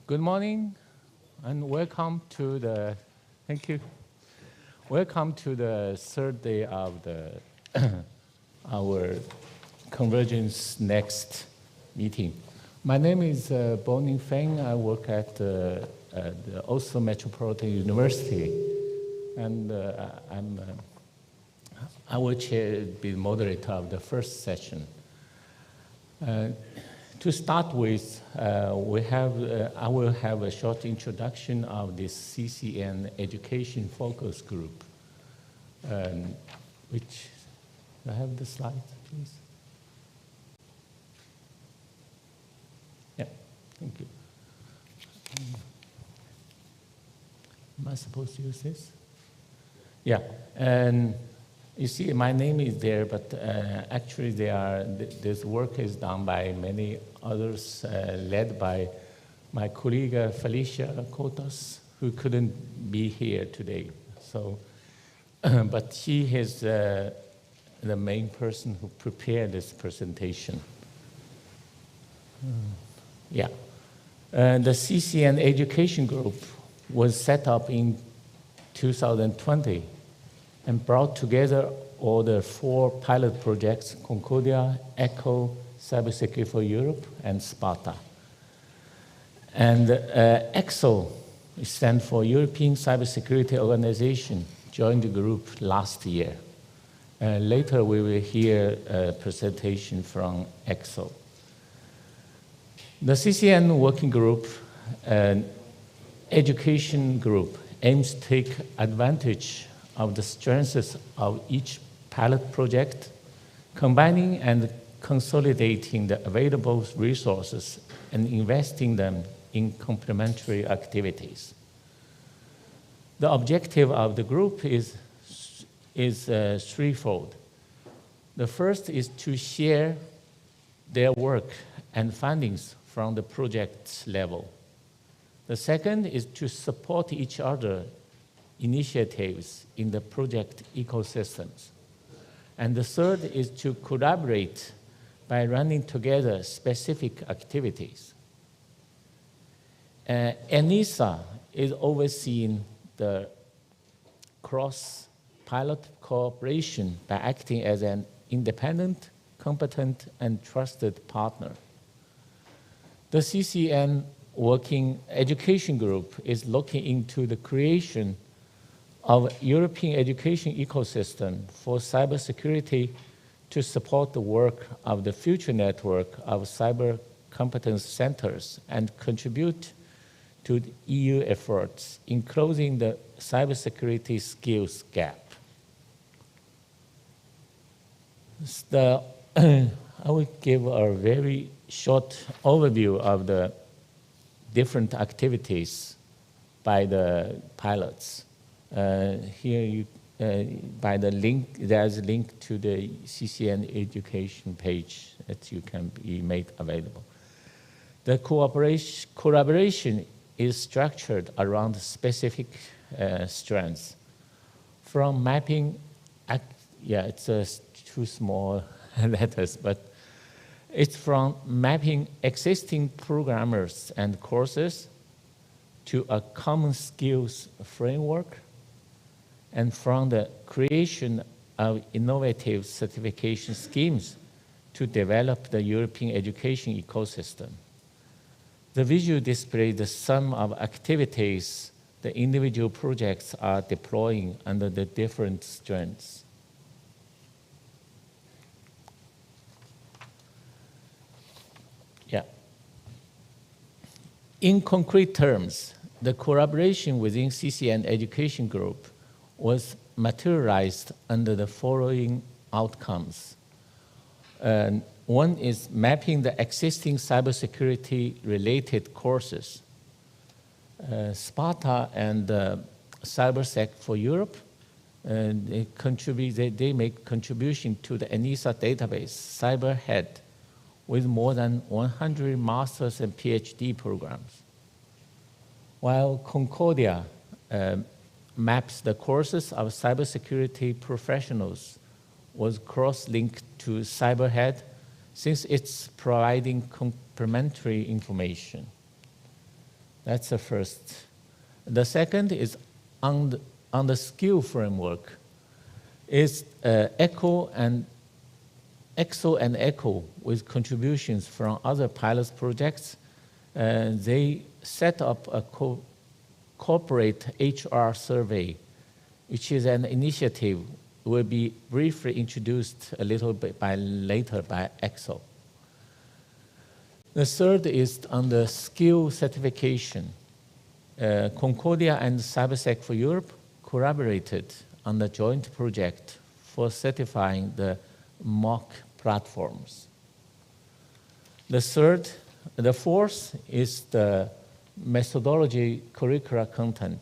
Good morning and welcome to the, thank you. Welcome to the third day of the our Convergence Next meeting. My name is Feng. I work at the Oslo Metropolitan University, and I will be the moderator of the first session. To start with, I will have a short introduction of this CCN Education Focus Group, which, I have the slides, please. Yeah, thank you. Am I supposed to use this? Yeah, and you see my name is there, but actually this work is done by many others, led by my colleague Felicia Cotos, who couldn't be here today. So, but she is the main person who prepared this presentation. Yeah, the CCN Education Group was set up in 2020 and brought together all the 4 pilot projects: CONCORDIA, ECHO, Cybersecurity for Europe, and SPARTA. And ECSO, which stands for European Cybersecurity Organization, joined the group last year. Later we will hear a presentation from ECSO. The CCN Working Group, Education Group, aims to take advantage of the strengths of each pilot project, combining and consolidating the available resources and investing them in complementary activities. The objective of the group is threefold. The first is to share their work and findings from the project level. The second is to support each other initiatives in the project ecosystems. And the third is to collaborate by running together specific activities. ENISA is overseeing the cross-pilot cooperation by acting as an independent, competent, and trusted partner. The CCN Working Education Group is looking into the creation of European education ecosystem for cybersecurity to support the work of the future network of cyber competence centers and contribute to the EU efforts in closing the cybersecurity skills gap. I will give a very short overview of the different activities by the pilots. Here, by the link, there's a link to the CCN education page that you can be made available. The collaboration is structured around specific strengths. From mapping, it's too small letters, but it's from mapping existing programmers and courses to a common skills framework, and from the creation of innovative certification schemes to develop the European education ecosystem. The visual displays the sum of activities the individual projects are deploying under the different strengths. Yeah. In concrete terms, the collaboration within CCN Education Group was materialized under the following outcomes. One is mapping the existing cybersecurity-related courses. SPARTA and Cybersec for Europe, they make contribution to the ENISA database, CyberHead, with more than 100 master's and PhD programs. While CONCORDIA maps the courses of cybersecurity professionals was cross-linked to CyberHead since it's providing complementary information. That's the first. The second is on the skill framework. Is ECHO and ECSO and ECHO with contributions from other pilot projects. They set up a corporate HR survey, which is an initiative will be briefly introduced a little bit later by ECSO. The third is on the skill certification. Concordia and Cybersec for Europe collaborated on the joint project for certifying the mock platforms. The fourth is the methodology curricula content.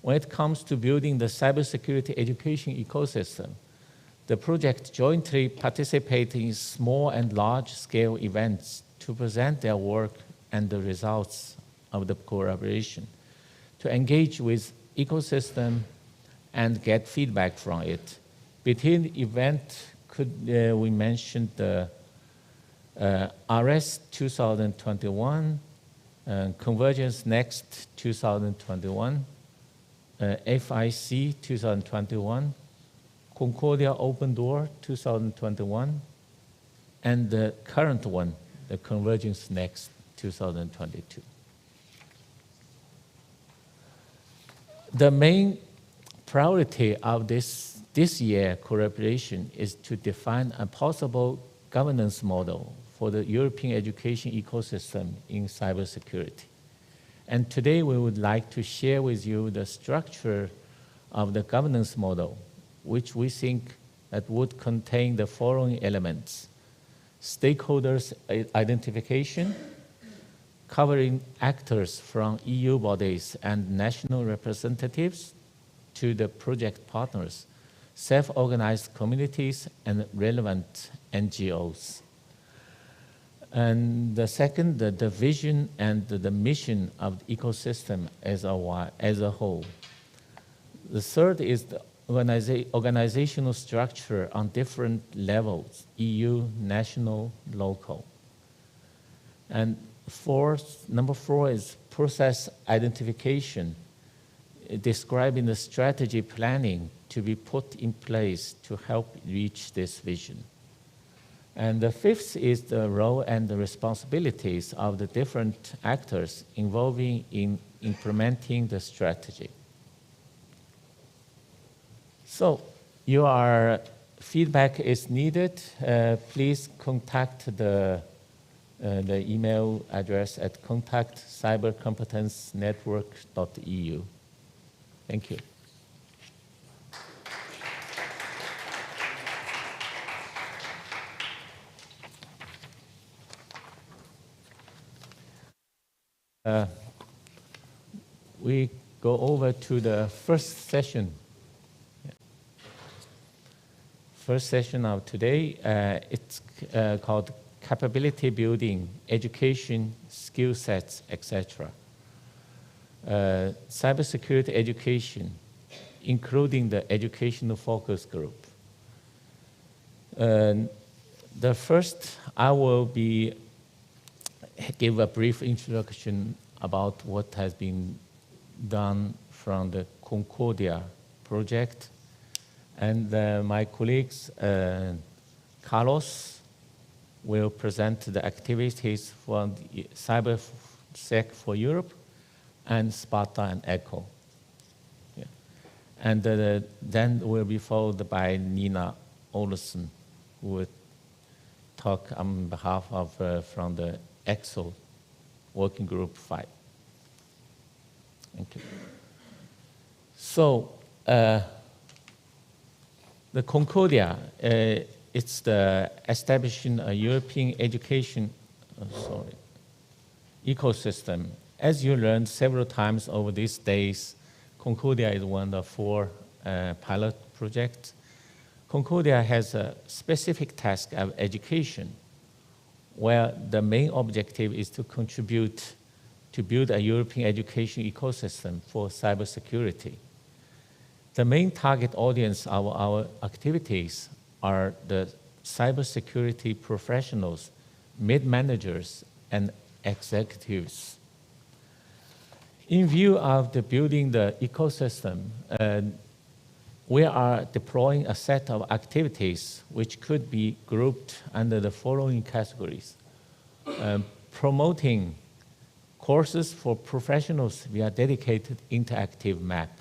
When it comes to building the cybersecurity education ecosystem, the project jointly participates in small and large-scale events to present their work and the results of the collaboration, to engage with ecosystem and get feedback from it. Between event, we mentioned the RS 2021, Convergence Next 2021, FIC 2021, Concordia Open Door 2021, and the current one, the Convergence Next 2022. The main priority of this year collaboration is to define a possible governance model for the European education ecosystem in cybersecurity. And today we would like to share with you the structure of the governance model, which we think that would contain the following elements: stakeholders identification, covering actors from EU bodies and national representatives to the project partners, self-organized communities, and relevant NGOs. And the second, the vision and the mission of the ecosystem as a whole. The third is the organizational structure on different levels, EU, national, local. And number four is process identification, describing the strategy planning to be put in place to help reach this vision. And the fifth is the role and the responsibilities of the different actors involving in implementing the strategy. So your feedback is needed. Please contact the email address at contact@cybercompetencenetwork.eu. Thank you. We go over to the first session. First session of today, it's called Capability Building, Education, Skill Sets, etc. Cybersecurity education, including the educational focus group. The first, I will give a brief introduction about what has been done from the Concordia project. And my colleagues, Carlos, will present the activities for Cybersec for Europe and SPARTA and ECHO. Yeah. And then will be followed by Nina Olesen, who will talk on behalf of from the ECSO Working Group 5. Thank you. So, the Concordia, it's the establishing a European education ecosystem. As you learned several times over these days, Concordia is one of 4 pilot projects. Concordia has a specific task of education, where the main objective is to contribute to build a European education ecosystem for cybersecurity. The main target audience of our activities are the cybersecurity professionals, mid-managers, and executives. In view of the building the ecosystem, we are deploying a set of activities which could be grouped under the following categories. Promoting courses for professionals via dedicated interactive map.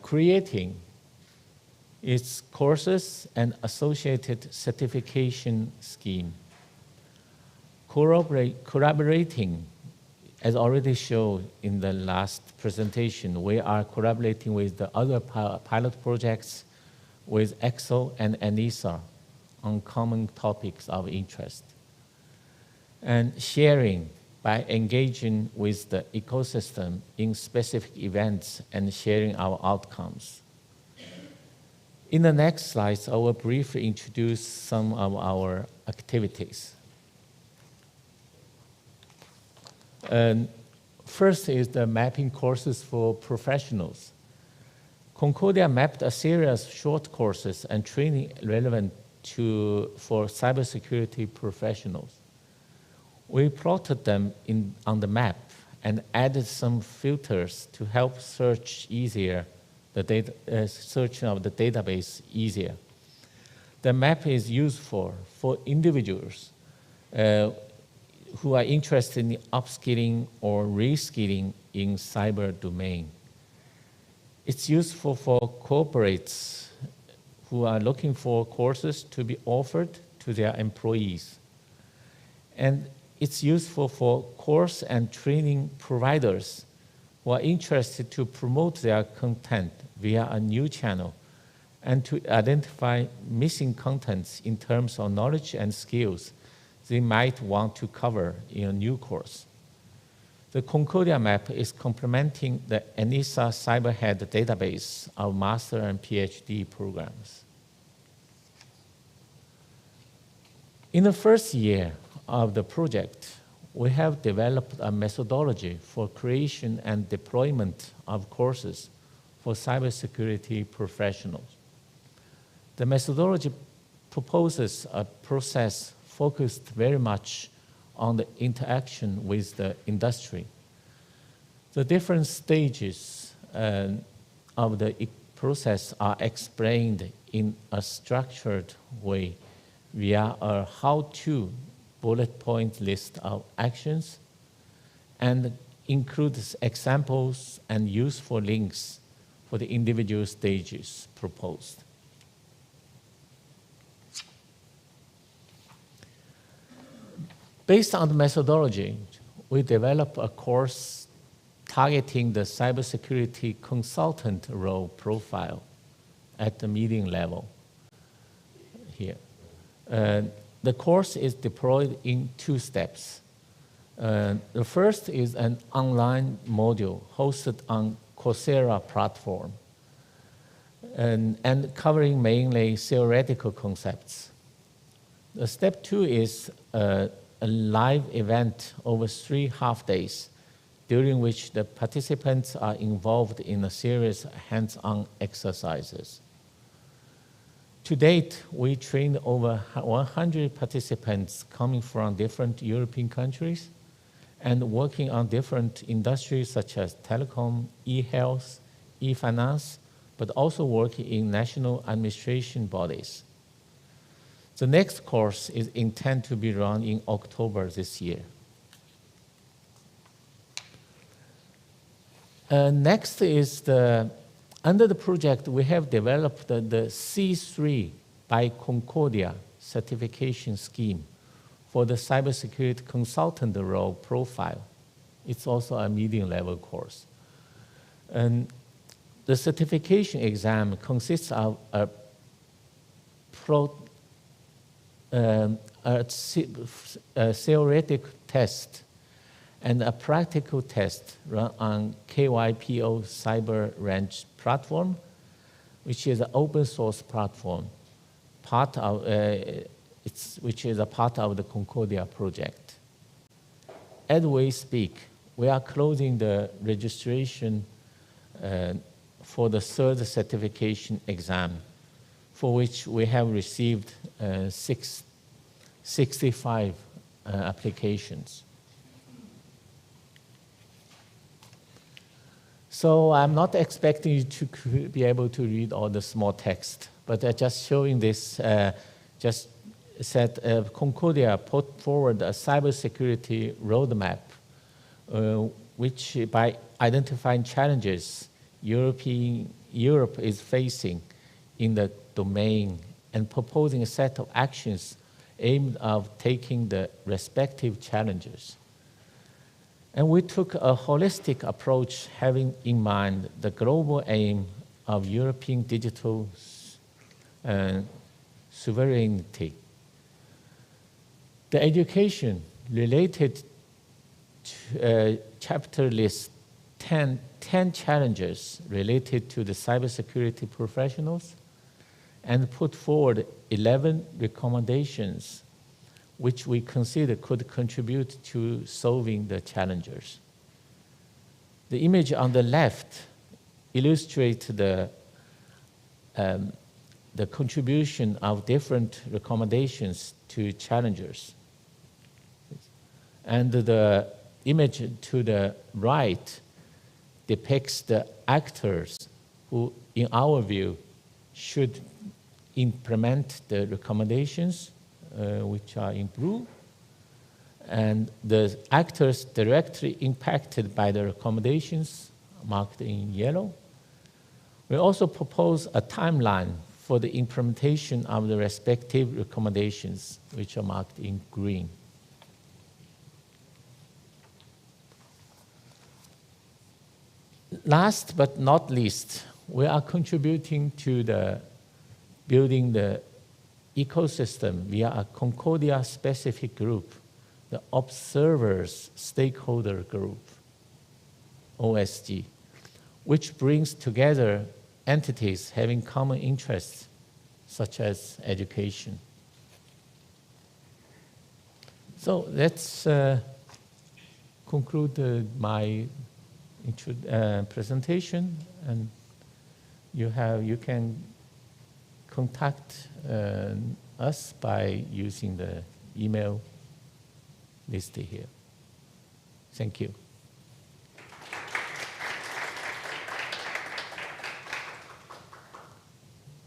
Creating its courses and associated certification scheme. Collaborating, as already shown in the last presentation, we are collaborating with the other pilot projects with ECSO and ENISA on common topics of interest. And sharing by engaging with the ecosystem in specific events and sharing our outcomes. In the next slides, I will briefly introduce some of our activities. First is the mapping courses for professionals. Concordia mapped a series of short courses and training relevant for cybersecurity professionals. We plotted them on the map and added some filters to help search easier, searching of the database easier. The map is useful for individuals who are interested in upskilling or reskilling in cyber domain. It's useful for corporates who are looking for courses to be offered to their employees. And it's useful for course and training providers who are interested to promote their content via a new channel and to identify missing contents in terms of knowledge and skills they might want to cover in a new course. The Concordia map is complementing the ENISA Cyberhead database of master and PhD programs. In the first year of the project, we have developed a methodology for creation and deployment of courses for cybersecurity professionals. The methodology proposes a process focused very much on the interaction with the industry. The different stages of the process are explained in a structured way via a how-to bullet point list of actions and includes examples and useful links for the individual stages proposed. Based on the methodology, we developed a course targeting the cybersecurity consultant role profile at the medium level here. The course is deployed in 2 steps. The first is an online module hosted on Coursera platform and covering mainly theoretical concepts. The step 2 is a live event over 3 half-days, during which the participants are involved in a series of hands-on exercises. To date, we trained over 100 participants coming from different European countries and working on different industries such as telecom, e-health, e-finance, but also working in national administration bodies. The next course is intended to be run in October this year. Next is under the project, we have developed the C3 by Concordia certification scheme for the cybersecurity consultant role profile. It's also a medium level course. And the certification exam consists of a theoretical test and a practical test run on KYPO Cyber Ranch platform, which is an open source platform, which is a part of the Concordia project. As we speak, we are closing the registration for the 3rd certification exam, for which we have received 65 applications. So I'm not expecting you to be able to read all the small text, but just showing this, just said Concordia put forward a cybersecurity roadmap, which by identifying challenges Europe is facing in the domain and proposing a set of actions aimed at taking the respective challenges. And we took a holistic approach, having in mind the global aim of European digital sovereignty. The education related to, chapter lists 10 challenges related to the cybersecurity professionals and put forward 11 recommendations which we consider could contribute to solving the challenges. The image on the left illustrates the contribution of different recommendations to challengers. And the image to the right depicts the actors who, in our view, should implement the recommendations which are in blue, and the actors directly impacted by the recommendations marked in yellow. We also propose a timeline for the implementation of the respective recommendations, which are marked in green. Last but not least, we are contributing to the building the ecosystem via a Concordia-specific group, the Observers Stakeholder Group, OSG, which brings together entities having common interests, such as education. So let's conclude my presentation, and you can contact us by using the email listed here. Thank you.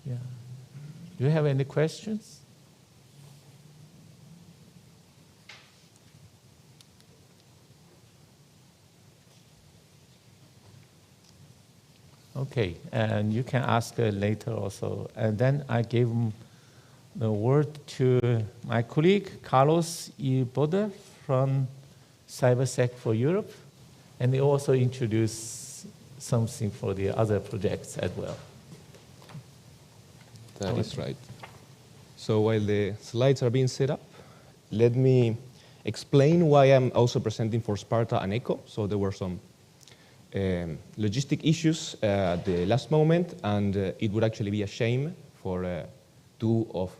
Yeah. Do you have any questions? Okay, and you can ask later also. And then I gave the word to my colleague, Carlos E. Budde from CyberSec for Europe, and he also introduced something for the other projects as well. That is right. So while the slides are being set up, let me explain why I'm also presenting for SPARTA and ECHO. So there were some logistic issues at the last moment, and it would actually be a shame for 2 of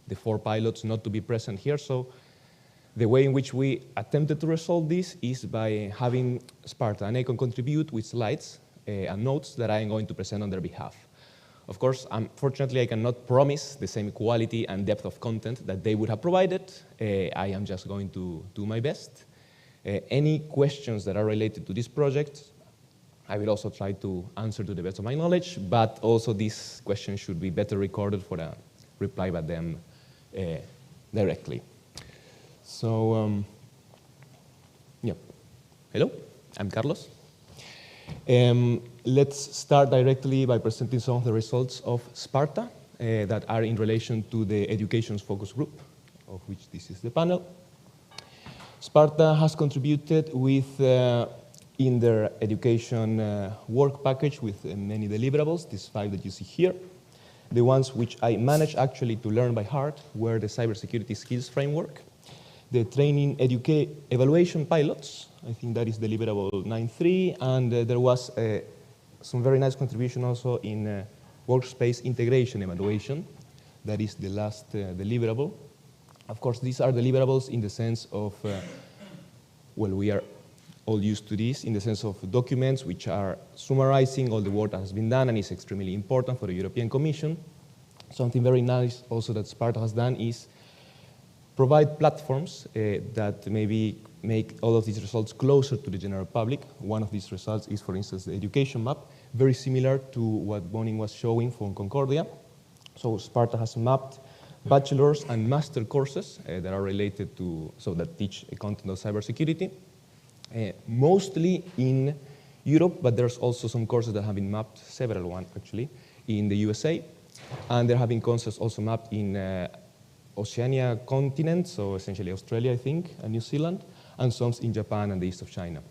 the 4 pilots not to be present here. So the way in which we attempted to resolve this is by having SPARTA and ECHO contribute with slides and notes that I am going to present on their behalf. Of course, unfortunately, I cannot promise the same quality and depth of content that they would have provided. I am just going to do my best. Any questions that are related to this project, I will also try to answer to the best of my knowledge, but also these questions should be better recorded for a reply by them directly. So, yeah. Hello, I'm Carlos. Let's start directly by presenting some of the results of SPARTA that are in relation to the education's focus group, of which this is the panel. SPARTA has contributed with in their education work package with many deliverables, these 5 that you see here. The ones which I managed actually to learn by heart were the cybersecurity skills framework, the training evaluation pilots, I think that is deliverable 9.3, and there was some very nice contribution also in workspace integration evaluation, that is the last deliverable. Of course, these are deliverables in the sense of, well, we are all used to this, in the sense of documents which are summarizing all the work that has been done and is extremely important for the European Commission. Something very nice also that SPARTA has done is provide platforms that maybe make all of these results closer to the general public. One of these results is, for instance, the education map, very similar to what Bonin was showing from Concordia. So SPARTA has mapped bachelor's and master courses that are related to, so that teach a content of cybersecurity, mostly in Europe, but there's also some courses that have been mapped, several ones actually, in the USA. And they're having courses also mapped in Oceania continent, so essentially Australia, I think, and New Zealand, and some in Japan and the east of China.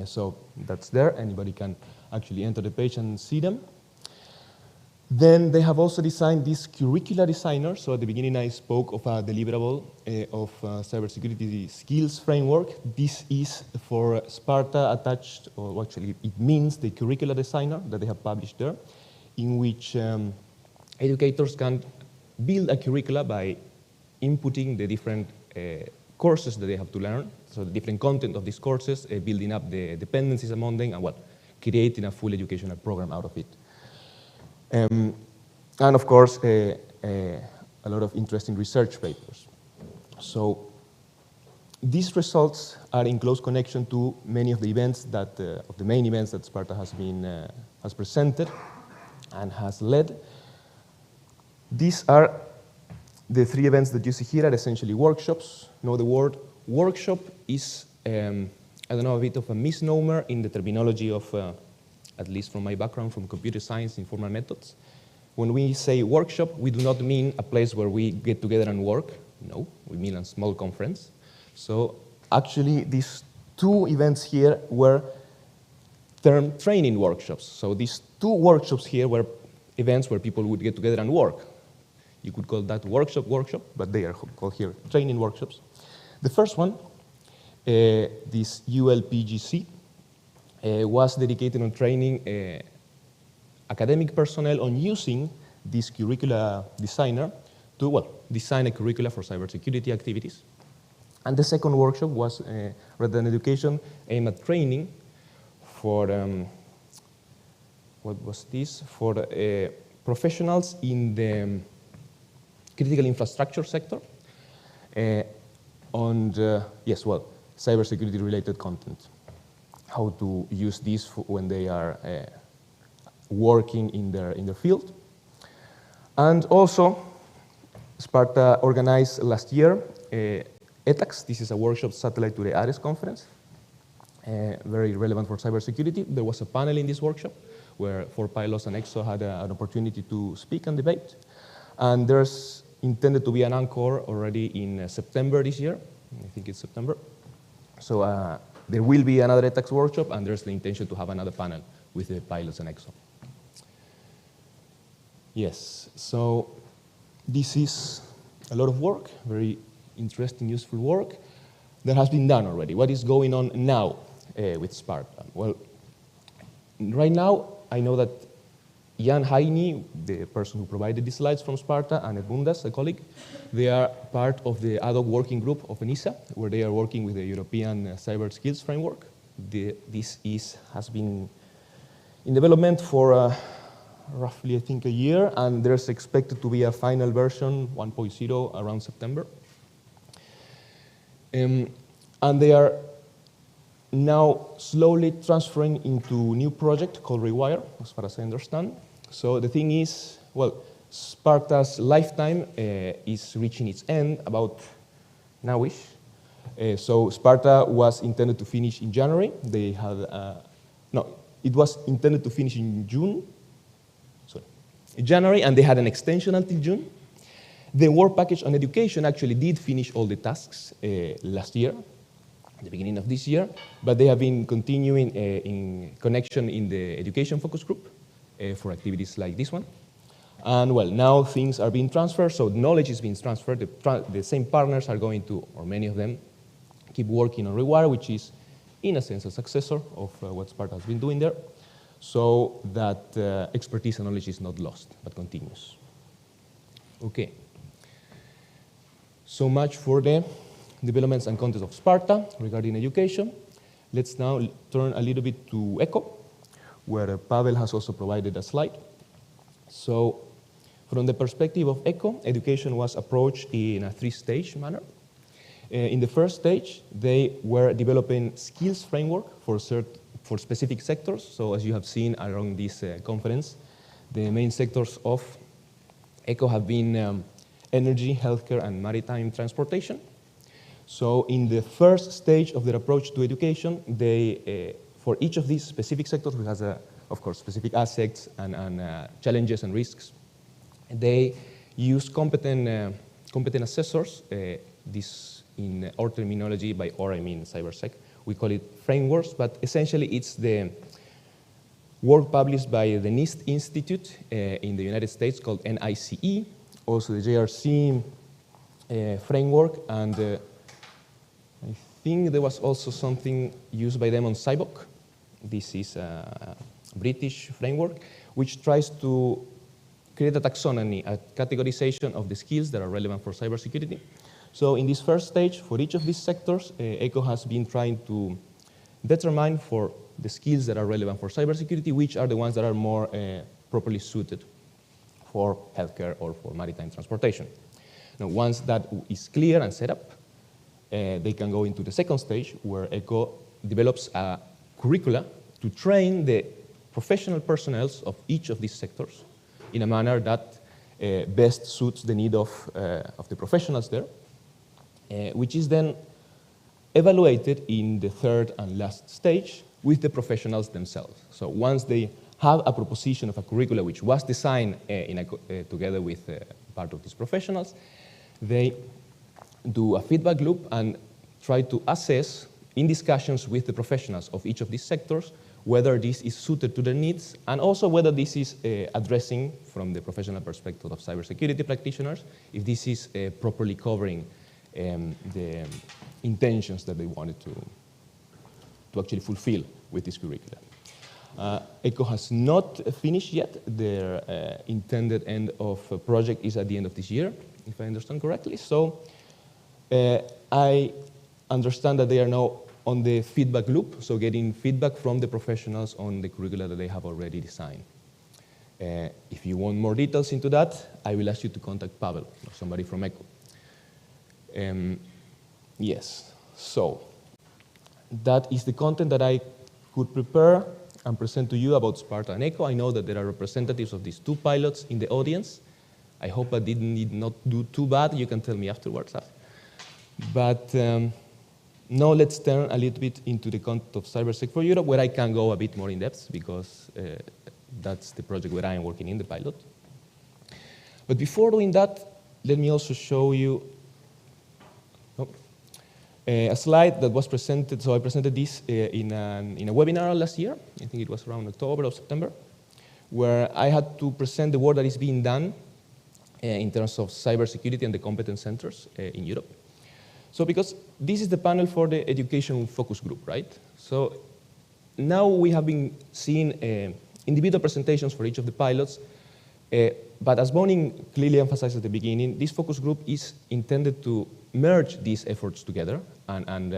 So that's there. Anybody can actually enter the page and see them. Then they have also designed this curricula designer. So at the beginning I spoke of a deliverable of cybersecurity skills framework. This is for SPARTA attached, or actually it means the curricula designer that they have published there, in which educators can build a curricula by inputting the different courses that they have to learn, so the different content of these courses, building up the dependencies among them, and creating a full educational program out of it. And of course, a lot of interesting research papers. So these results are in close connection to many of the events that, of the main events that SPARTA has presented and has led. These are the three events that you see here are essentially workshops. Now the word workshop is, I don't know, a bit of a misnomer in the terminology of, at least from my background, from computer science, informal methods. When we say workshop, we do not mean a place where we get together and work. No, we mean a small conference. So actually, these two events here were termed training workshops. So these two workshops here were events where people would get together and work. You could call that workshop, but they are called here training workshops. The first one, this ULPGC, was dedicated on training academic personnel on using this curricula designer to, design a curricula for cybersecurity activities. And the second workshop was rather than education aimed at training for, what was this? For professionals in the critical infrastructure sector on the, cybersecurity related content. How to use this when they are working in their field. And also, SPARTA organized last year ETACS. This is a workshop satellite to the ARES conference, very relevant for cybersecurity. There was a panel in this workshop where 4 pilots and ECSO had an opportunity to speak and debate. And there's intended to be an encore already in September this year. I think it's September. So there will be another ETACS workshop, and there's the intention to have another panel with the pilots and ECSO. Yes, so this is a lot of work, very interesting, useful work that has been done already. What is going on now with SPARTA? Well, right now, I know that Jan Heine, the person who provided the slides from SPARTA, and Ed Bundas, a colleague, they are part of the ad hoc working group of ENISA, where they are working with the European Cyber Skills Framework. This has been in development for roughly, I think, a year, and there's expected to be a final version, 1.0, around September. And they are now slowly transferring into a new project called Rewire, as far as I understand. So the thing is, SPARTA's lifetime is reaching its end about now-ish. So SPARTA was intended to finish in January. They had, it was intended to finish in January, and they had an extension until June. The work package on education actually did finish all the tasks last year, at the beginning of this year, but they have been continuing in connection in the education focus group for activities like this one. And now things are being transferred, so knowledge is being transferred. The same partners are going to, or many of them, keep working on Rewire, which is, in a sense, a successor of what SPARTA has been doing there, so that expertise and knowledge is not lost, but continues. Okay. So much for the developments and content of SPARTA regarding education. Let's now turn a little bit to ECHO, where Pavel has also provided a slide. So From the perspective of ECO, education was approached in a three-stage manner. In the first stage, they were developing skills framework for specific sectors. So as you have seen around this conference, the main sectors of ECO have been energy, healthcare, and maritime transportation. So in the first stage of their approach to education, they, for each of these specific sectors, which has, of course, specific assets and challenges and risks, they use competent assessors. This, in our terminology, by or I mean cybersec, we call it frameworks, but essentially it's the work published by the NIST Institute in the United States called NICE, also the JRC framework, and I think there was also something used by them on CyBOK. This is a British framework, which tries to create a taxonomy, a categorization of the skills that are relevant for cybersecurity. So in this first stage, for each of these sectors, ECO has been trying to determine for the skills that are relevant for cybersecurity, which are the ones that are more properly suited for healthcare or for maritime transportation. Now, once that is clear and set up, they can go into the second stage, where ECO develops a curricula to train the professional personnel of each of these sectors in a manner that best suits the need of the professionals there, which is then evaluated in the third and last stage with the professionals themselves. So once they have a proposition of a curricula which was designed together with part of these professionals, they do a feedback loop and try to assess, in discussions with the professionals of each of these sectors, whether this is suited to their needs, and also whether this is addressing, from the professional perspective of cybersecurity practitioners, if this is properly covering the intentions that they wanted to actually fulfill with this curricula. ECO has not finished yet. Their intended end of project is at the end of this year, if I understand correctly. So I understand that they are now on the feedback loop, so getting feedback from the professionals on the curricula that they have already designed. If you want more details into that, I will ask you to contact Pavel, or somebody from ECO. Yes, so that is the content that I could prepare and present to you about SPARTA and ECO. I know that there are representatives of these two pilots in the audience. I hope I did not do too bad. You can tell me afterwards. But now let's turn a little bit into the content of CyberSec for Europe, where I can go a bit more in depth, because that's the project where I am working in, the pilot. But before doing that, let me also show you a slide that was presented. So I presented this in a webinar last year. I think it was around October or September, where I had to present the work that is being done in terms of cybersecurity and the competence centers in Europe. So because this is the panel for the education focus group, right? So now we have been seeing individual presentations for each of the pilots, but as Bonin clearly emphasized at the beginning, this focus group is intended to merge these efforts together and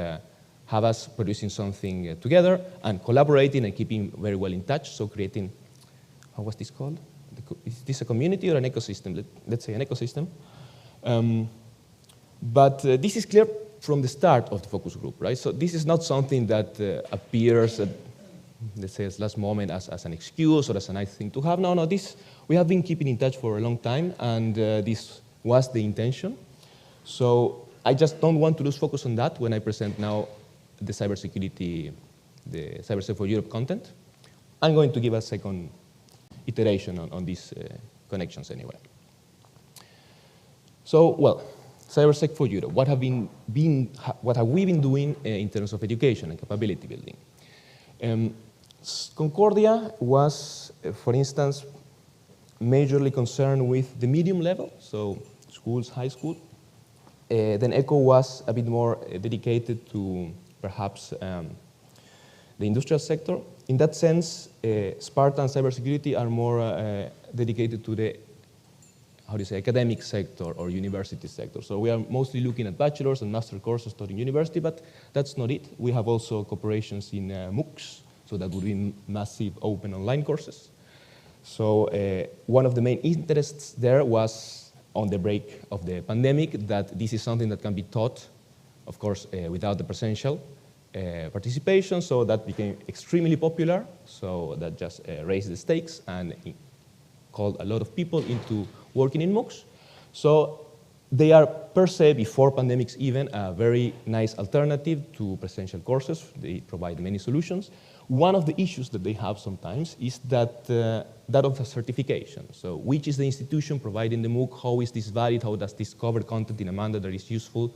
have us producing something together and collaborating and keeping very well in touch, so creating, how was this called? Is this a community or an ecosystem? Let's say an ecosystem. But this is clear from the start of the focus group, right? So this is not something that appears at, let's say, at last moment as an excuse or as a nice thing to have. No, this, we have been keeping in touch for a long time, and this was the intention. So I just don't want to lose focus on that when I present now the cybersecurity, the CyberSec for Europe content. I'm going to give a second iteration on these connections anyway. So, well, CyberSec for Europe, what have we been doing in terms of education and capability building? Concordia was, for instance, majorly concerned with the medium level, so schools, high school. Then ECO was a bit more dedicated to perhaps the industrial sector. In that sense, SPARTA and cybersecurity are more dedicated to the, how do you say, academic sector or university sector. So we are mostly looking at bachelor's and master courses taught in university, but that's not it. We have also cooperations in MOOCs, so that would be massive open online courses. So one of the main interests there was on the break of the pandemic that this is something that can be taught, of course, without the presential participation. So that became extremely popular. So that just raised the stakes and called a lot of people into working in MOOCs. So they are per se, before pandemics even, a very nice alternative to presential courses. They provide many solutions. One of the issues that they have sometimes is that of the certification. So which is the institution providing the MOOC? How is this valid? How does this cover content in a manner that is useful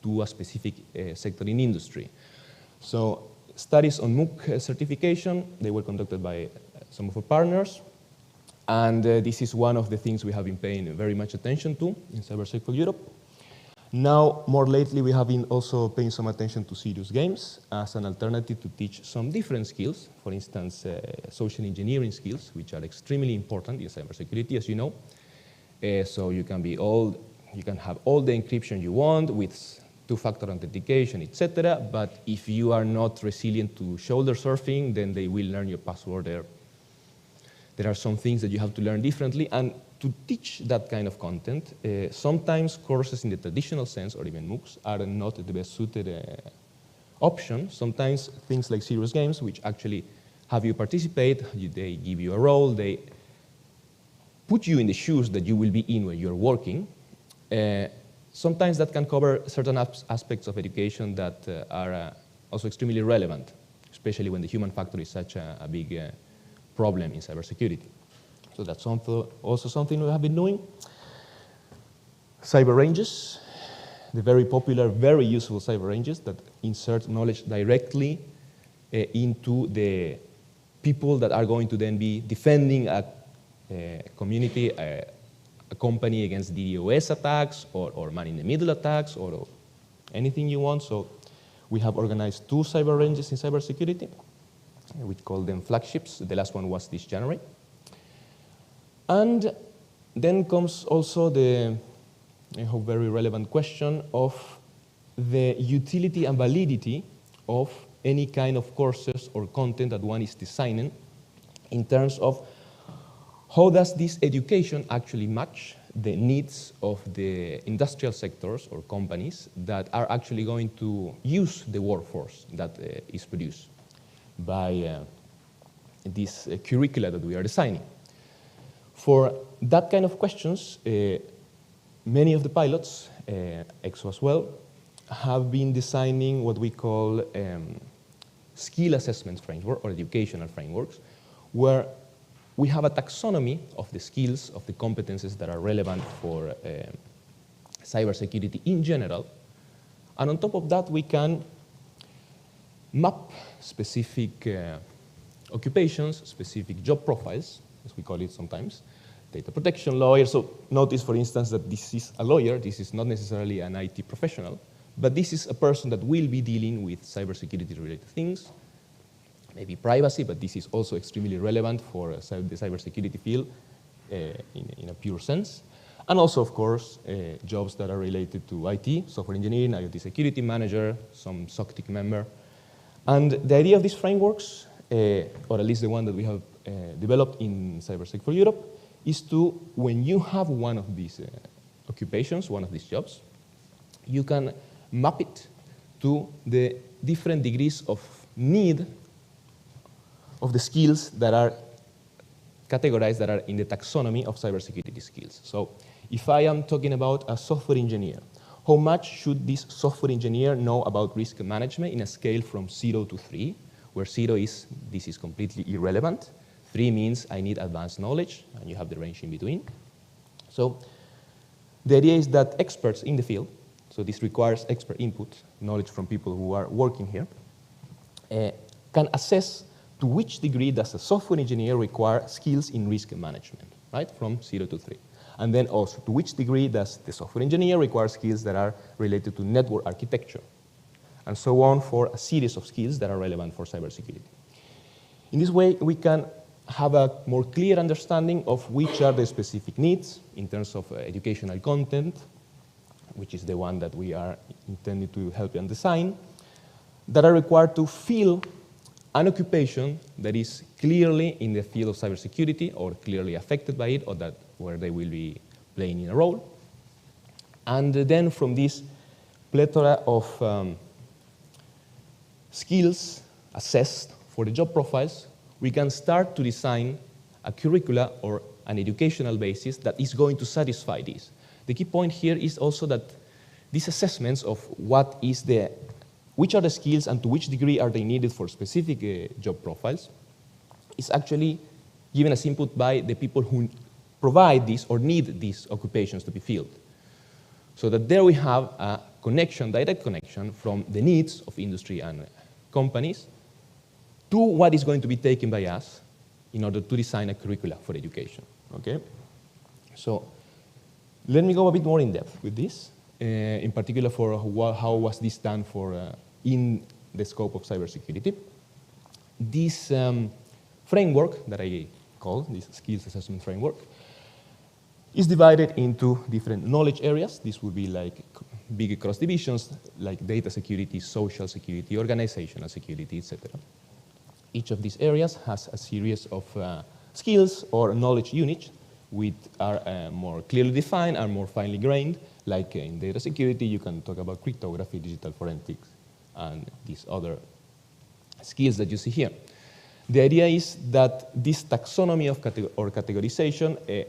to a specific sector in industry? So studies on MOOC certification, they were conducted by some of our partners. And this is one of the things we have been paying very much attention to in Cybersec for Europe. Now, more lately, we have been also paying some attention to serious games as an alternative to teach some different skills, for instance, social engineering skills, which are extremely important in cybersecurity, as you know. So you can have all the encryption you want with two-factor authentication, etc. But if you are not resilient to shoulder surfing, then they will learn your password there. There are some things that you have to learn differently, and to teach that kind of content, sometimes courses in the traditional sense, or even MOOCs, are not the best suited option. Sometimes things like serious games, which actually have you participate, they give you a role, they put you in the shoes that you will be in when you're working. Sometimes that can cover certain aspects of education that are also extremely relevant, especially when the human factor is such a big problem in cybersecurity. So that's also something we have been doing. Cyber ranges, the very popular, very useful cyber ranges that insert knowledge directly into the people that are going to then be defending a community, a company against DDoS attacks or man-in-the-middle attacks or anything you want. So we have organized 2 cyber ranges in cybersecurity. We call them flagships. The last one was this January. And then comes also the, I hope, very relevant question of the utility and validity of any kind of courses or content that one is designing in terms of how does this education actually match the needs of the industrial sectors or companies that are actually going to use the workforce that is produced by this curricula that we are designing. For that kind of questions, many of the pilots, ECSO as well, have been designing what we call skill assessment framework or educational frameworks, where we have a taxonomy of the skills, of the competences that are relevant for cybersecurity in general. And on top of that, we can map specific occupations, specific job profiles, as we call it sometimes, data protection lawyer. So notice, for instance, that this is a lawyer. This is not necessarily an IT professional, but this is a person that will be dealing with cybersecurity-related things, maybe privacy, but this is also extremely relevant for the cybersecurity field in a pure sense. And also, of course, jobs that are related to IT, software engineering, IoT security manager, some SOC team member. And the idea of these frameworks, or at least the one that we have developed in Cybersec for Europe, is to, when you have one of these occupations, one of these jobs, you can map it to the different degrees of need of the skills that are categorized, that are in the taxonomy of cybersecurity skills. So if I am talking about a software engineer, how much should this software engineer know about risk management in a scale from 0 to 3, where 0 is, this is completely irrelevant. 3 means I need advanced knowledge, and you have the range in between. So the idea is that experts in the field, so this requires expert input, knowledge from people who are working here, can assess to which degree does a software engineer require skills in risk management, right, from 0 to 3. And then also, to which degree does the software engineer require skills that are related to network architecture, and so on, for a series of skills that are relevant for cybersecurity. In this way, we can have a more clear understanding of which are the specific needs in terms of educational content, which is the one that we are intending to help and design, that are required to fill an occupation that is clearly in the field of cybersecurity or clearly affected by it, or that where they will be playing in a role. And then from this plethora of skills assessed for the job profiles, we can start to design a curricula or an educational basis that is going to satisfy this. The key point here is also that these assessments of which are the skills and to which degree are they needed for specific job profiles is actually given as input by the people who provide these or need these occupations to be filled. So that there we have a connection, direct connection from the needs of industry and companies to what is going to be taken by us in order to design a curricula for education. Okay? So let me go a bit more in depth with this, in particular for how was this done in the scope of cybersecurity. This framework that I call this skills assessment framework is divided into different knowledge areas. This would be like big cross divisions like data security, social security, organizational security, etc. Each of these areas has a series of skills or knowledge units which are more clearly defined and more finely grained. Like in data security, you can talk about cryptography, digital forensics, and these other skills that you see here. The idea is that this taxonomy of or categorization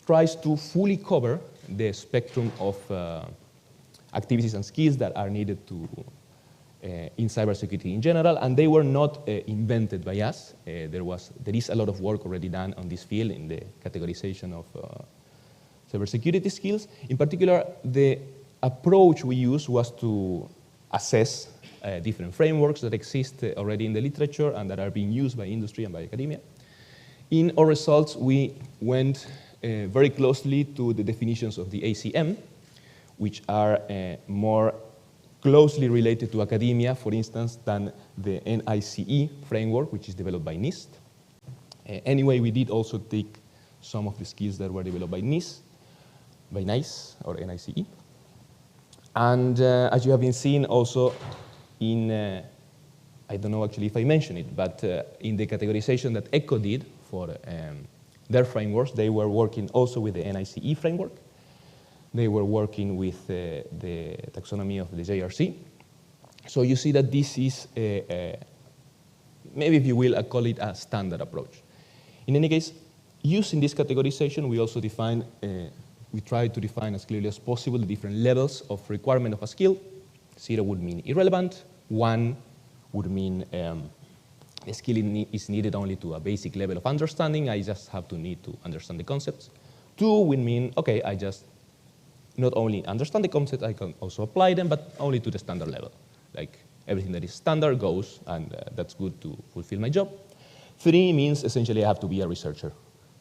tries to fully cover the spectrum of activities and skills that are needed in cybersecurity in general, and they were not invented by us. There is a lot of work already done on this field in the categorization of cybersecurity skills. In particular, the approach we used was to assess different frameworks that exist already in the literature and that are being used by industry and by academia. In our results, we went very closely to the definitions of the ACM, which are more closely related to academia, for instance, than the NICE framework, which is developed by NIST. Anyway, we did also take some of the skills that were developed by NICE or NICE. And as you have been seeing also in, I don't know actually if I mentioned it, but in the categorization that ECHO did for their frameworks, they were working also with the NICE framework. They were working with the taxonomy of the JRC. So you see that this is, maybe if you will, I call it a standard approach. In any case, using this categorization, we also define, we try to define as clearly as possible the different levels of requirement of a skill. 0 would mean irrelevant. 1 would mean the skill is needed only to a basic level of understanding. I just have to need to understand the concepts. 2 would mean, okay, I just not only understand the concepts, I can also apply them, but only to the standard level. Like everything that is standard goes, and that's good to fulfill my job. 3 means essentially I have to be a researcher.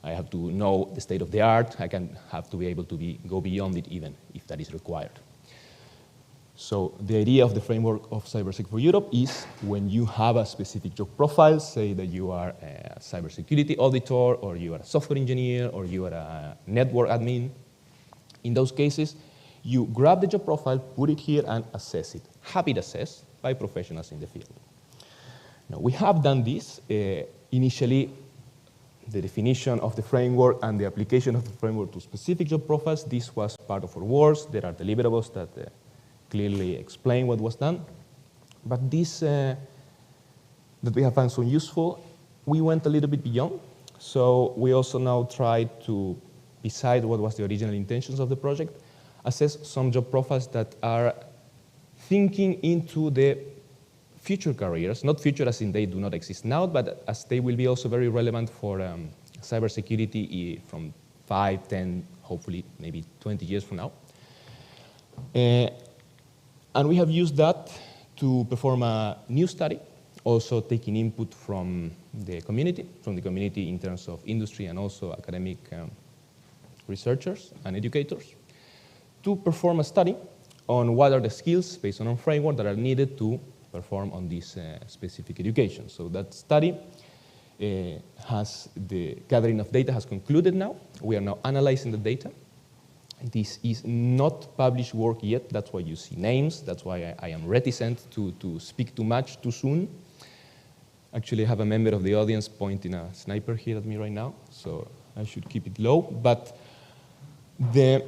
I have to know the state of the art. I have to be able to go beyond it even if that is required. So the idea of the framework of Cybersecurity for Europe is when you have a specific job profile, say that you are a cybersecurity auditor, or you are a software engineer, or you are a network admin. In those cases, you grab the job profile, put it here, and assess it. Have it assessed by professionals in the field. Now, we have done this. Initially, the definition of the framework and the application of the framework to specific job profiles, this was part of our works. There are deliverables that clearly explain what was done. But this, that we have found so useful, we went a little bit beyond. So we also now tried to, beside what was the original intentions of the project, assess some job profiles that are thinking into the future careers, not future as in they do not exist now, but as they will be also very relevant for cybersecurity from 5, 10, hopefully maybe 20 years from now. And we have used that to perform a new study, also taking input from the community in terms of industry and also academic researchers and educators, to perform a study on what are the skills based on our framework that are needed to perform on this specific education. So that study the gathering of data has concluded now. We are now analyzing the data. This is not published work yet. That's why you see names. That's why I am reticent to speak too much too soon. Actually, I have a member of the audience pointing a sniper here at me right now, so I should keep it low. But the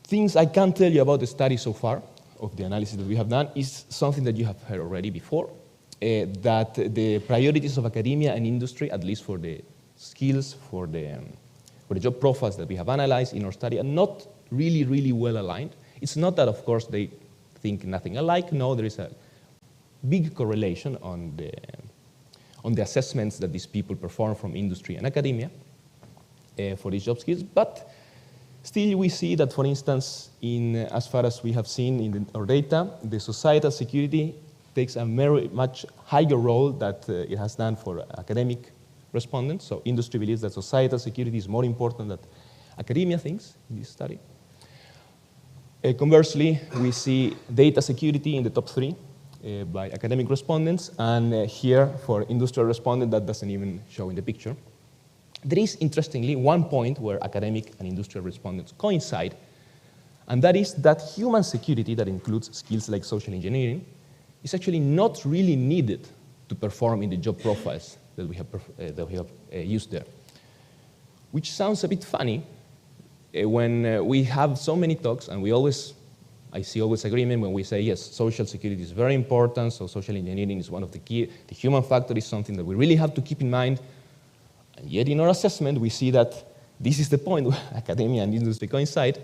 things I can tell you about the study so far, of the analysis that we have done, is something that you have heard already before, that the priorities of academia and industry, at least for the skills, for the job profiles that we have analyzed in our study, are not really, really well aligned. It's not that, of course, they think nothing alike. No, there is a big correlation on the assessments that these people perform from industry and academia for these job skills. But still, we see that, for instance, as far as we have seen in our data, the societal security takes a very much higher role that it has done for academic respondents. So industry believes that societal security is more important than academia thinks in this study. Conversely, we see data security in the top 3 by academic respondents, and here for industrial respondent that doesn't even show in the picture. There is, interestingly, one point where academic and industrial respondents coincide, and that is that human security, that includes skills like social engineering, is actually not really needed to perform in the job profiles that we have used there. Which sounds a bit funny when we have so many talks, and I see always agreement when we say, yes, social security is very important, so social engineering is one of the key. The human factor is something that we really have to keep in mind. And yet in our assessment, we see that this is the point where academia and industry coincide.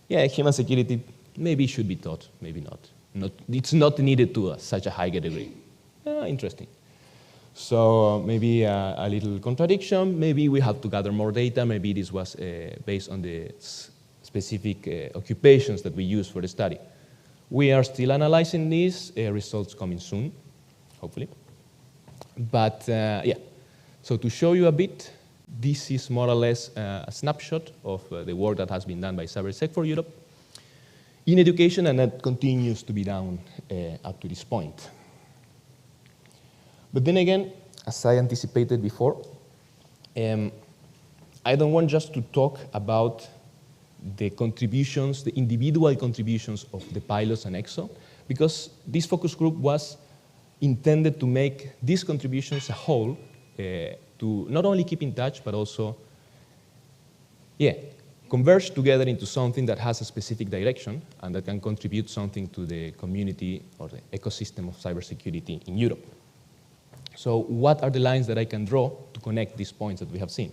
Yeah, human security maybe should be taught, maybe not. It's not needed to such a high degree. Interesting. So maybe a little contradiction. Maybe we have to gather more data. Maybe this was based on the specific occupations that we use for the study. We are still analyzing these, results coming soon, hopefully. But yeah, so to show you a bit, this is more or less a snapshot of the work that has been done by Cybersec for Europe in education, and that continues to be done up to this point. But then again, as I anticipated before, I don't want just to talk about the contributions, the individual contributions of the pilots and ECSO, because this focus group was intended to make these contributions a whole, to not only keep in touch, but also, converge together into something that has a specific direction and that can contribute something to the community or the ecosystem of cybersecurity in Europe. So what are the lines that I can draw to connect these points that we have seen?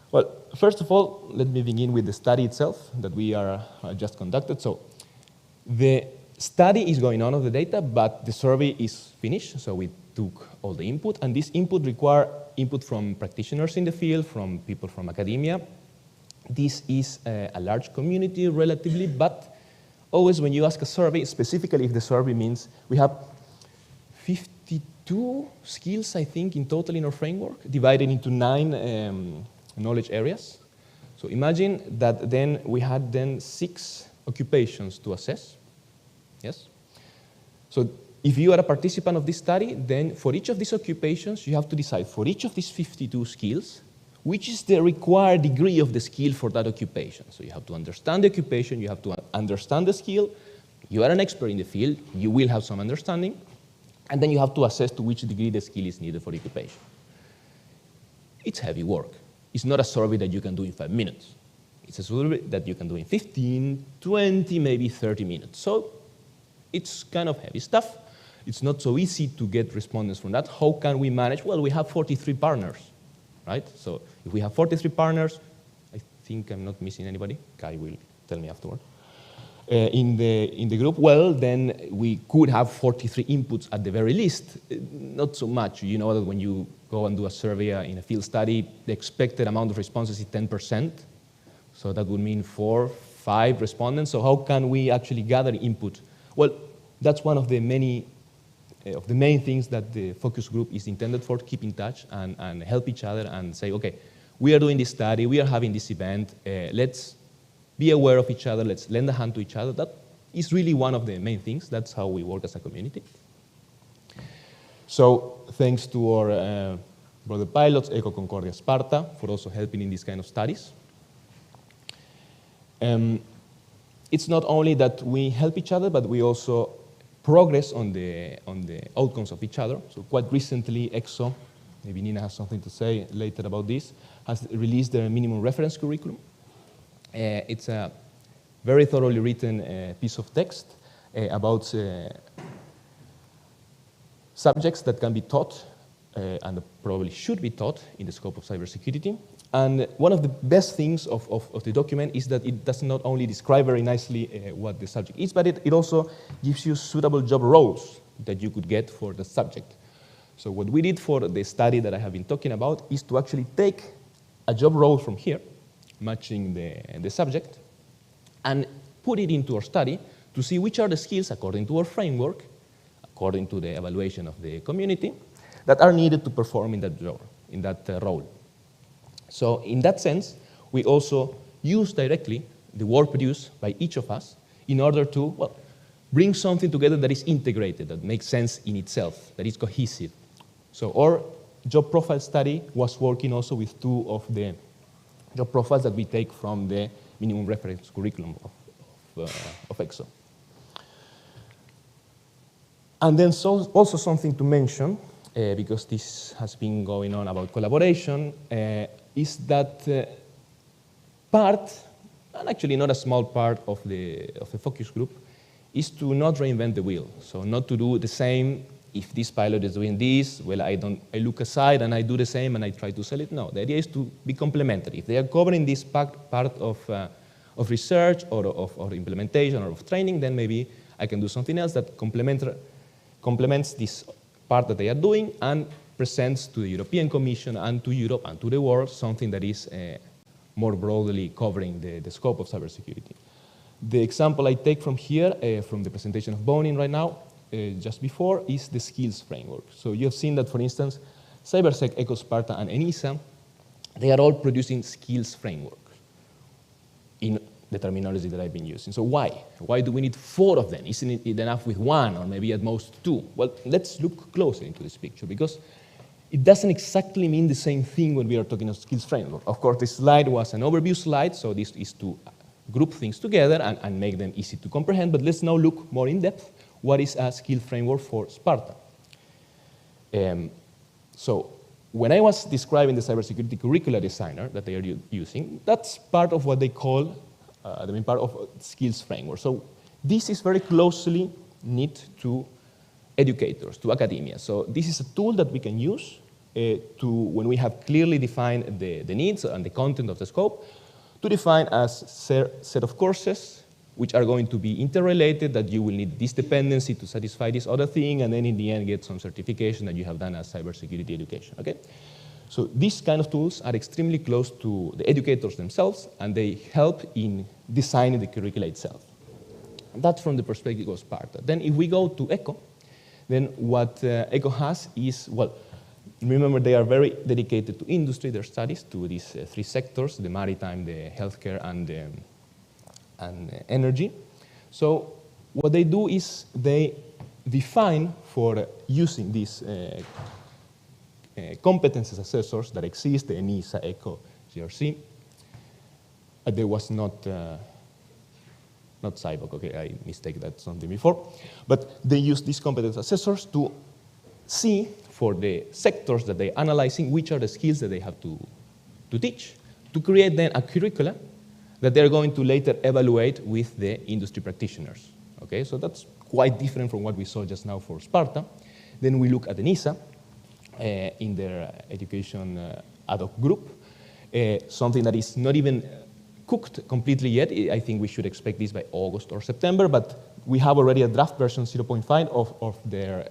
Well, first of all, let me begin with the study itself that we are just conducted. So the study is going on of the data, but the survey is finished. So we took all the input, and this input require input from practitioners in the field, from people from academia. This is a large community relatively, but always when you ask a survey, specifically if the survey means we have 52 skills, I think, in total in our framework, divided into 9 knowledge areas. So imagine that then we had 6 occupations to assess. Yes? So if you are a participant of this study, then for each of these occupations, you have to decide for each of these 52 skills, which is the required degree of the skill for that occupation. So you have to understand the occupation, you have to understand the skill, you are an expert in the field, you will have some understanding, and then you have to assess to which degree the skill is needed for the occupation. It's heavy work. It's not a survey that you can do in 5 minutes. It's a survey that you can do in 15, 20, maybe 30 minutes. So it's kind of heavy stuff. It's not so easy to get respondents from that. How can we manage? Well, we have 43 partners, right? So if we have 43 partners, I think I'm not missing anybody. Kai will tell me afterward. In the group, well, then we could have 43 inputs at the very least. Not so much. You know that when you go and do a survey in a field study, the expected amount of responses is 10%. So that would mean 4, 5 respondents. So how can we actually gather input? Well, that's one of the main things that the focus group is intended for, to keep in touch and help each other and say, okay, we are doing this study, we are having this event, let's be aware of each other, let's lend a hand to each other. That is really one of the main things. That's how we work as a community. So thanks to our brother pilots, ECO, CONCORDIA, SPARTA, for also helping in these kind of studies. It's not only that we help each other, but we also progress on the outcomes of each other. So quite recently, ECSO, maybe Nina has something to say later about this, has released their minimum reference curriculum. It's a very thoroughly written piece of text about subjects that can be taught and probably should be taught in the scope of cybersecurity. And one of the best things of the document is that it does not only describe very nicely what the subject is, but it also gives you suitable job roles that you could get for the subject. So what we did for the study that I have been talking about is to actually take a job role from here, matching the subject, and put it into our study to see which are the skills, according to our framework, according to the evaluation of the community, that are needed to perform in that role. So in that sense, we also use directly the work produced by each of us in order to, well, bring something together that is integrated, that makes sense in itself, that is cohesive. So our job profile study was working also with two of the job profiles that we take from the minimum reference curriculum of ECSO. And then also something to mention, because this has been going on about collaboration, is that part, and actually not a small part of the focus group, is to not reinvent the wheel. So not to do the same. If this pilot is doing this, well, I look aside and I do the same and I try to sell it. No, the idea is to be complementary. If they are covering this part of research or of implementation or of training, then maybe I can do something else that complements this part that they are doing and presents to the European Commission and to Europe and to the world something that is more broadly covering the scope of cybersecurity. The example I take from here, from the presentation of Bonin right now, just before, is the skills framework. So you have seen that, for instance, Cybersec, ECO, SPARTA, and ENISA, they are all producing skills frameworks in the terminology that I've been using. So why? Why do we need 4 of them? Isn't it enough with 1 or maybe at most 2? Well, let's look closely into this picture because it doesn't exactly mean the same thing when we are talking of skills framework. Of course, this slide was an overview slide, so this is to group things together and make them easy to comprehend, but let's now look more in depth. What is a skill framework for SPARTA? So when I was describing the cybersecurity curricula designer that they are using, that's part of what they call the main part of skills framework. So this is very closely knit to educators, to academia. So this is a tool that we can use when we have clearly defined the needs and the content of the scope, to define a set of courses which are going to be interrelated, that you will need this dependency to satisfy this other thing, and then in the end get some certification that you have done as cybersecurity education, okay? So these kind of tools are extremely close to the educators themselves, and they help in designing the curricula itself. That's from the perspective of SPARTA. Then if we go to ECO, then what ECO has is, well, remember they are very dedicated to industry, their studies, to these 3 sectors, the maritime, the healthcare, and energy. So what they do is they define for using these competences assessors that exist, the ENISA, ECO, GRC. There was not CyBOK, okay, I mistake that something before. But they use these competence assessors to see for the sectors that they're analyzing which are the skills that they have to teach, to create then a curricula that they're going to later evaluate with the industry practitioners. Okay, so that's quite different from what we saw just now for SPARTA. Then we look at ENISA in their education ad hoc group, something that is not even cooked completely yet. I think we should expect this by August or September, but we have already a draft version 0.5 of their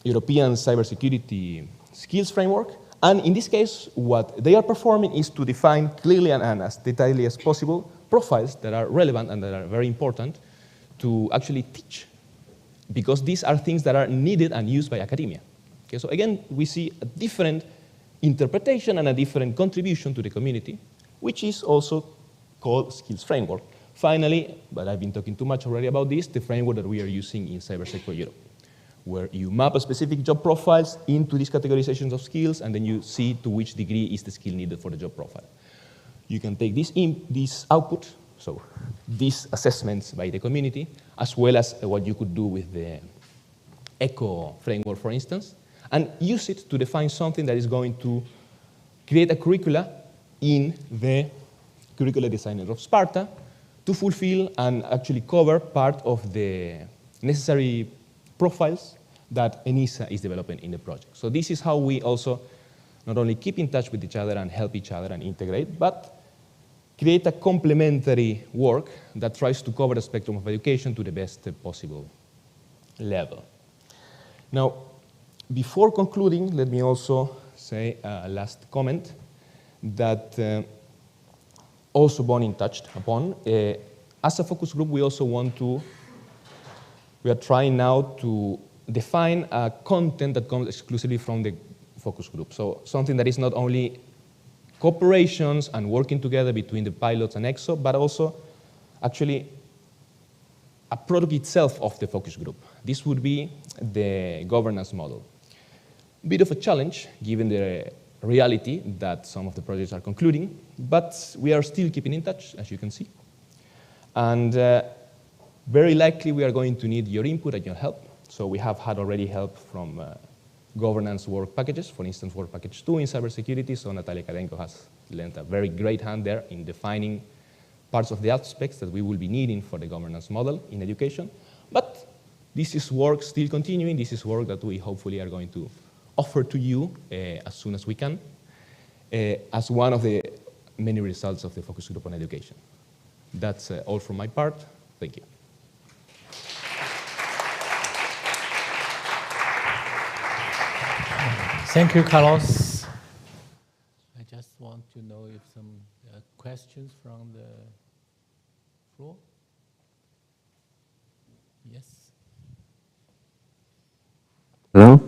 European cybersecurity skills framework. And in this case, what they are performing is to define clearly and as detailedly as possible profiles that are relevant and that are very important to actually teach, because these are things that are needed and used by academia. Okay, so again, we see a different interpretation and a different contribution to the community, which is also called skills framework. Finally, but I've been talking too much already about this, the framework that we are using in Cybersec for Europe, where you map a specific job profiles into these categorizations of skills, and then you see to which degree is the skill needed for the job profile. You can take this output So these assessments by the community, as well as what you could do with the ECO framework, for instance, and use it to define something that is going to create a curricula in the curricular designer of SPARTA to fulfill and actually cover part of the necessary profiles that ENISA is developing in the project. So this is how we also not only keep in touch with each other and help each other and integrate, but create a complementary work that tries to cover the spectrum of education to the best possible level. Now, before concluding, let me also say a last comment that also Bonin touched upon. As a focus group, we also we are trying now to define a content that comes exclusively from the focus group. So something that is not only cooperations and working together between the pilots and ECSO, but also actually a product itself of the focus group. This would be the governance model. A bit of a challenge, given the reality that some of the projects are concluding, but we are still keeping in touch, as you can see. And very likely we are going to need your input and your help. So we have had already help from governance work packages, for instance, work package 2 in cybersecurity. So Natalia Karenko has lent a very great hand there in defining parts of the aspects that we will be needing for the governance model in education. But this is work still continuing. This is work that we hopefully are going to offer to you as soon as we can as one of the many results of the focus group on education. That's all from my part. Thank you. Thank you, Carlos. I just want to know if some questions from the floor. Yes. Hello?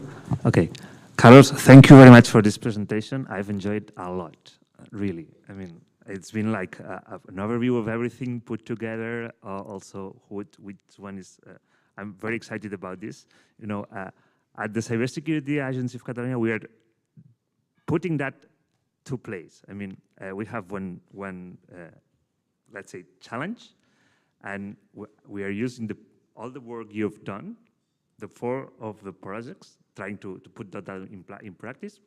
Okay. Carlos, thank you very much for this presentation. I've enjoyed a lot, really. I mean, it's been like an overview of everything put together, also which one is, I'm very excited about this. You know, at the Cybersecurity Agency of Catalonia, we are putting that to place. I mean, we have one let's say, challenge, and we are using all the work you've done, the 4 of the projects, trying to put that in practice.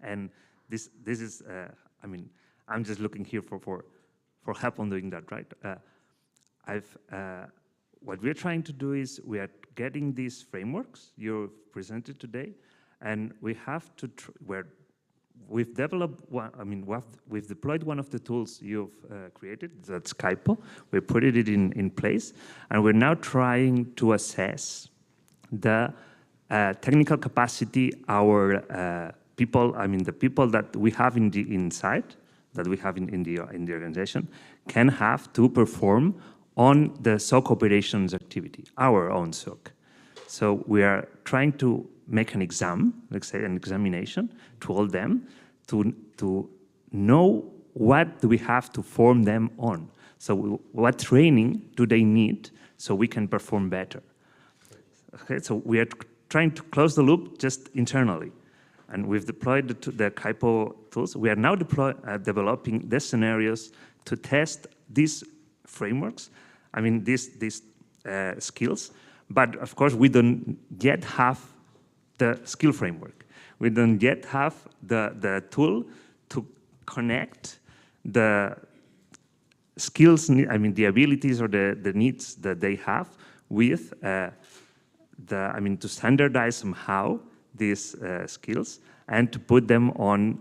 And this is, I mean, I'm just looking here for help on doing that, right? What we're trying to do is we are getting these frameworks you've presented today, and we have to, we've developed one, I mean, we've deployed one of the tools you've created, that's Skype. We put it in place, and we're now trying to assess the technical capacity our people, I mean, the people that we have inside, that we have in the organization, can have to perform on the SOC operations activity, our own SOC. So we are trying to make an exam, let's say an examination, to all them, to know what do we have to form them on. So what training do they need so we can perform better? Okay, so we are trying to close the loop just internally. And we've deployed the Kaipo tools. We are now developing the scenarios to test these frameworks, I mean, these skills. But of course, we don't yet have the skill framework. We don't yet have the tool to connect the skills, I mean, the abilities or the needs that they have with I mean, to standardize somehow these skills and to put them on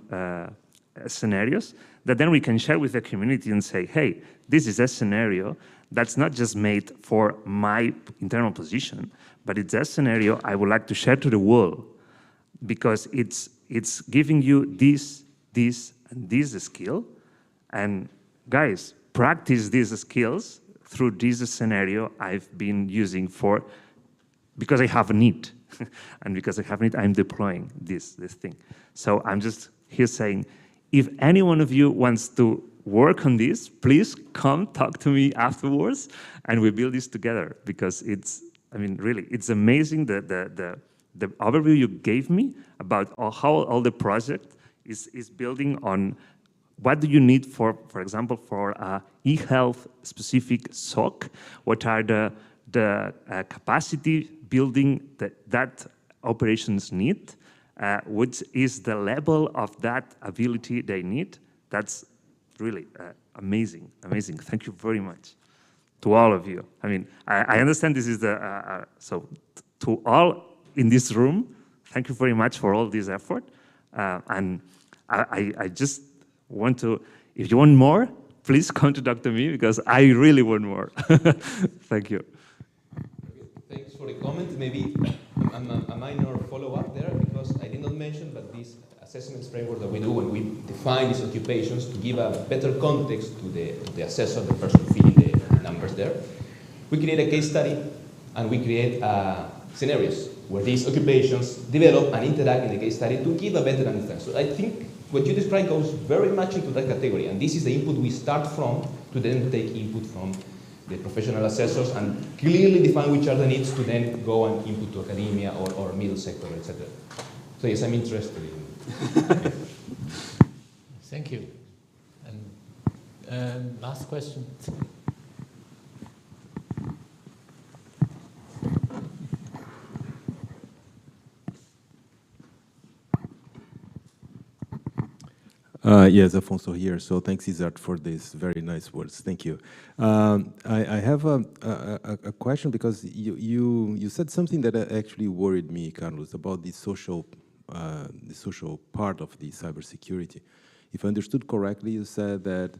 scenarios that then we can share with the community and say, hey, this is a scenario that's not just made for my internal position, but it's a scenario I would like to share to the world because it's giving you this, and this skill. And guys, practice these skills through this scenario I've been using because I have a need. And because I have a need, I'm deploying this thing. So I'm just here saying, if any one of you wants to work on this, please come talk to me afterwards and we build this together because it's, I mean, really, it's amazing the overview you gave me about how all the project is building on what do you need for example, for e-health specific SOC? What are the capacity building that operations need? What is the level of that ability they need? That's really amazing, amazing. Thank you very much to all of you. I mean, I understand this is so to all in this room, thank you very much for all this effort. And I just want to, if you want more, please contact me because I really want more. Thank you. Thanks for the comment. Maybe a minor follow-up there, because I did not mention that this assessment framework that we do when we define these occupations to give a better context to the assessor, the person filling the numbers there. We create a case study and we create scenarios where these occupations develop and interact in the case study to give a better understanding. So I think what you described goes very much into that category, and this is the input we start from to then take input from the professional assessors and clearly define which are the needs to then go and input to academia or middle sector, etc. So yes, I'm interested in. Thank you. And last question. Yes, Afonso here. So thanks, Izard, for these very nice words. Thank you. I have a question because you said something that actually worried me, Carlos, about the social part of the cybersecurity. If I understood correctly, you said that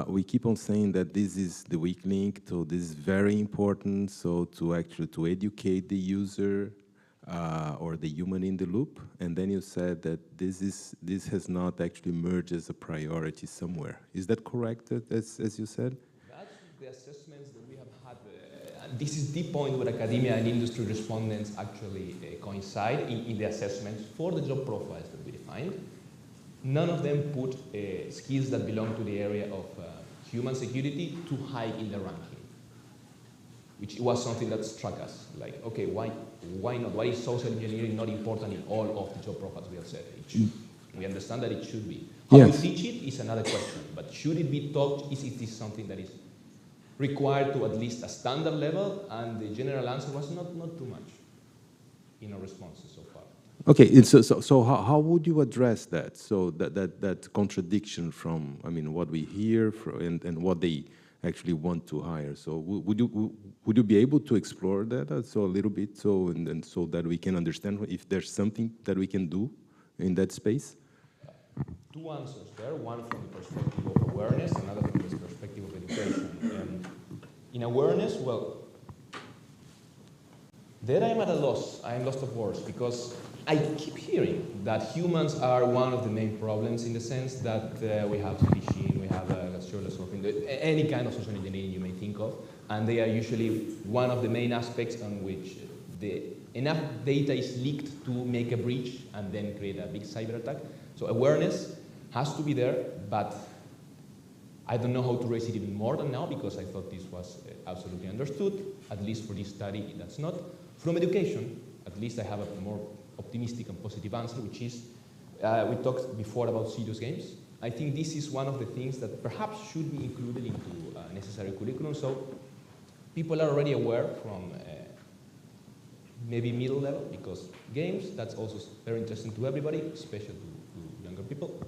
we keep on saying that this is the weak link, so this is very important. So to educate the user. Or the human in the loop, and then you said that this has not actually emerged as a priority somewhere. Is that correct, as you said? That's the assessments that we have had. This is the point where academia and industry respondents actually coincide in the assessments for the job profiles that we defined. None of them put skills that belong to the area of human security too high in the ranking, which was something that struck us. Like, okay, why not? Why is social engineering not important in all of the job profiles we have said? We understand that it should be. How we teach it is another question, but should it be taught? Is it something that is required to at least a standard level? And the general answer was not too much in our responses so far. Okay, so how would you address that? So that contradiction from, I mean, what we hear and what they actually want to hire. So would you be able to explore that so a little bit, so so that we can understand if there's something that we can do in that space? Two answers there. One from the perspective of awareness, another from the perspective of education. In awareness, well, there I am at a loss. I am lost of words because I keep hearing that humans are one of the main problems in the sense that we have phishing, we have any kind of social engineering you may think of, and they are usually one of the main aspects on which enough data is leaked to make a breach and then create a big cyber attack. So awareness has to be there, but I don't know how to raise it even more than now because I thought this was absolutely understood, at least for this study that's not. From education, at least I have a more optimistic and positive answer, which is, we talked before about serious games. I think this is one of the things that perhaps should be included into a necessary curriculum. So people are already aware from maybe middle level, because games, that's also very interesting to everybody, especially to younger people.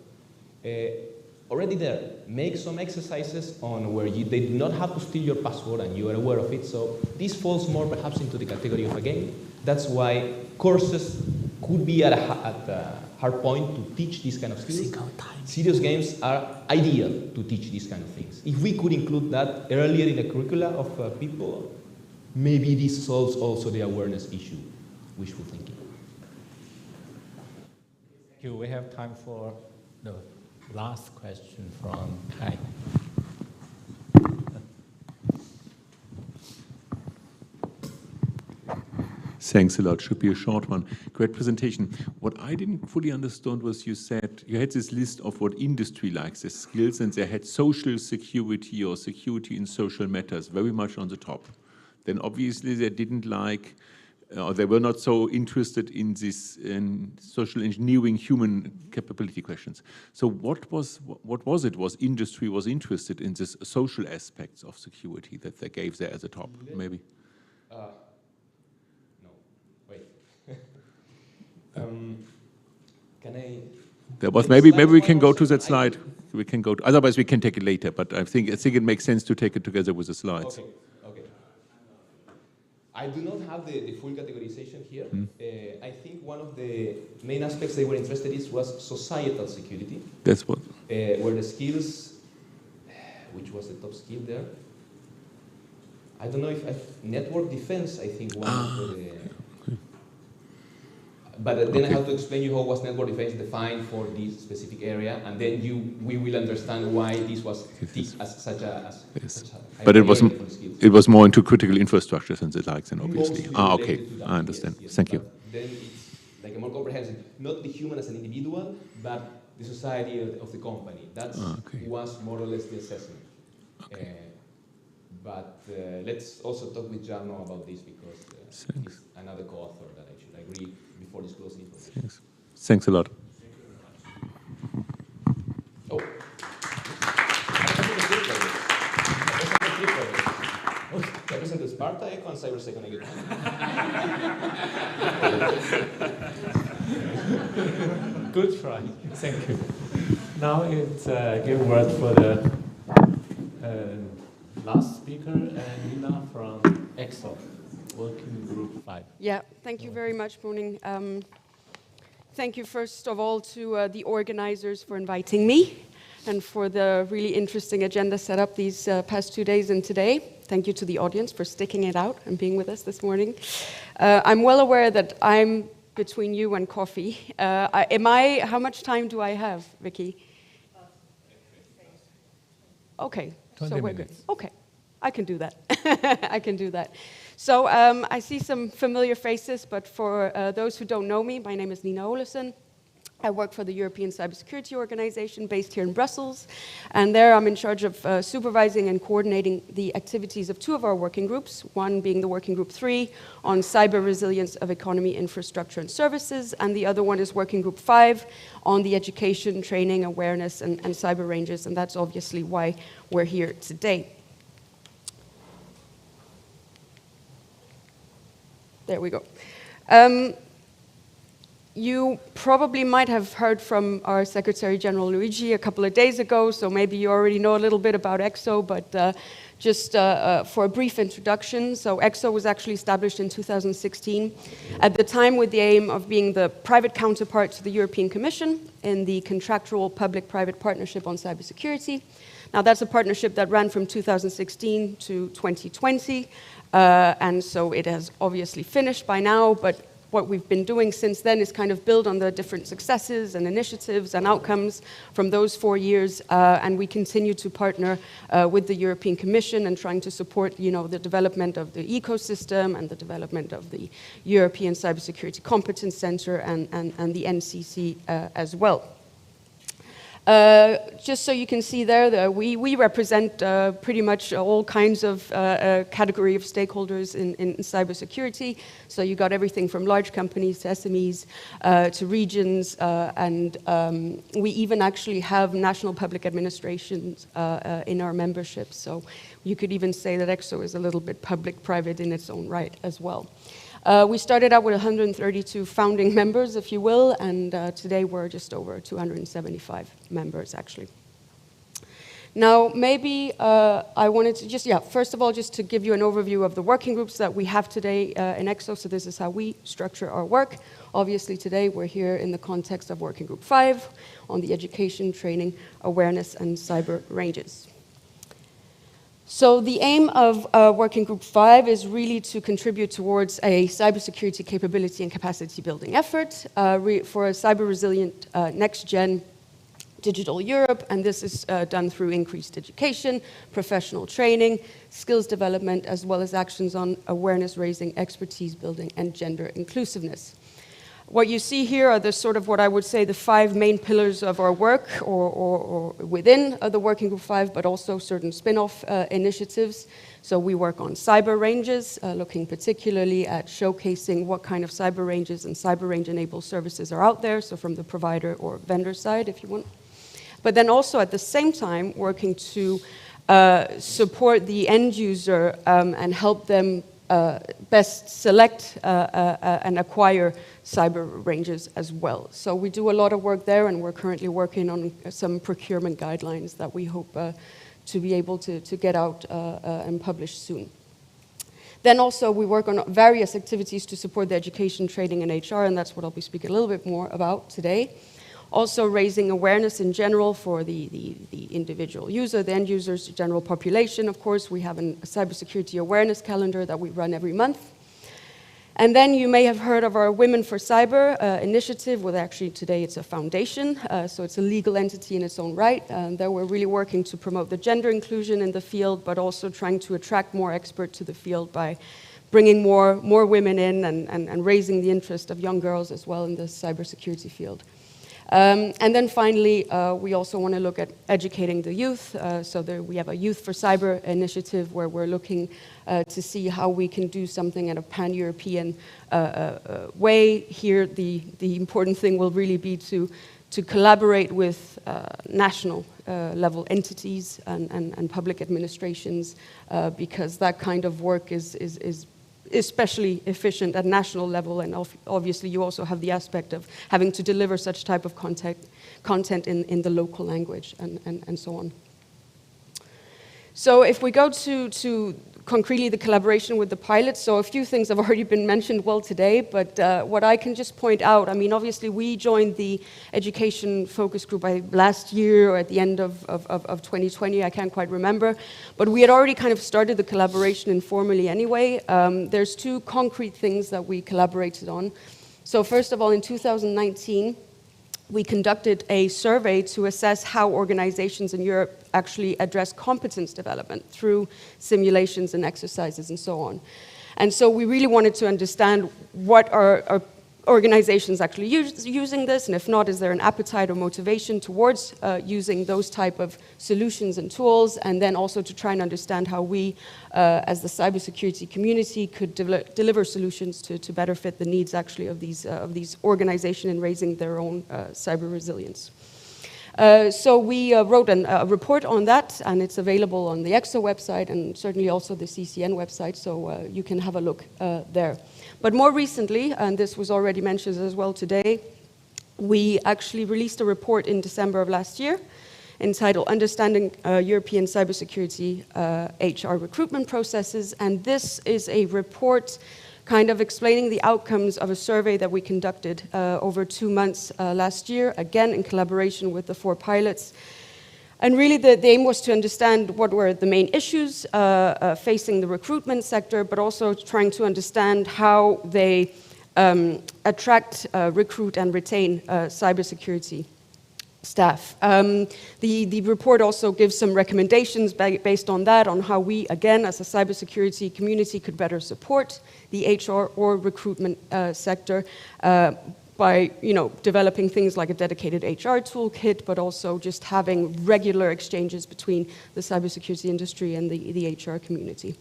Already there, make some exercises on where they do not have to steal your password and you are aware of it. So this falls more perhaps into the category of a game. That's why courses could be at a hard point to teach these kind of skills. Serious games are ideal to teach these kind of things. If we could include that earlier in the curricula of people, maybe this solves also the awareness issue, wishful thinking. Thank you. We have time for the last question from Kai. Thanks a lot. Should be a short one. Great presentation. What I didn't fully understand was you said you had this list of what industry likes as skills, and they had social security or security in social matters very much on the top. Then obviously they didn't like or they were not so interested in this social engineering, human capability questions. So what was it? Was industry was interested in this social aspects of security that they gave there as a top? Maybe. No. Wait. Can I? There was maybe we can go to that slide. We can go. Otherwise, we can take it later. But I think it makes sense to take it together with the slides. Okay. I do not have the full categorization here. I think one of the main aspects they were interested in was societal security. That's what. Where the skills, which was the top skill there? I don't know if network defense. I think one of the. But then I have to explain you how was network defense defined for this specific area, and then we will understand why this was such a but it was more into critical infrastructures and the likes, and obviously. Okay, I understand. Yes. Thank you. Then it's like a more comprehensive, not the human as an individual, but the society of the company. That was more or less the assessment. Okay. But let's also talk with Jarno about this, because he's another co-author that I should agree before disclosing information. Thanks a lot. Oh. I presented SPARTA, ECO, and Cybersecurity. Good try. Thank you. Now it's give word for the last speaker, Nina from ECSO, Working Group 5. Yeah, thank you very much, morning. Thank you first of all to the organizers for inviting me and for the really interesting agenda set up these past 2 days and today. Thank you to the audience for sticking it out and being with us this morning. I'm well aware that I'm between you and coffee. How much time do I have, Vicky? Okay, so we're good. Okay, I can do that. I can do that. So I see some familiar faces, but for those who don't know me, my name is Nina Olesen. I work for the European Cybersecurity Organization based here in Brussels, and there I'm in charge of supervising and coordinating the activities of 2 of our working groups, one being the Working Group 3 on cyber resilience of economy, infrastructure and services, and the other one is Working Group 5 on the education, training, awareness and cyber ranges, and that's obviously why we're here today. There we go. You probably might have heard from our Secretary General Luigi a couple of days ago, so maybe you already know a little bit about ECSO, but just for a brief introduction. So ECSO was actually established in 2016, at the time with the aim of being the private counterpart to the European Commission in the contractual public-private partnership on cybersecurity. Now that's a partnership that ran from 2016 to 2020, and so it has obviously finished by now, but what we've been doing since then is kind of build on the different successes and initiatives and outcomes from those 4 years, and we continue to partner with the European Commission and trying to support, the development of the ecosystem and the development of the European Cybersecurity Competence Center and the NCCC as well. Just so you can see there, we represent pretty much all kinds of category of stakeholders in cybersecurity. So you got everything from large companies to SMEs to regions, and we even actually have national public administrations in our membership. So you could even say that ECSO is a little bit public-private in its own right as well. We started out with 132 founding members, if you will, and today we're just over 275 members, actually. Now, maybe I wanted to first of all, just to give you an overview of the working groups that we have today in ECSO. So this is how we structure our work. Obviously, today we're here in the context of Working Group 5 on the education, training, awareness, and cyber ranges. So the aim of Working Group 5 is really to contribute towards a cybersecurity capability and capacity building effort for a cyber-resilient next-gen digital Europe, and this is done through increased education, professional training, skills development, as well as actions on awareness raising, expertise building, and gender inclusiveness. What you see here are the sort of what I would say the 5 main pillars of our work, or within the Working Group 5, but also certain spin-off initiatives. So we work on cyber ranges, looking particularly at showcasing what kind of cyber ranges and cyber range-enabled services are out there, so from the provider or vendor side, if you want. But then also at the same time, working to support the end user and help them best select and acquire cyber ranges as well. So we do a lot of work there, and we're currently working on some procurement guidelines that we hope to be able to get out and publish soon. Then also we work on various activities to support the education, training, and HR, and that's what I'll be speaking a little bit more about today. Also raising awareness in general for the individual user, the end users, the general population, of course. We have a cybersecurity awareness calendar that we run every month. And then you may have heard of our Women for Cyber initiative. Well, actually today it's a foundation, so it's a legal entity in its own right. There we're really working to promote the gender inclusion in the field, but also trying to attract more experts to the field by bringing more women in and raising the interest of young girls as well in the cybersecurity field. And then finally, we also want to look at educating the youth. So we have a Youth for Cyber initiative where we're looking to see how we can do something at a pan-European way. Here, the important thing will really be to collaborate with national level entities and public administrations, because that kind of work is especially efficient at national level, and obviously you also have the aspect of having to deliver such type of content in the local language and so on. So if we go to concretely the collaboration with the pilots, so a few things have already been mentioned well today, but what I can just point out, I mean, obviously we joined the education focus group last year or at the end of 2020, I can't quite remember, but we had already kind of started the collaboration informally anyway. There's 2 concrete things that we collaborated on. So first of all, in 2019, we conducted a survey to assess how organizations in Europe actually address competence development through simulations and exercises and so on. And so we really wanted to understand what are organizations actually using this, and if not, is there an appetite or motivation towards using those type of solutions and tools, and then also to try and understand how we, as the cybersecurity community, could deliver solutions to better fit the needs actually of these organizations in raising their own cyber resilience. So we wrote a report on that, and it's available on the ECSO website and certainly also the CCN website, so you can have a look there. But more recently, and this was already mentioned as well today, we actually released a report in December of last year entitled Understanding European Cybersecurity HR Recruitment Processes, and this is a report kind of explaining the outcomes of a survey that we conducted over 2 months last year, again in collaboration with the 4 pilots. And really the aim was to understand what were the main issues facing the recruitment sector, but also trying to understand how they attract, recruit, and retain cybersecurity staff. The report also gives some recommendations based on that, on how we, again, as a cybersecurity community, could better support the HR or recruitment sector by, developing things like a dedicated HR toolkit, but also just having regular exchanges between the cybersecurity industry and the HR community.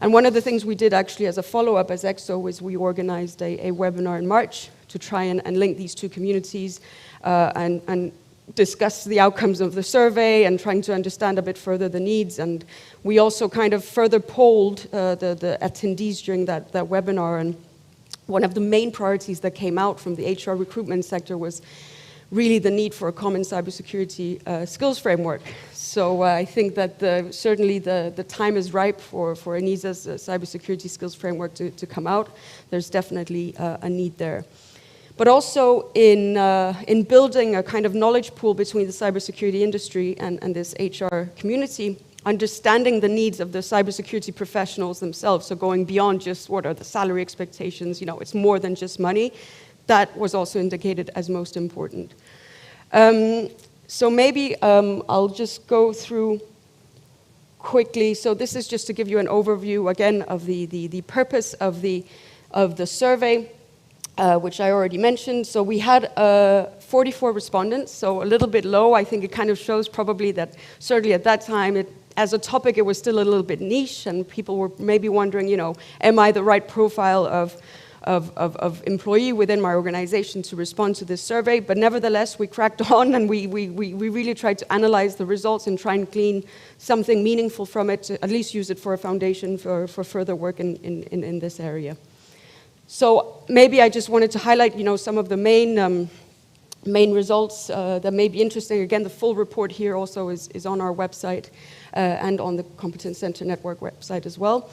And one of the things we did actually as a follow-up as ECSO was we organized a webinar in March to try and link these 2 communities and discuss the outcomes of the survey and trying to understand a bit further the needs. And we also kind of further polled the attendees during that webinar, and one of the main priorities that came out from the HR recruitment sector was really the need for a common cybersecurity skills framework. So I think that certainly the time is ripe for ENISA's cybersecurity skills framework to come out. There's definitely a need there. But also in building a kind of knowledge pool between the cybersecurity industry and this HR community, understanding the needs of the cybersecurity professionals themselves, so going beyond just what are the salary expectations, it's more than just money, that was also indicated as most important. So maybe I'll just go through quickly. So this is just to give you an overview, again, of the purpose of the survey. which I already mentioned. So we had 44 respondents, so a little bit low. I think it kind of shows probably that certainly at that time, as a topic, it was still a little bit niche, and people were maybe wondering, you know, am I the right profile of employee within my organization to respond to this survey? But nevertheless, we cracked on, and we really tried to analyze the results and try and glean something meaningful from it, to at least use it for a foundation for further work in this area. So maybe I just wanted to highlight, you know, some of the main results that may be interesting. Again, the full report here also is on our website and on the Competence Center Network website as well.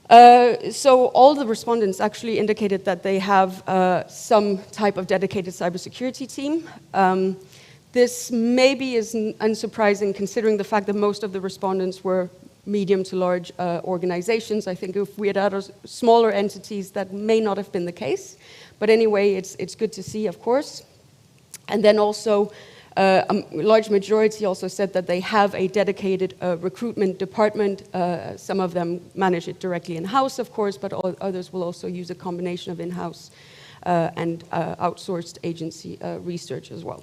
So all the respondents actually indicated that they have some type of dedicated cybersecurity team. This maybe is unsurprising considering the fact that most of the respondents were medium to large organizations. I think if we had other smaller entities, that may not have been the case. But anyway, it's good to see, of course. And then also, a large majority also said that they have a dedicated recruitment department. Some of them manage it directly in-house, of course, but others will also use a combination of in-house and outsourced agency research as well.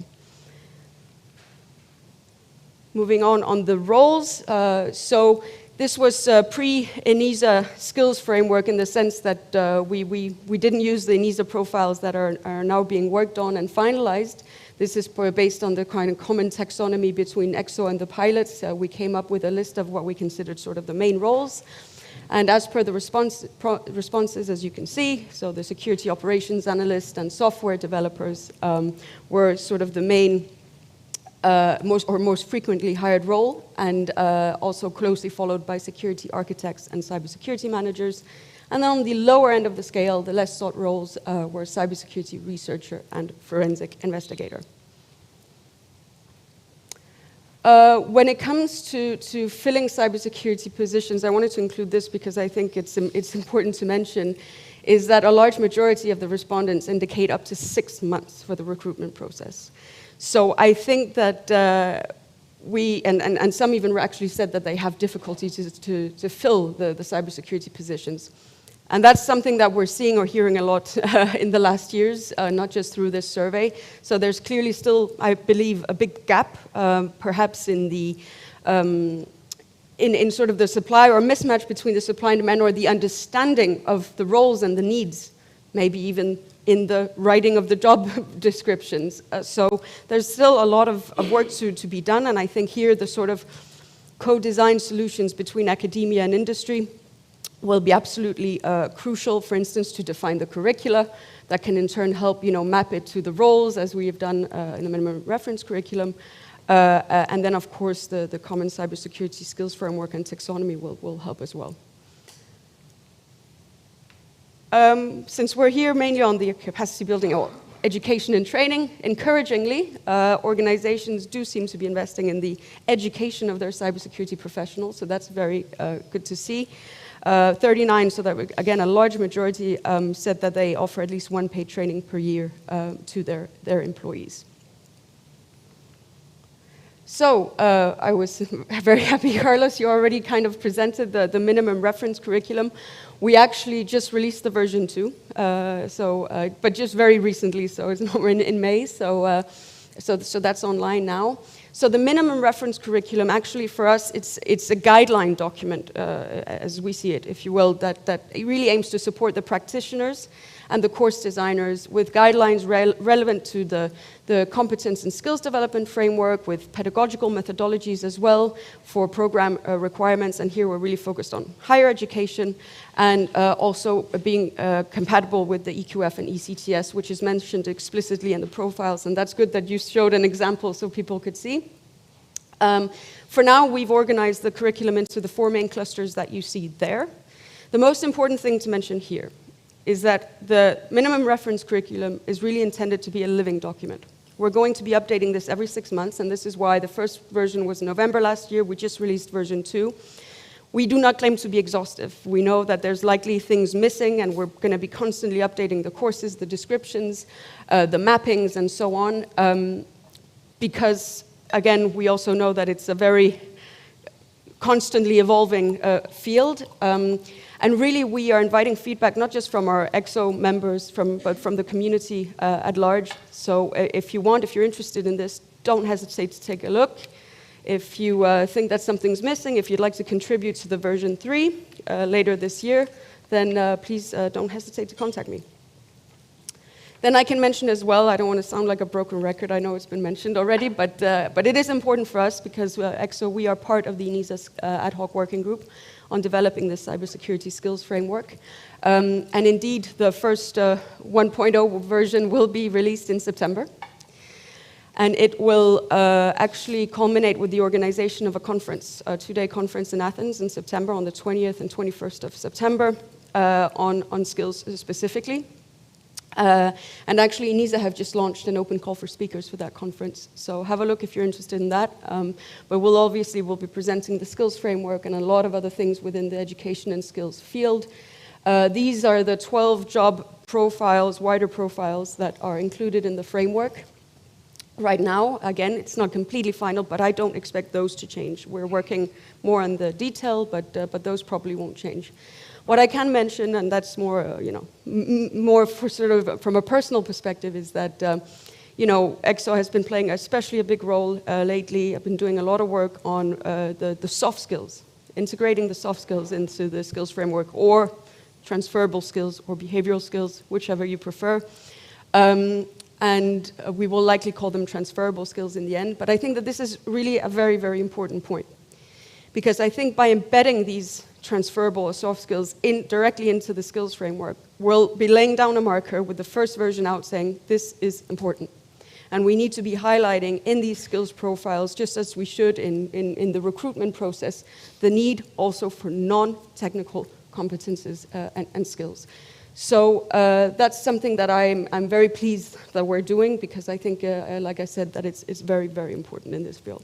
Moving on the roles. So this was pre-ENISA skills framework in the sense that we didn't use the ENISA profiles that are now being worked on and finalized. This is based on the kind of common taxonomy between ECSO and the pilots. We came up with a list of what we considered sort of the main roles. And as per the responses, as you can see, so the security operations analyst and software developers were sort of the main most frequently hired role, and also closely followed by security architects and cybersecurity managers. And then on the lower end of the scale, the less sought roles were cybersecurity researcher and forensic investigator. When it comes to filling cybersecurity positions, I wanted to include this because I think it's important to mention, is that a large majority of the respondents indicate up to 6 months for the recruitment process. So I think that and some even actually said that they have difficulty to fill the cybersecurity positions. And that's something that we're seeing or hearing a lot in the last years, not just through this survey. So there's clearly still, I believe, a big gap, perhaps in the in sort of the supply or mismatch between the supply and demand, or the understanding of the roles and the needs, maybe even in the writing of the job descriptions. So there's still a lot of work to be done, and I think here the sort of co-design solutions between academia and industry will be absolutely crucial, for instance, to define the curricula that can in turn help, you know, map it to the roles, as we have done in the minimum reference curriculum. And then, of course, the common cybersecurity skills framework and taxonomy will help as well. Since we're here mainly on the capacity building or education and training, encouragingly, organizations do seem to be investing in the education of their cybersecurity professionals, so that's very good to see. 39, so that again, a large majority said that they offer at least one paid training per year to their employees. So I was very happy, Carlos, you already kind of presented the minimum reference curriculum. We actually just released the version 2, but just very recently, so it's not in May, so that's online now. So the minimum reference curriculum, actually for us, it's a guideline document, as we see it, if you will, that it really aims to support the practitioners and the course designers with guidelines relevant to the competence and skills development framework, with pedagogical methodologies as well for program requirements. And here we're really focused on higher education and also being compatible with the EQF and ECTS, which is mentioned explicitly in the profiles. And that's good that you showed an example so people could see. For now, we've organized the curriculum into the 4 main clusters that you see there. The most important thing to mention here is that the minimum reference curriculum is really intended to be a living document. We're going to be updating this every 6 months, and this is why the first version was November last year. We just released version 2. We do not claim to be exhaustive. We know that there's likely things missing, and we're going to be constantly updating the courses, the descriptions, the mappings, and so on, because, again, we also know that it's a very constantly evolving field. And really, we are inviting feedback not just from our ECSO members, but from the community at large. So if you're interested in this, don't hesitate to take a look. If you think that something's missing, if you'd like to contribute to the version 3 later this year, then please don't hesitate to contact me. Then I can mention as well, I don't want to sound like a broken record, I know it's been mentioned already, but it is important for us because ECSO, we are part of the ENISA ad hoc working group on developing this cybersecurity skills framework. And indeed, the first 1.0 version will be released in September. And it will actually culminate with the organization of a conference, a 2-day conference in Athens in September, on the 20th and 21st of September, on skills specifically. And actually, ENISA have just launched an open call for speakers for that conference. So have a look if you're interested in that. But we'll be presenting the skills framework and a lot of other things within the education and skills field. These are the 12 job profiles, wider profiles, that are included in the framework. Right now, again, it's not completely final, but I don't expect those to change. We're working more on the detail, but those probably won't change. What I can mention, and that's more, more for sort of from a personal perspective, is that, ECSO has been playing especially a big role lately. I've been doing a lot of work on the soft skills, integrating the soft skills into the skills framework, or transferable skills, or behavioral skills, whichever you prefer. And we will likely call them transferable skills in the end. But I think that this is really a very, very important point. Because I think by embedding these transferable or soft skills directly into the skills framework, we'll be laying down a marker with the first version out saying this is important. And we need to be highlighting in these skills profiles, just as we should in the recruitment process, the need also for non-technical competences and skills. So that's something that I'm very pleased that we're doing, because I think, like I said, that it's very, very important in this field.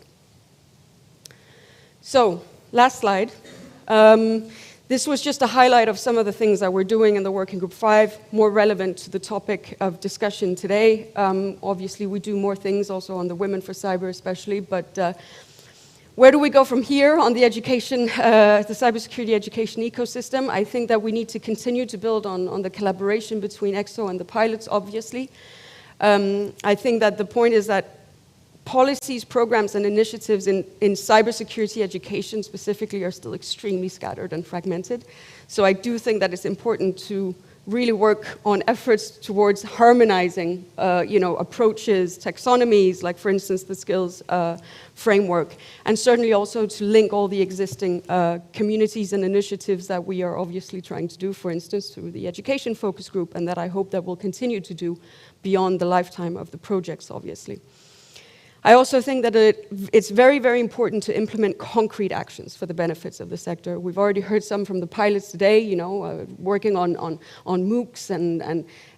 So, last slide. This was just a highlight of some of the things that we're doing in the Working Group 5, more relevant to the topic of discussion today. Obviously, we do more things also on the Women for Cyber especially, but where do we go from here on the education, the cybersecurity education ecosystem? I think that we need to continue to build on the collaboration between ECSO and the pilots, obviously. I think that the point is that policies, programs, and initiatives in cybersecurity education specifically are still extremely scattered and fragmented. So I do think that it's important to really work on efforts towards harmonizing, approaches, taxonomies, like for instance the skills framework, and certainly also to link all the existing communities and initiatives that we are obviously trying to do, for instance, through the education focus group, and that I hope that we'll continue to do beyond the lifetime of the projects, obviously. I also think that it's very, very important to implement concrete actions for the benefits of the sector. We've already heard some from the pilots today, working on MOOCs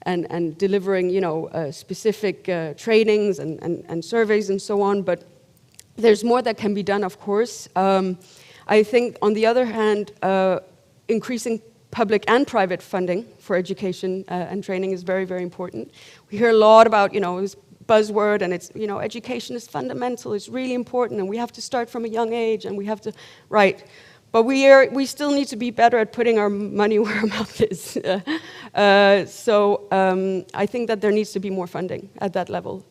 and delivering, specific trainings and surveys and so on. But there's more that can be done, of course. I think, on the other hand, increasing public and private funding for education and training is very, very important. We hear a lot about, this buzzword, and it's, education is fundamental, it's really important, and we have to start from a young age, and we have to, right. But we still need to be better at putting our money where our mouth is. So I think that there needs to be more funding at that level.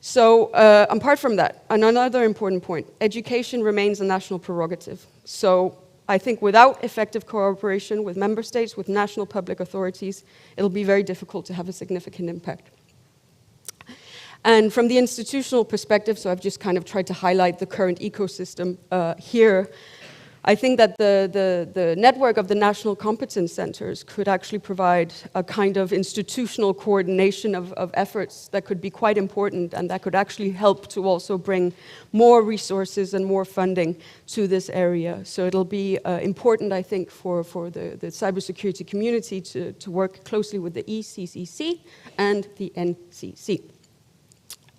Apart from that, another important point, education remains a national prerogative. So I think without effective cooperation with member states, with national public authorities, it'll be very difficult to have a significant impact. And from the institutional perspective, so I've just kind of tried to highlight the current ecosystem here, I think that the network of the national competence centers could actually provide a kind of institutional coordination of efforts that could be quite important, and that could actually help to also bring more resources and more funding to this area. So it'll be important, I think, for the cybersecurity community to work closely with the ECCC and the NCCC.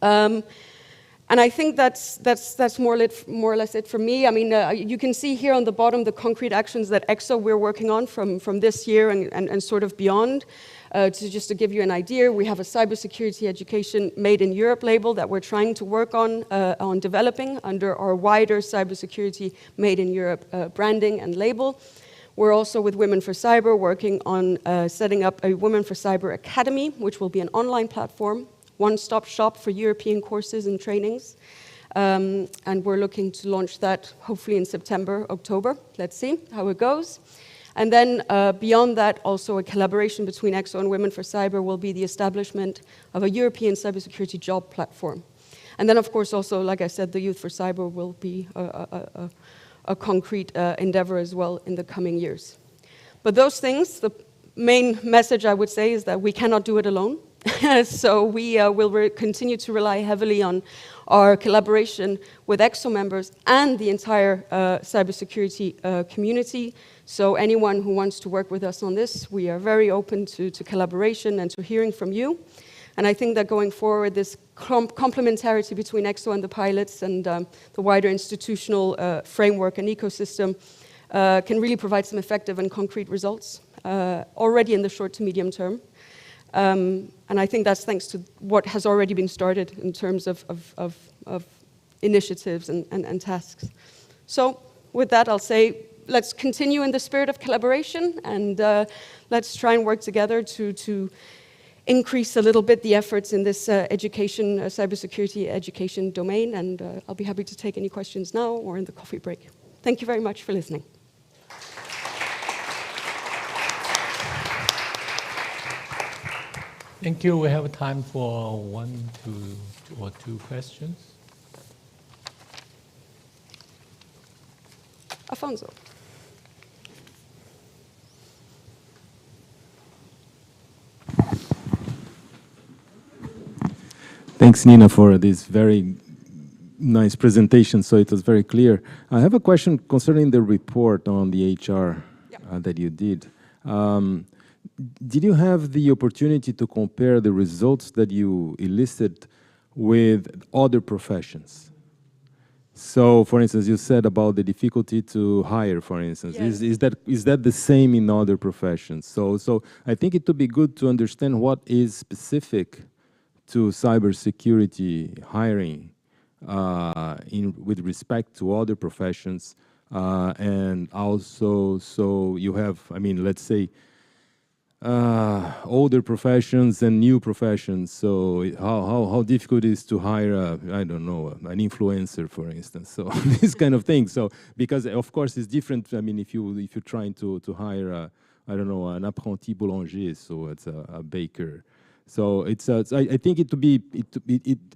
And I think that's more or less it for me. I mean, you can see here on the bottom the concrete actions that ECSO we're working on from this year and sort of beyond. Just to give you an idea, we have a cybersecurity education made in Europe label that we're trying to work on developing under our wider cybersecurity made in Europe branding and label. We're also with Women for Cyber working on setting up a Women for Cyber Academy, which will be an online platform, one-stop shop for European courses and trainings. And we're looking to launch that hopefully in September, October. Let's see how it goes. And then beyond that, also a collaboration between ECSO and Women for Cyber will be the establishment of a European cybersecurity job platform. And then, of course, also, like I said, the Youth for Cyber will be a concrete endeavor as well in the coming years. But those things, the main message I would say is that we cannot do it alone. So we will continue to rely heavily on our collaboration with ECSO members and the entire cybersecurity community. So anyone who wants to work with us on this, we are very open to collaboration and to hearing from you. And I think that going forward, this complementarity between ECSO and the pilots and the wider institutional framework and ecosystem can really provide some effective and concrete results already in the short to medium term. And I think that's thanks to what has already been started in terms of initiatives and tasks. So with that, I'll say, let's continue in the spirit of collaboration and let's try and work together to increase a little bit the efforts in this education, cybersecurity education domain. And I'll be happy to take any questions now or in the coffee break. Thank you very much for listening. Thank you. We have time for one, or two questions. Afonso. Thanks, Nina, for this very nice presentation. So it was very clear. I have a question concerning the report on the HR that you did. Did you have the opportunity to compare the results that you elicited with other professions? So, for instance, you said about the difficulty to hire, for instance. Yes. Is that the same in other professions? So I think it would be good to understand what is specific to cybersecurity hiring with respect to other professions, and also, so you have, I mean, let's say, older professions and new professions. So how difficult it is to hire I don't know, an influencer, for instance. So this kind of thing. So because of course it's different. I mean, if you're trying to hire I don't know, an apprenti boulanger, so it's a baker. So it's I think it to be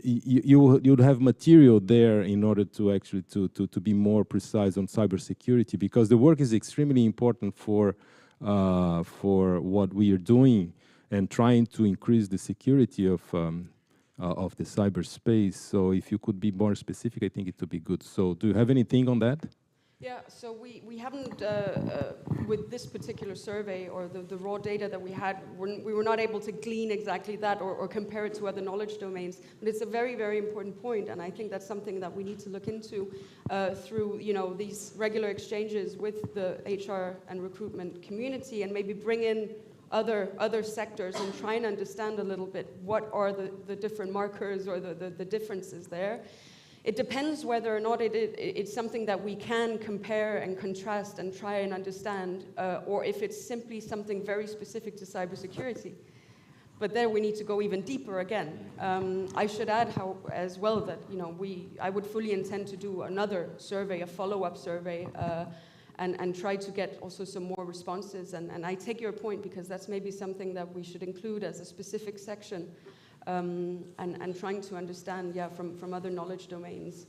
you'd have material there in order to actually to be more precise on cybersecurity, because the work is extremely important for what we are doing and trying to increase the security of the cyberspace. So if you could be more specific, I think it would be good. So do you have anything on that? Yeah, so we haven't, with this particular survey or the raw data that we had, we were not able to glean exactly that or compare it to other knowledge domains. But it's a very, very important point, and I think that's something that we need to look into through, you know, these regular exchanges with the HR and recruitment community, and maybe bring in other sectors and try and understand a little bit what are the different markers or the differences there. It depends whether or not it's something that we can compare and contrast and try and understand, or if it's simply something very specific to cybersecurity. But there we need to go even deeper again. I should add as well that, you know, I would fully intend to do another survey, a follow-up survey, and try to get also some more responses. And I take your point, because that's maybe something that we should include as a specific section. And trying to understand, yeah, from other knowledge domains.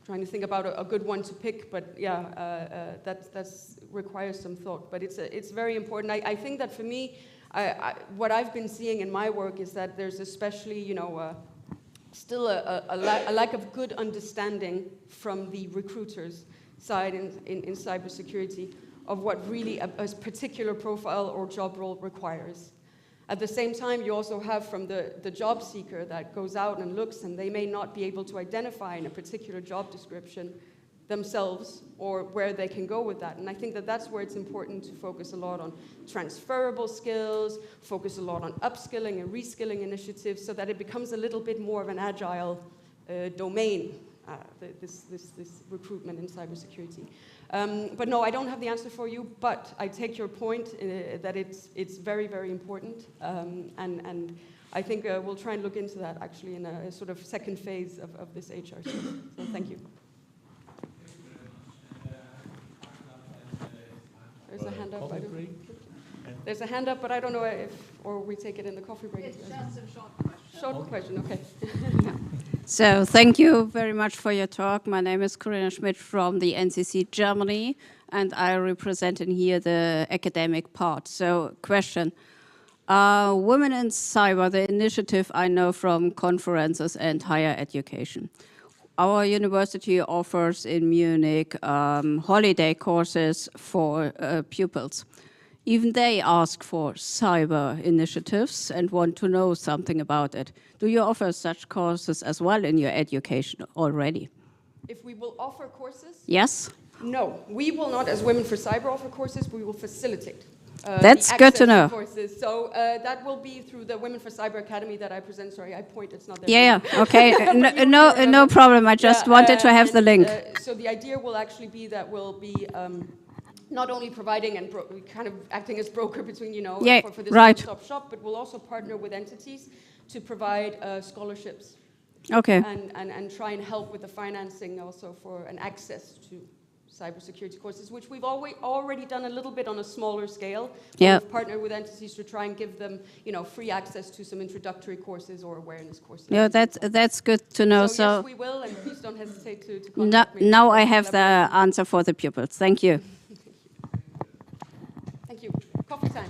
Trying to think about a good one to pick, but yeah, that requires some thought. But it's very important. I think that for me, what I've been seeing in my work is that there's especially, you know, still a lack of good understanding from the recruiters' side in cybersecurity of what really a particular profile or job role requires. At the same time, you also have from the job seeker that goes out and looks, and they may not be able to identify in a particular job description themselves or where they can go with that. And I think that that's where it's important to focus a lot on transferable skills, focus a lot on upskilling and reskilling initiatives, so that it becomes a little bit more of an agile domain, this recruitment in cybersecurity. But no, I don't have the answer for you, but I take your point that it's very, very important. And I think we'll try and look into that actually in a sort of second phase of this HR. So thank you. There's a hand up. There's a hand up, but I don't know if, or we take it in the coffee break. It's just a short question. Short question, okay. So thank you very much for your talk. My name is Corinna Schmitt from the NCCC Germany, and I represent in here the academic part. So question, Women in Cyber, the initiative I know from conferences and higher education. Our university offers in Munich holiday courses for pupils. Even they ask for cyber initiatives and want to know something about it. Do you offer such courses as well in your education already? If we will offer courses? Yes? No, we will not, as Women for Cyber, offer courses. We will facilitate. That's good to know. Courses. So that will be through the Women for Cyber Academy that I present. Sorry, I point, it's not there. Yeah, okay, no problem. I just wanted to have the link. So the idea will actually be that we'll be not only providing and kind of acting as broker between, you know, for this one-stop shop, but we'll also partner with entities to provide scholarships. Okay. And try and help with the financing also for an access to cybersecurity courses, which we've already done a little bit on a smaller scale. Yeah. We've partnered with entities to try and give them, you know, free access to some introductory courses or awareness courses. Yeah, that's good to know. So yes, we will, and please don't hesitate to contact me. Now I have the answer for the pupils. Thank you. Thank you. Coffee time.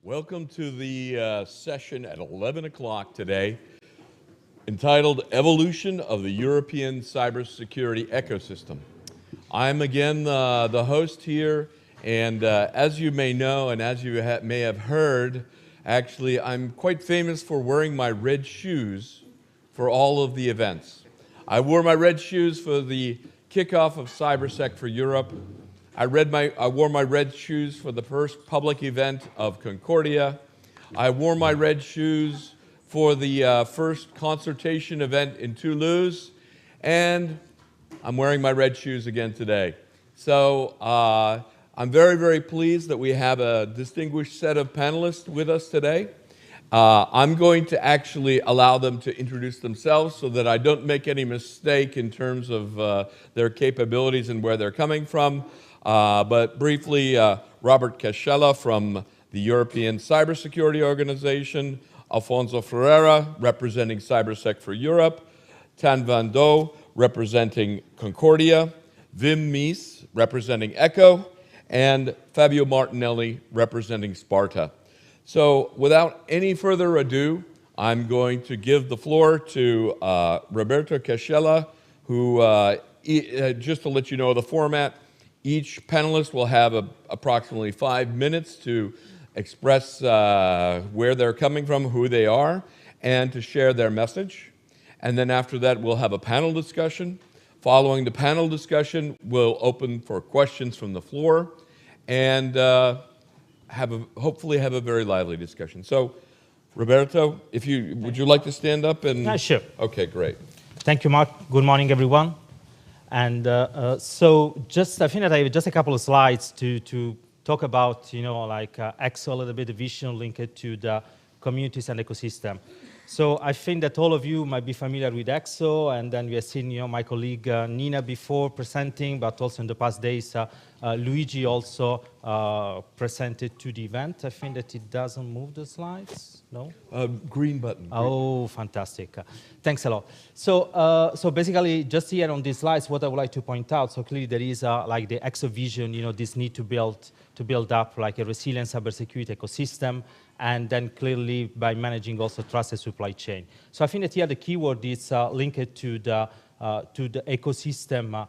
Welcome to the session at 11 o'clock today, entitled Evolution of the European Cybersecurity Ecosystem. I'm again the host here, and as you may know, and as you may have heard, actually I'm quite famous for wearing my red shoes for all of the events. I wore my red shoes for the kickoff of CyberSec for Europe. I wore my red shoes for the first public event of Concordia. I wore my red shoes for the first consultation event in Toulouse, and I'm wearing my red shoes again today. So I'm very, very pleased that we have a distinguished set of panelists with us today. I'm going to actually allow them to introduce themselves so that I don't make any mistake in terms of their capabilities and where they're coming from. But briefly, Robert Cascella from the European Cybersecurity Organization, Afonso Ferreira, representing CyberSec for Europe, Thanh van Do, representing Concordia, Wim Mees, representing ECHO, and Fabio Martinelli, representing SPARTA. So without any further ado, I'm going to give the floor to Roberto Cascella, who, just to let you know the format, each panelist will have approximately 5 minutes to express where they're coming from, who they are, and to share their message. And then after that, we'll have a panel discussion. Following the panel discussion, we'll open for questions from the floor and hopefully have a very lively discussion. So, Roberto, would you like to stand up? And sure. Okay, great. Thank you, Mark. Good morning, everyone. And so I think that I have just a couple of slides to talk about, ECSO, a little bit, the vision linked to the communities and ecosystem. So I think that all of you might be familiar with ECSO, and then we have seen, my colleague Nina before presenting, but also in the past days, Luigi also presented to the event. I think that it doesn't move the slides, no? Green button. Oh, fantastic. Thanks a lot. So basically, just here on these slides, what I would like to point out, so clearly there is like the ECSO vision, this need to build up like a resilient cybersecurity ecosystem, and then clearly by managing also trusted supply chain. So I think that here the keyword is linked to the ecosystem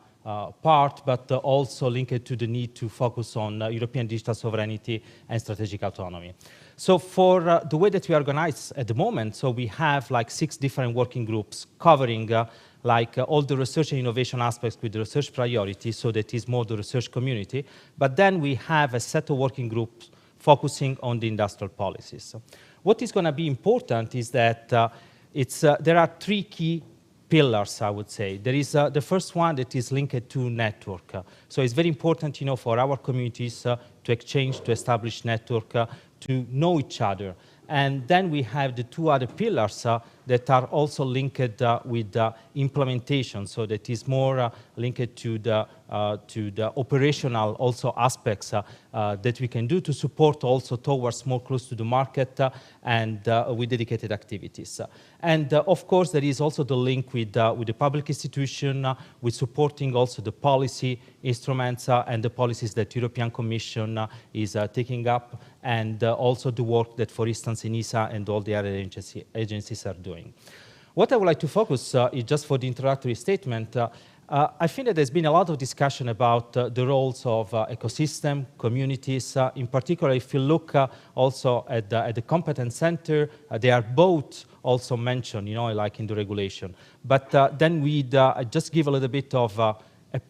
part, but also linked to the need to focus on European digital sovereignty and strategic autonomy. So for the way that we organize at the moment, so we have like 6 different working groups covering all the research and innovation aspects with the research priority, so that is more the research community. But then we have a set of working groups focusing on the industrial policies. What is going to be important is that there are 3 key pillars, I would say. There is the first one that is linked to network. So it's very important, for our communities to exchange, to establish network, to know each other. And then we have the 2 other pillars that are also linked with implementation. So that is more linked to the operational also aspects that we can do to support also towards more close to the market and with dedicated activities. And of course, there is also the link with the public institution, with supporting also the policy instruments and the policies that European Commission is taking up, and also the work that, for instance, ENISA and all the other agencies are doing. What I would like to focus is just for the introductory statement. I think that there's been a lot of discussion about the roles of ecosystem, communities. In particular, if you look also at the competence center, they are both also mentioned, like in the regulation. But then we'd just give a little bit of a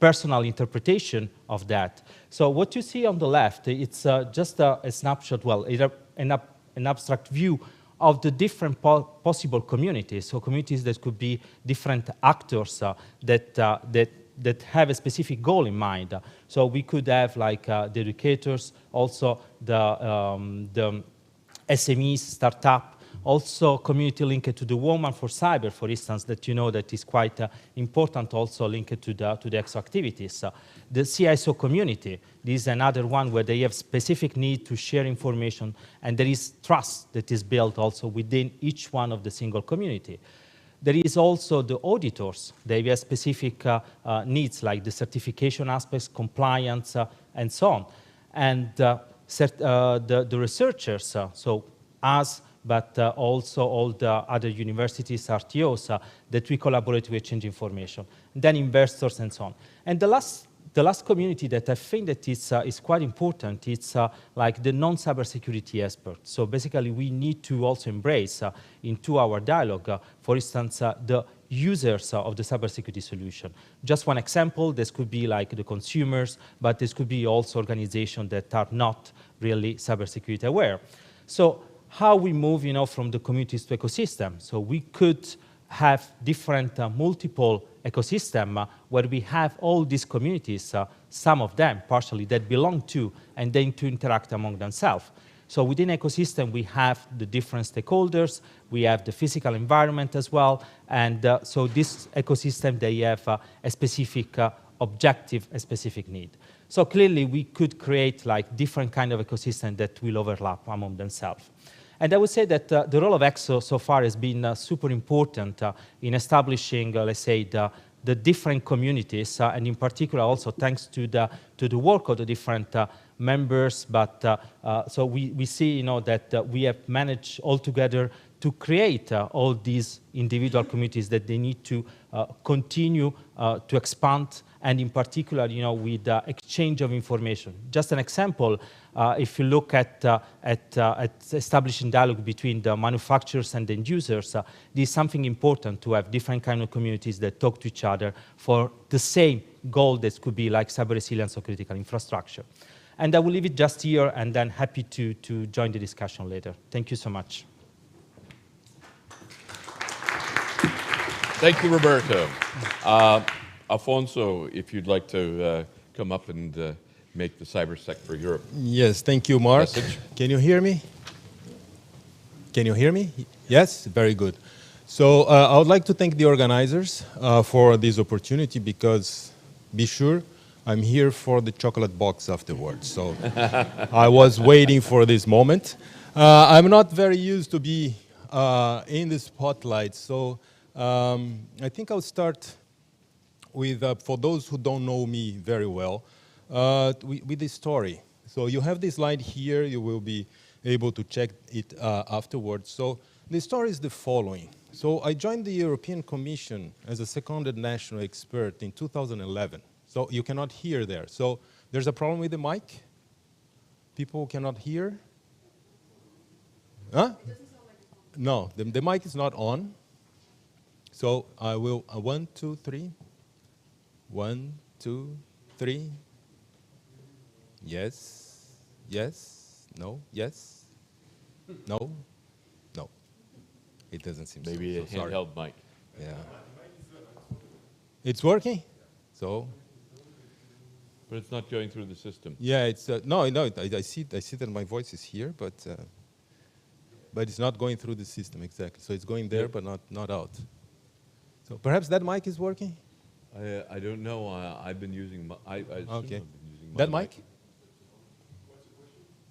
personal interpretation of that. So what you see on the left, it's just a snapshot, well, an abstract view of the different possible communities. So communities that could be different actors that have a specific goal in mind. So we could have like the educators, also the SMEs, startup, also community linked to the Woman for Cyber, for instance, that that is quite important, also linked to the ECSO activities. The CISO community, this is another one where they have specific need to share information, and there is trust that is built also within each one of the single community. There is also the auditors. They have specific needs like the certification aspects, compliance, and so on. And the researchers, so us, but also all the other universities, RTOs, that we collaborate with, exchange information, and then investors and so on. And the last community that I think that is quite important, it's like the non-cybersecurity experts. So basically, we need to also embrace into our dialogue, for instance, the users of the cybersecurity solution. Just one example, this could be like the consumers, but this could be also organizations that are not really cybersecurity aware. So how we move, from the communities to ecosystem. So we could have different multiple ecosystem where we have all these communities, some of them partially that belong to, and then to interact among themselves. So within ecosystem, we have the different stakeholders, we have the physical environment as well, and so this ecosystem, they have a specific objective, a specific need. So clearly, we could create like different kind of ecosystem that will overlap among themselves. And I would say that the role of ECSO so far has been super important in establishing, let's say, the different communities, and in particular also thanks to the work of the different members. But so we see, that we have managed altogether to create all these individual communities that they need to continue to expand, and in particular, with exchange of information. Just an example, if you look at establishing dialogue between the manufacturers and the end users, this is something important to have different kind of communities that talk to each other for the same goal that could be like cyber resilience or critical infrastructure. And I will leave it just here, and then happy to join the discussion later. Thank you so much. Thank you, Roberto. Afonso, if you'd like to come up and make the CyberSec for Europe. Yes, thank you, Mark. Message. Can you hear me? Can you hear me? Yes, very good. So I would like to thank the organizers for this opportunity, because be sure I'm here for the chocolate box afterwards. So I was waiting for this moment. I'm not very used to be in the spotlight, so I think I'll start with, for those who don't know me very well, with this story. So you have this slide here, you will be able to check it afterwards. So the story is the following. So I joined the European Commission as a seconded national expert in 2011. So you cannot hear there. So there's a problem with the mic? People cannot hear? Huh? No, the mic is not on. So I will, 1, 2, 3. 1, 2, 3. Yes, yes, no, yes, no, no. It doesn't seem Maybe so. a handheld mic. Yeah. It's working? So? But it's not going through the system. Yeah, it's, no, I see that my voice is here, but it's not going through the system, exactly. So it's going there, but not out. So perhaps that mic is working? I don't know. I've been using okay. I've been using that mic?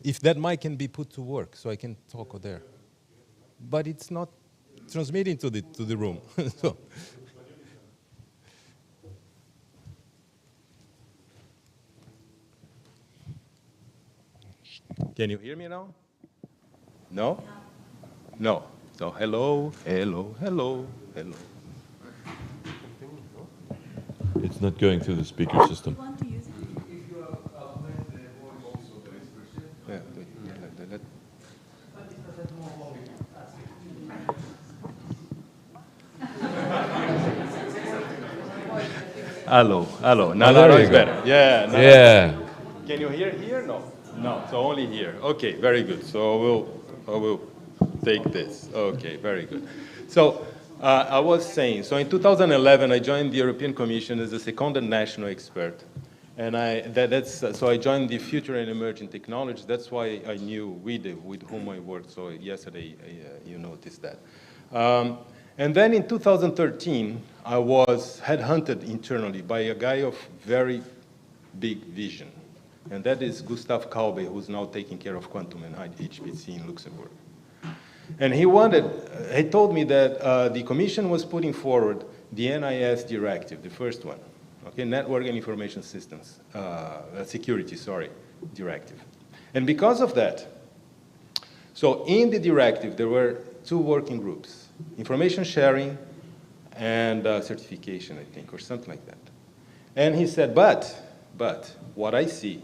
If that mic can be put to work, so I can talk there. But it's not transmitting to the room. So. Can you hear me now? No? No. So hello, hello, hello, hello. It's not going through the speaker system. Hello, hello. Now it's better. Yeah. Yeah. Can you hear here? No. No. So only here. Okay. Very good. So I will take this. Okay. Very good. So I was saying. So in 2011, I joined the European Commission as a seconded national expert, and so I joined the Future and Emerging Technologies. That's why I knew Budde, with whom I worked. So yesterday, you noticed that. And then in 2013, I was headhunted internally by a guy of very big vision. And that is Gustav Kaube, who's now taking care of quantum and HPC in Luxembourg. And he told me that the Commission was putting forward the NIS directive, the first one, okay, Network and Information Systems, Security, directive. And because of that, so in the directive, there were two working groups, information sharing and certification, I think, or something like that. And he said, but what I see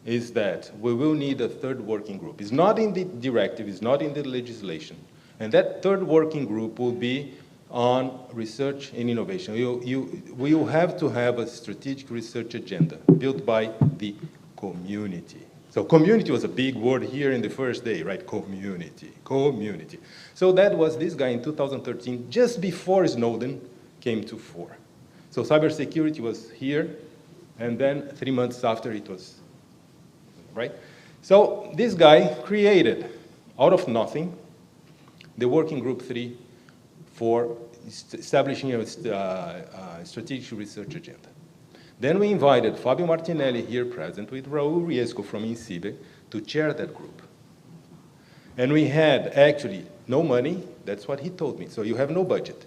is that we will need a third working group. It's not in the directive, it's not in the legislation. And that third working group will be on research and innovation. We will have to have a strategic research agenda built by the community. So community was a big word here in the first day, right? Community. So that was this guy in 2013, just before Snowden came to fore. So cybersecurity was here, and then 3 months after it was, right? So this guy created, out of nothing, the working group 3 for establishing a strategic research agenda. Then we invited Fabio Martinelli, here present, with Raul Riesco from INCIBE, to chair that group. And we had actually no money, that's what he told me. So you have no budget.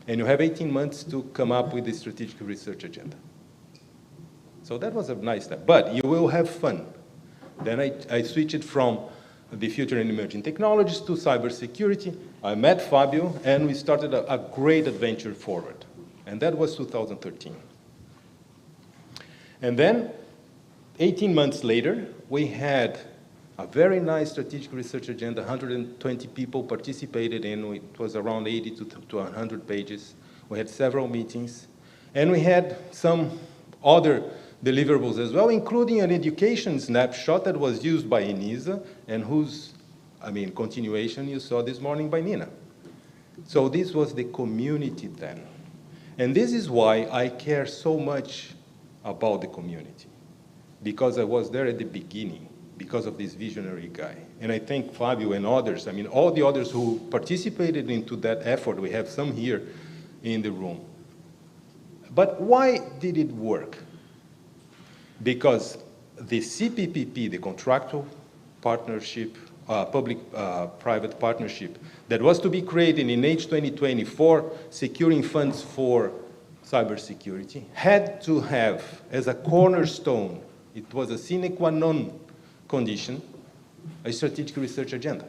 And you have 18 months to come up with the strategic research agenda. So that was a nice step. But you will have fun. Then I switched from the future and emerging technologies to cybersecurity. I met Fabio, and we started a great adventure forward. And that was 2013. And then, 18 months later, we had a very nice strategic research agenda. 120 people participated in. It was around 80 to 100 pages. We had several meetings. And we had some other deliverables as well, including an education snapshot that was used by ENISA and whose, continuation you saw this morning by Nina. So this was the community then. And this is why I care so much about the community, because I was there at the beginning because of this visionary guy. And I thank Fabio and others, all the others who participated into that effort. We have some here in the room. But why did it work? Because the CPPP, the contractual partnership, public-private partnership, that was to be created in H2020 for securing funds for cybersecurity, had to have, as a cornerstone, it was a sine qua non condition, a strategic research agenda.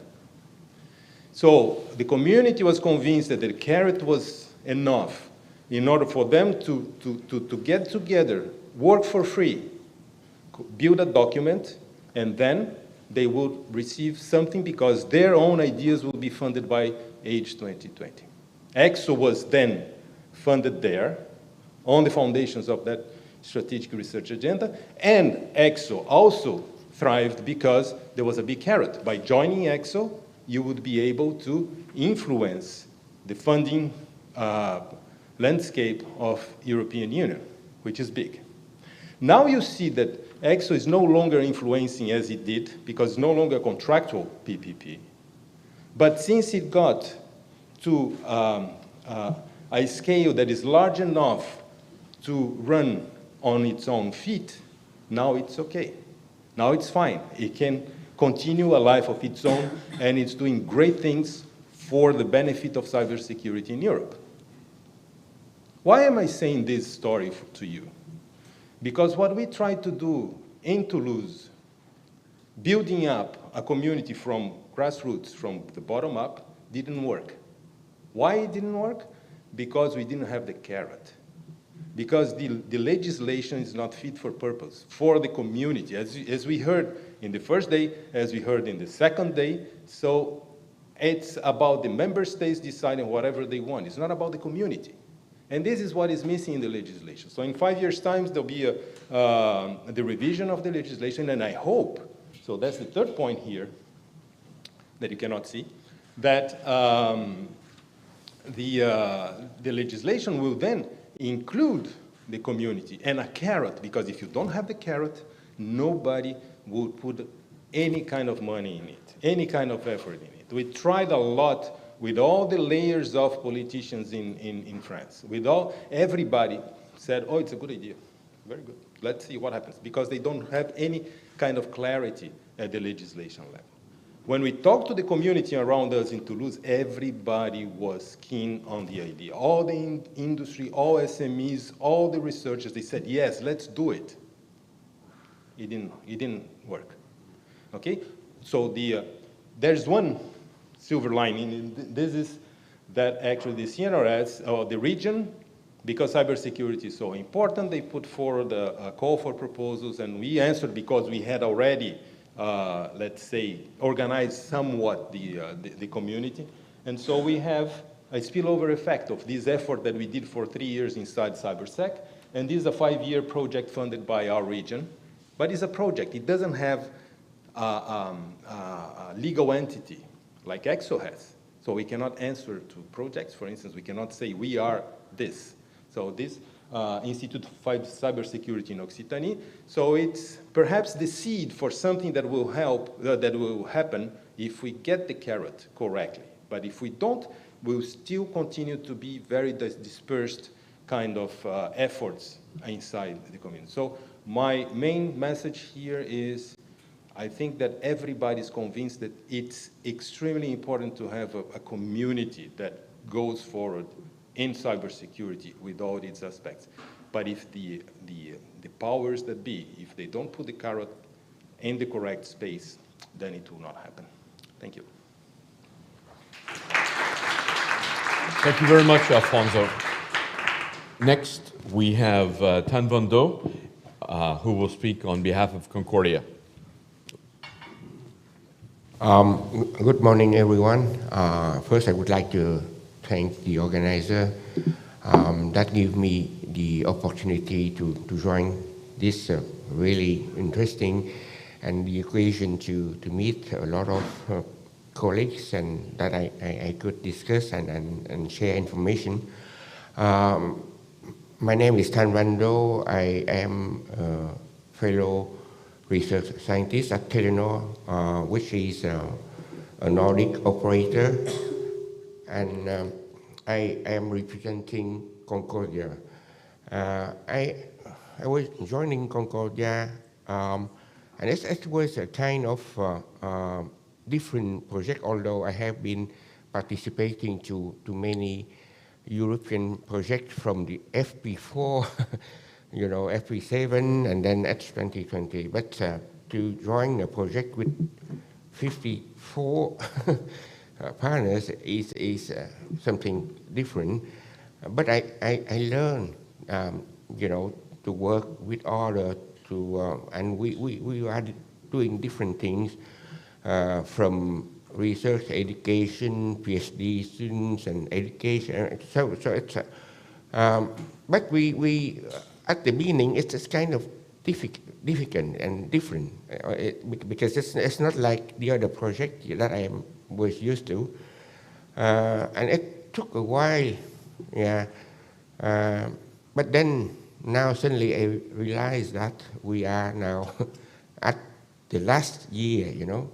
So the community was convinced that the carrot was enough in order for them to get together, work for free, build a document, and then they would receive something because their own ideas would be funded by H2020. ECSO was then funded there on the foundations of that strategic research agenda, and ECSO also thrived because there was a big carrot. By joining ECSO, you would be able to influence the funding landscape of European Union, which is big. Now you see that ECSO is no longer influencing as it did, because it's no longer a contractual PPP. But since it got to a scale that is large enough to run on its own feet, now it's okay. Now it's fine. It can continue a life of its own, and it's doing great things for the benefit of cybersecurity in Europe. Why am I saying this story to you? Because what we tried to do in Toulouse, building up a community from grassroots, from the bottom up, didn't work. Why it didn't work? Because we didn't have the carrot. Because the legislation is not fit for purpose, for the community, as we heard in the first day, as we heard in the second day. So it's about the member states deciding whatever they want. It's not about the community. And this is what is missing in the legislation. So in 5 years' time, there'll be the revision of the legislation, and I hope, so that's the third point here that you cannot see, that the legislation will then include the community and a carrot, because if you don't have the carrot, nobody will put any kind of money in it, any kind of effort in it. We tried a lot with all the layers of politicians in France. Everybody said, oh, it's a good idea, very good. Let's see what happens, because they don't have any kind of clarity at the legislation level. When we talked to the community around us in Toulouse, everybody was keen on the idea. All the industry, all SMEs, all the researchers, they said, yes, let's do it. It didn't work. Okay? So there's one silver lining, and this is that actually the CNRS, or the region, because cybersecurity is so important, they put forward a call for proposals, and we answered because we had already, let's say, organized somewhat the community. And so we have a spillover effect of this effort that we did for 3 years inside CyberSec. And this is a 5-year project funded by our region. But it's a project. It doesn't have a legal entity like ECSO has. So we cannot answer to projects. For instance, we cannot say we are this. So this Institute of Cybersecurity in Occitanie. So it's perhaps the seed for something that will help, that will happen if we get the carrot correctly. But if we don't, we'll still continue to be very dispersed kind of efforts inside the community. So my main message here is, I think that everybody's convinced that it's extremely important to have a community that goes forward in cybersecurity with all its aspects. But if the powers that be, if they don't put the carrot in the correct space, then it will not happen. Thank you. Thank you very much, Afonso. Next, we have Thanh van Do, who will speak on behalf of Concordia. Good morning, everyone. First, I would like to thank the organizer that gave me the opportunity to join this really interesting and the occasion to meet a lot of colleagues and that I could discuss and share information. My name is Thanh van Do. I am a fellow research scientist at Telenor, which is a Nordic operator, and I am representing Concordia. I was joining Concordia, and it was a kind of different project, although I have been participating to many European projects from the FP4, you know, FP7, and then H2020. But to join a project with 54 partners is something different. But I learned, you know, to work with others, and we are doing different things from research, education, PhD students, and education. So it's, but we at the beginning it's kind of difficult and different because it's not like the other project that I was used to, and it took a while, yeah. But then now suddenly I realized that we are now at the last year, you know.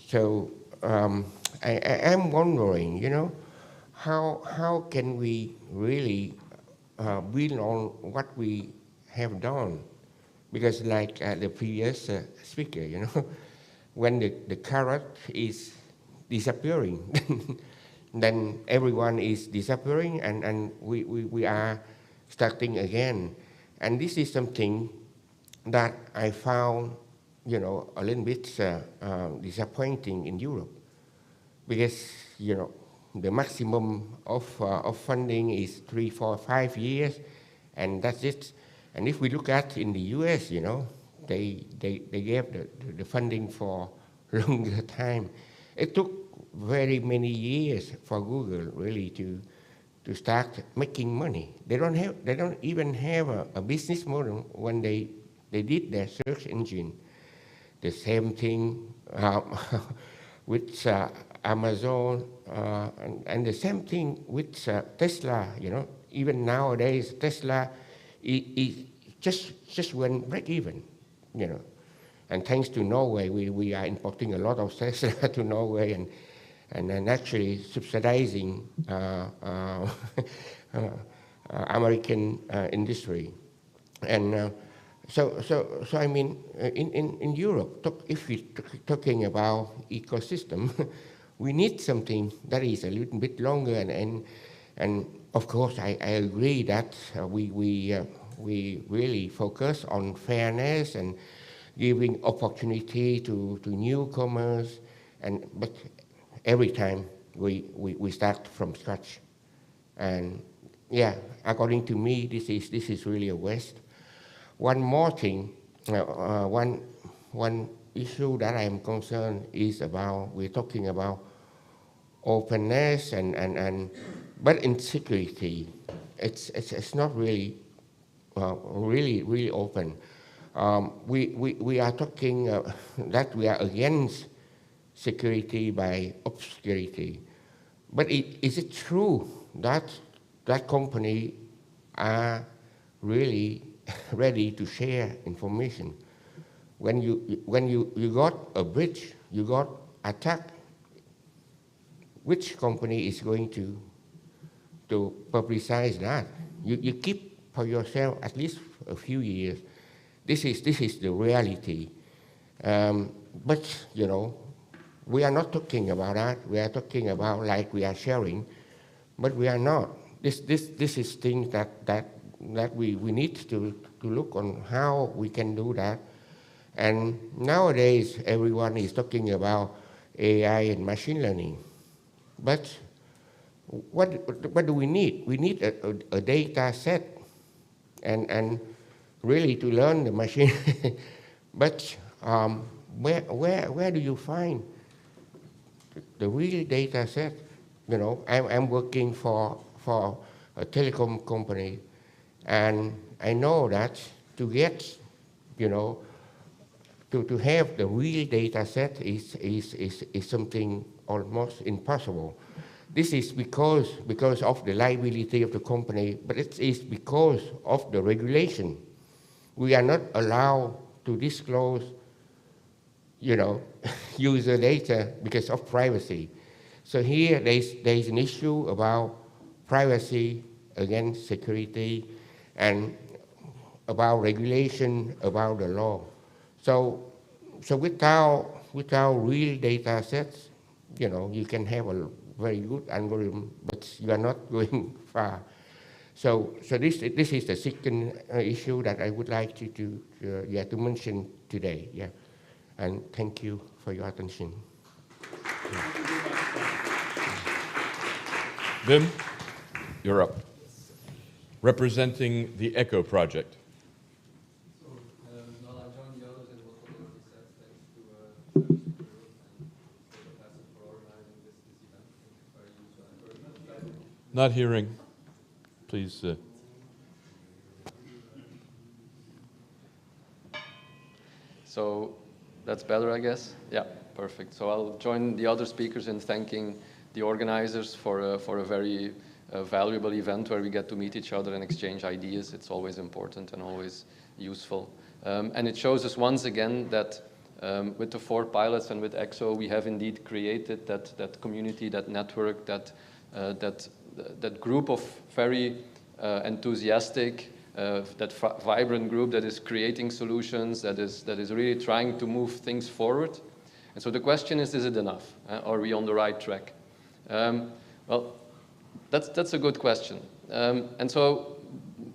So I am wondering, you know, how can we really build on what we have done? Because like the previous speaker, you know, when the carrot is disappearing, then everyone is disappearing, and we are starting again. And this is something that I found, you know, a little bit disappointing in Europe, because, you know, the maximum of funding is 3, 4, 5 years, and that's it. And if we look at in the US, you know, they gave the funding for longer time. It took very many years for Google really to start making money. They don't even have a business model when they did their search engine. The same thing with Amazon, and the same thing with Tesla. You know, even nowadays Tesla it just went break even. You know, and thanks to Norway, we are importing a lot of Tesla to Norway and then actually subsidizing American industry. And so I mean, in Europe, if we're talking about ecosystem, we need something that is a little bit longer. And of course, I agree that we we really focus on fairness and giving opportunity to newcomers, but every time we start from scratch. And yeah, according to me, this is really a waste. One more thing, one issue that I am concerned is about, we're talking about openness but in security, it's not really really open. We are talking that we are against security by obscurity, but is it true that company are really ready to share information? When you got a breach, you got attack, which company is going to publicize that? You keep for yourself at least a few years. This is the reality. But you know, we are not talking about that. We are talking about like we are sharing, but we are not. This is things that we need to look on how we can do that. And nowadays everyone is talking about AI and machine learning, but what do we need? We need a data set and really to learn the machine. But where do you find the real data set? You know, I'm working for a telecom company, and I know that to get, you know, to have the real data set is something almost impossible. This is because of the liability of the company, but it is because of the regulation. We are not allowed to disclose, you know, user data because of privacy. So here there is an issue about privacy against security and about regulation, about the law. So without real data sets, you know, you can have a very good algorithm, but you are not going far. So this is the second issue that I would like to mention today. Yeah, and thank you for your attention. Wim, you're up. Representing the ECHO project. Not hearing. Please. So that's better, I guess. Yeah, perfect. So I'll join the other speakers in thanking the organizers for a very valuable event where we get to meet each other and exchange ideas. It's always important and always useful. And it shows us once again that with the 4 pilots and with ECSO, we have indeed created that community, that network, that group of very enthusiastic, that vibrant group that is creating solutions, that is really trying to move things forward. And so the question is it enough? Are we on the right track? Well, that's a good question. And so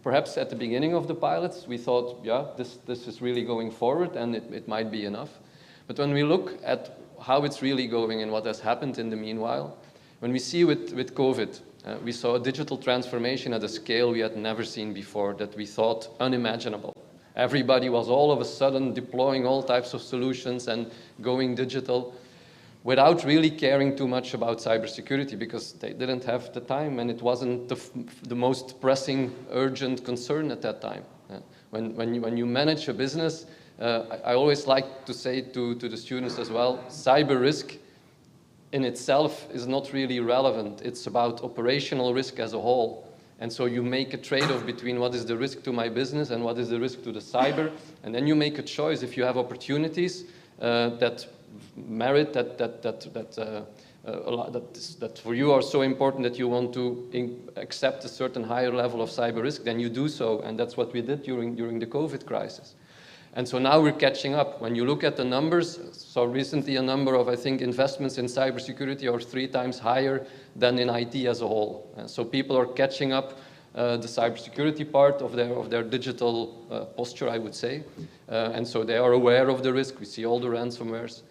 perhaps at the beginning of the pilots, we thought, yeah, this is really going forward and it might be enough. But when we look at how it's really going and what has happened in the meanwhile, when we see with COVID, we saw a digital transformation at a scale we had never seen before that we thought unimaginable. Everybody was all of a sudden deploying all types of solutions and going digital without really caring too much about cybersecurity because they didn't have the time and it wasn't the most pressing, urgent concern at that time. When you manage a business, I always like to say to the students as well, cyber risk in itself is not really relevant. It's about operational risk as a whole. And so you make a trade-off between what is the risk to my business and what is the risk to the cyber. And then you make a choice if you have opportunities that merit, that for you are so important that you want to accept a certain higher level of cyber risk, then you do so. And that's what we did during the COVID crisis. And so now we're catching up. When you look at the numbers, so recently a number of, I think, investments in cybersecurity are 3 times higher than in IT as a whole. So people are catching up the cybersecurity part of their digital posture, I would say. And so they are aware of the risk. We see all the ransomwares.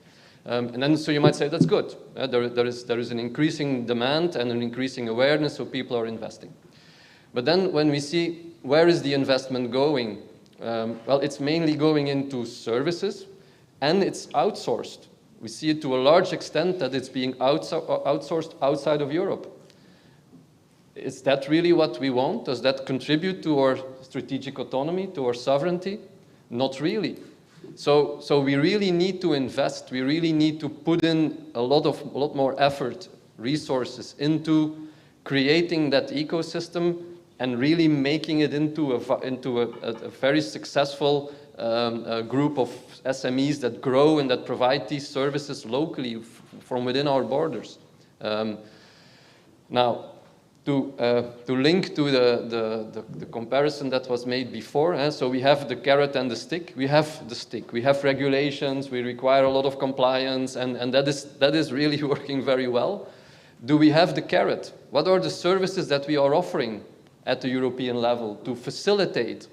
And then, so you might say, that's good. There is an increasing demand and an increasing awareness, so people are investing. But then when we see where is the investment going, well, it's mainly going into services, and it's outsourced. We see it to a large extent that it's being outsourced outside of Europe. Is that really what we want? Does that contribute to our strategic autonomy, to our sovereignty? Not really. So we really need to invest. We really need to put in a lot more effort, resources into creating that ecosystem and really making it into a very successful group of SMEs that grow and that provide these services locally from within our borders. Now, to link to the comparison that was made before, so we have the carrot and the stick. We have the stick. We have regulations. We require a lot of compliance, and that is really working very well. Do we have the carrot? What are the services that we are offering at the European level to facilitate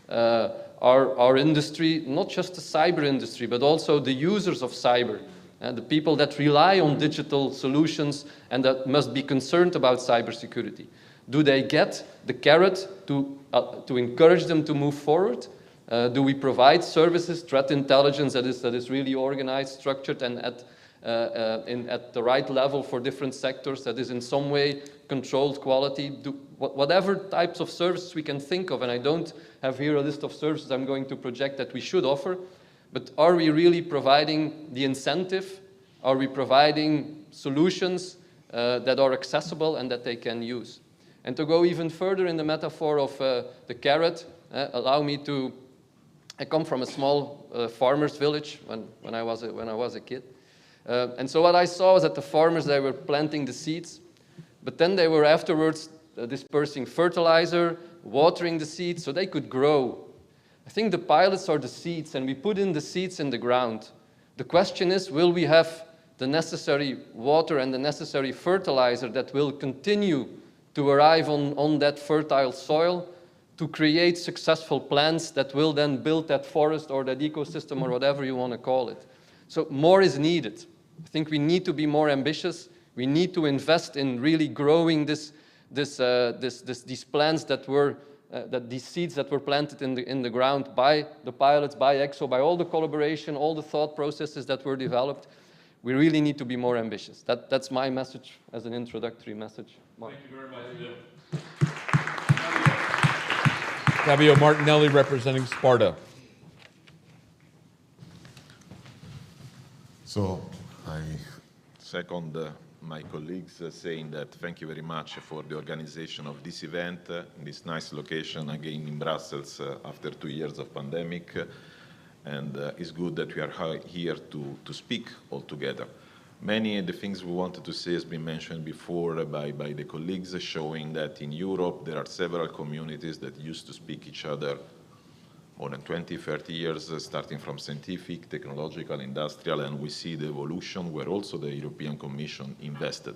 our industry, not just the cyber industry, but also the users of cyber? The people that rely on digital solutions and that must be concerned about cybersecurity. Do they get the carrot to encourage them to move forward? Do we provide services, threat intelligence that is really organized, structured, and at the right level for different sectors, that is in some way controlled quality? Whatever types of services we can think of, and I don't have here a list of services I'm going to project that we should offer, but are we really providing the incentive? Are we providing solutions that are accessible and that they can use? And to go even further in the metaphor of the carrot, allow me to, I come from a small farmer's village when I was a kid. And so what I saw was that the farmers, they were planting the seeds, but then they were afterwards dispersing fertilizer, watering the seeds so they could grow. I think the pilots are the seeds, and we put in the seeds in the ground. The question is, will we have the necessary water and the necessary fertilizer that will continue to arrive on that fertile soil to create successful plants that will then build that forest or that ecosystem or whatever you want to call it? So more is needed. I think we need to be more ambitious. We need to invest in really growing these plants that were these seeds that were planted in the ground by the pilots, by ECSO, by all the collaboration, all the thought processes that were developed. We really need to be more ambitious. That's my message as an introductory message. Mark. Thank you very much, Jim. Fabio Martinelli representing SPARTA. So I second my colleagues saying that thank you very much for the organization of this event in this nice location, again in Brussels after 2 years of pandemic. And it's good that we are here to speak all together. Many of the things we wanted to say has been mentioned before by the colleagues, showing that in Europe there are several communities that used to speak each other more than 20, 30 years, starting from scientific, technological, industrial, and we see the evolution where also the European Commission invested.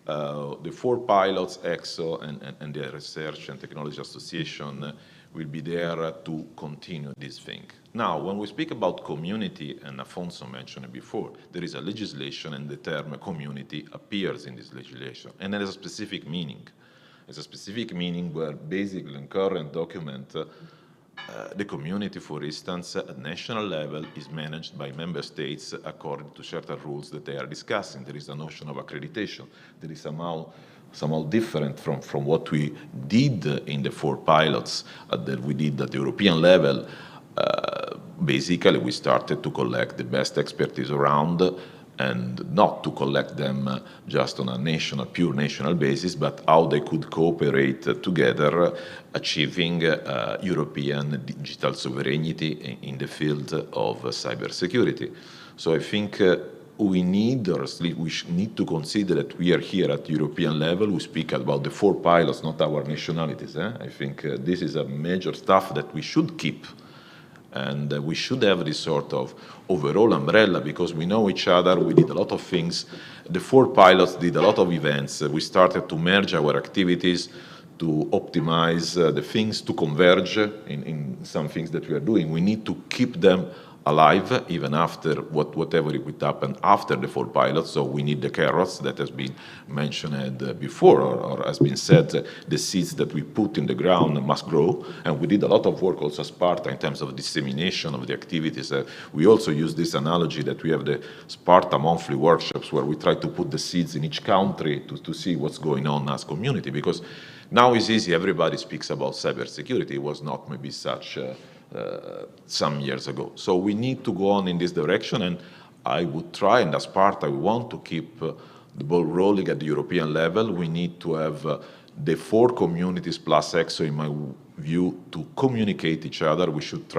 The 4 pilots, ECSO and the Research and Technology Association, will be there to continue this thing. Now, when we speak about community, and Afonso mentioned it before, there is a legislation and the term community appears in this legislation, and it has a specific meaning. It's a specific meaning where basically in current document, the community, for instance, at national level is managed by member states according to certain rules that they are discussing. There is a notion of accreditation. There is somehow different from what we did in the 4 pilots that we did at the European level. Basically, we started to collect the best expertise around and not to collect them just on a pure national basis, but how they could cooperate together, achieving European digital sovereignty in the field of cybersecurity. So I think we need to consider that we are here at European level. We speak about the 4 pilots, not our nationalities. I think this is a major stuff that we should keep. And we should have this sort of overall umbrella because we know each other, we did a lot of things. The 4 pilots did a lot of events. We started to merge our activities to optimize the things, to converge in some things that we are doing. We need to keep them alive even after whatever would happen after the 4 pilots. So we need the carrots that has been mentioned before, or has been said, the seeds that we put in the ground must grow. And we did a lot of work also as SPARTA in terms of dissemination of the activities. We also use this analogy that we have the SPARTA monthly workshops where we try to put the seeds in each country to see what's going on as community, because now it's easy, everybody speaks about cybersecurity. It was not maybe such some years ago. So we need to go on in this direction, and I would try, and as SPARTA, we want to keep the ball rolling at the European level. We need to have the 4 communities plus ECSO, in my view, to communicate each other. We should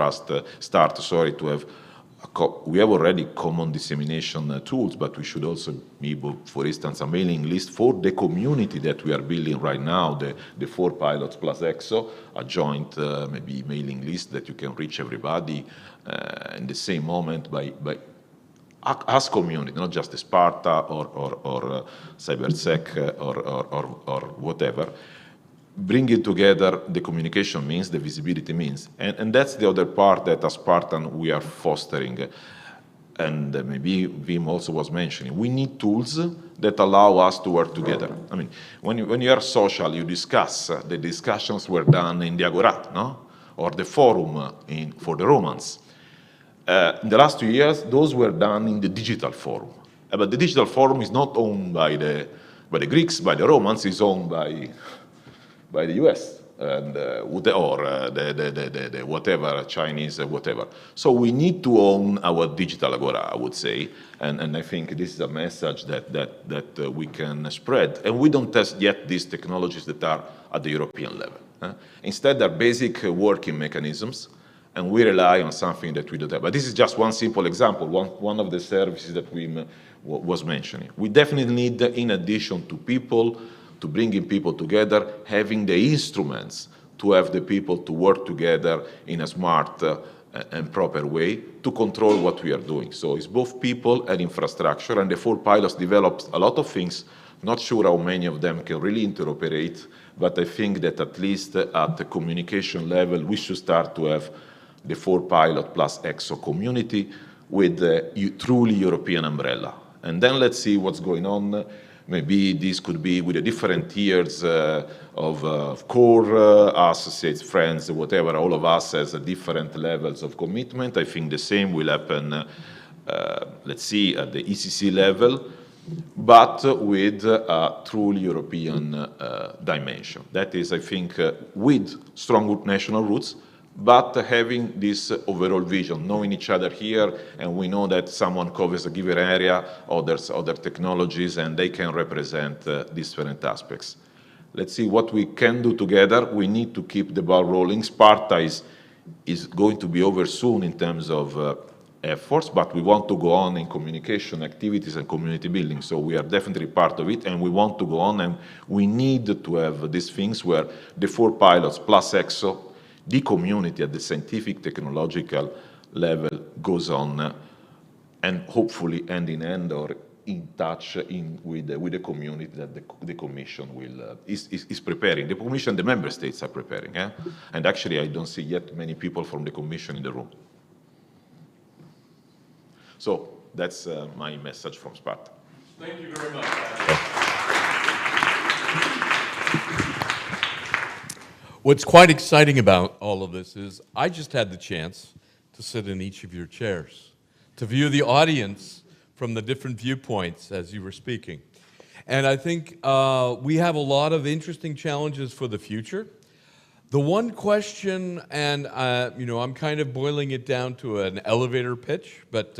start to have we have already common dissemination tools, but we should also be, for instance, a mailing list for the community that we are building right now, the 4 pilots plus ECSO, a joint maybe mailing list that you can reach everybody in the same moment by as community, not just the SPARTA or Cybersec or whatever. Bringing together the communication means, the visibility means. And that's the other part that as Spartan we are fostering. And maybe Wim also was mentioning, we need tools that allow us to work together. I mean, when you are social, you discuss, the discussions were done in the Agora, no? Or the forum for the Romans. In the last 2 years, those were done in the digital forum. But the digital forum is not owned by the Greeks, by the Romans, it's owned by the US and the whatever, Chinese, whatever. So we need to own our digital agora, I would say, and I think this is a message that we can spread. And we don't test yet these technologies that are at the European level. Instead, they're basic working mechanisms, and we rely on something that we don't have. But this is just one simple example, one of the services that we was mentioning. We definitely need, in addition to people, to bringing people together, having the instruments to have the people to work together in a smart and proper way to control what we are doing. So it's both people and infrastructure, and the 4 pilots developed a lot of things. Not sure how many of them can really interoperate, but I think that at least at the communication level, we should start to have the 4 pilot plus ECSO community with a truly European umbrella. And then let's see what's going on. Maybe this could be with the different tiers of core, associates, friends, whatever. All of us has different levels of commitment. I think the same will happen, let's see, at the ECC level, but with a truly European dimension. That is, I think, with strong national roots, but having this overall vision, knowing each other here, and we know that someone covers a given area, others other technologies, and they can represent different aspects. Let's see what we can do together. We need to keep the ball rolling. SPARTA is going to be over soon in terms of efforts, but we want to go on in communication activities and community building. So we are definitely part of it, and we want to go on, and we need to have these things where the 4 pilots plus ECSO, the community at the scientific, technological level goes on, and hopefully hand in hand or in touch with the community that the Commission is preparing. The Commission, the Member States are preparing. And actually, I don't see yet many people from the Commission in the room. So that's my message from Sparta. Thank you very much. What's quite exciting about all of this is I just had the chance to sit in each of your chairs, to view the audience from the different viewpoints as you were speaking. And I think we have a lot of interesting challenges for the future. The one question, and I'm kind of boiling it down to an elevator pitch, but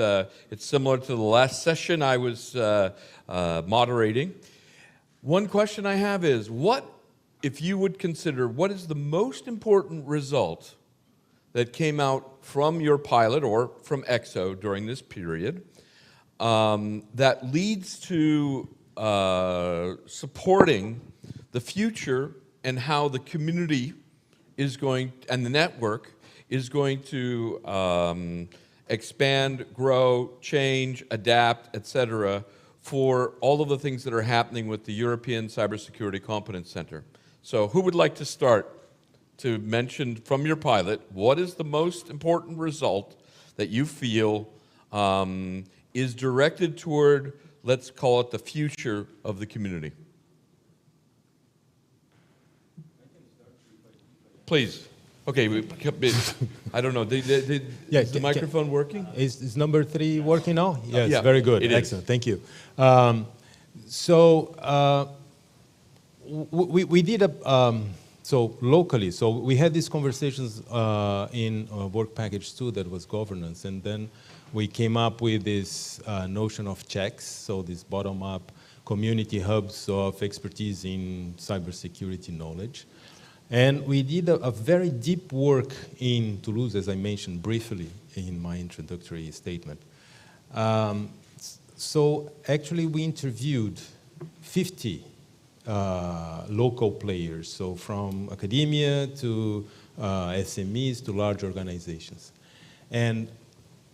it's similar to the last session I was moderating. One question I have is, if you would consider, what is the most important result that came out from your pilot or from ECSO during this period that leads to supporting the future and how the community is going, and the network is going to expand, grow, change, adapt, etc., for all of the things that are happening with the European Cybersecurity Competence Center. So who would like to start to mention from your pilot, what is the most important result that you feel is directed toward, let's call it the future of the community? Please. Okay, I don't know. Is the microphone working? Is number 3 working now? Yes, yeah, very good. it Excellent. is. Thank you. We did so locally. So we had these conversations in work package 2 that was governance, and then we came up with this notion of checks. So this bottom-up community hubs of expertise in cybersecurity knowledge. And we did a very deep work in Toulouse, as I mentioned briefly in my introductory statement. So actually we interviewed 50 local players, so from academia to SMEs to large organizations. And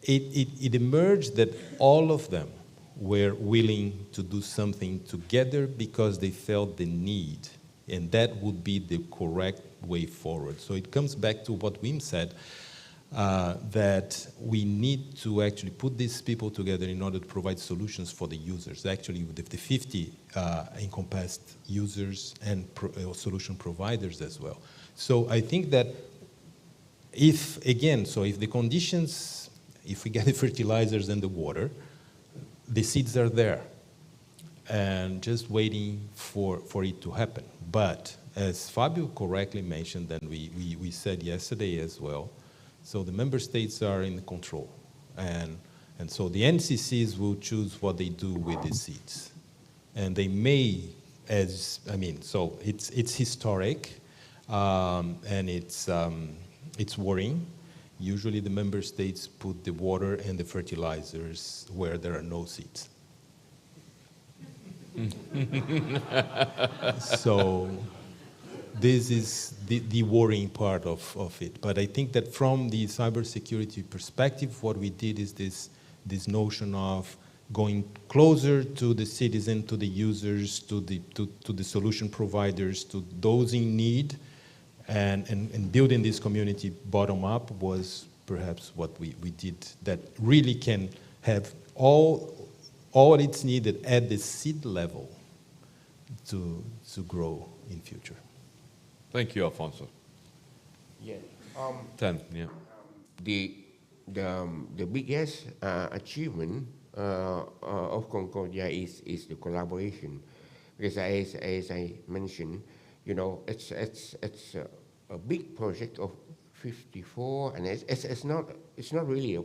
it emerged that all of them were willing to do something together because they felt the need. And that would be the correct way forward. So it comes back to what Wim said, that we need to actually put these people together in order to provide solutions for the users. Actually, the 50 encompassed users and solution providers as well. So I think that if the conditions, if we get the fertilizers and the water, the seeds are there and just waiting for it to happen. But as Fabio correctly mentioned, and we said yesterday as well, so the member states are in control. And so the NCCs will choose what they do with the seats. And they may, so it's historic, and it's worrying. Usually the member states put the water and the fertilizers where there are no seeds. So this is the worrying part of it. But I think that from the cybersecurity perspective, what we did is this notion of going closer to the citizen, to the users, to the solution providers, to those in need, and building this community bottom up was perhaps what we did that really can have all it's needed at the seed level to grow in future. Thank you, Afonso. Yeah. 10, yeah. The biggest achievement of Concordia is the collaboration, because as I mentioned, it's a big project of 54, and it's not really a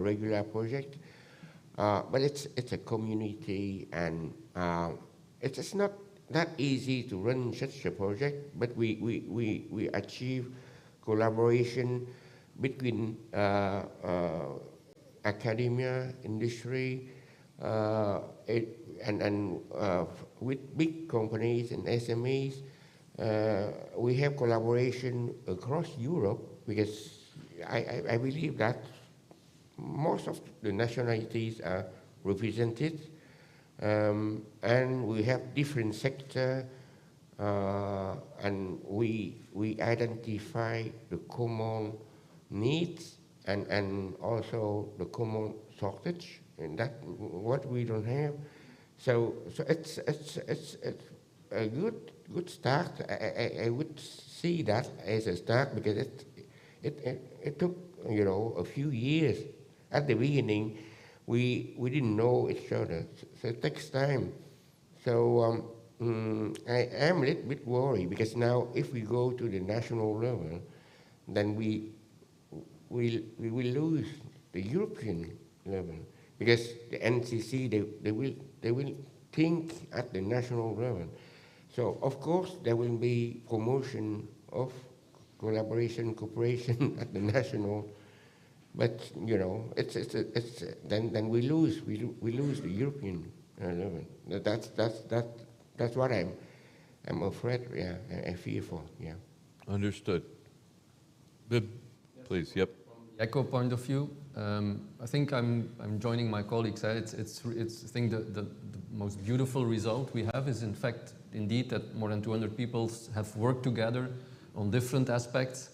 regular project. But it's a community, and it's not that easy to run such a project. But we achieve collaboration between academia, industry, and with big companies and SMEs. We have collaboration across Europe, because I believe that most of the nationalities are represented, and we have different sectors, and we identify the common needs and also the common shortage, and that what we don't have. So it's a good start. I would see that as a start, because it took a few years. At the beginning, we didn't know each other, so it takes time. So I am a little bit worried, because now if we go to the national level, then we will lose the European level, because the NCC they will think at the national level. So of course there will be promotion of collaboration, cooperation at the national. But it's then we lose the European level. That's what I'm afraid. Yeah, I fear for. Yeah. Understood. Please. Yep. From the ECHO point of view, I think I'm joining my colleagues. It's I think the most beautiful result we have is in fact indeed that more than 200 people have worked together on different aspects,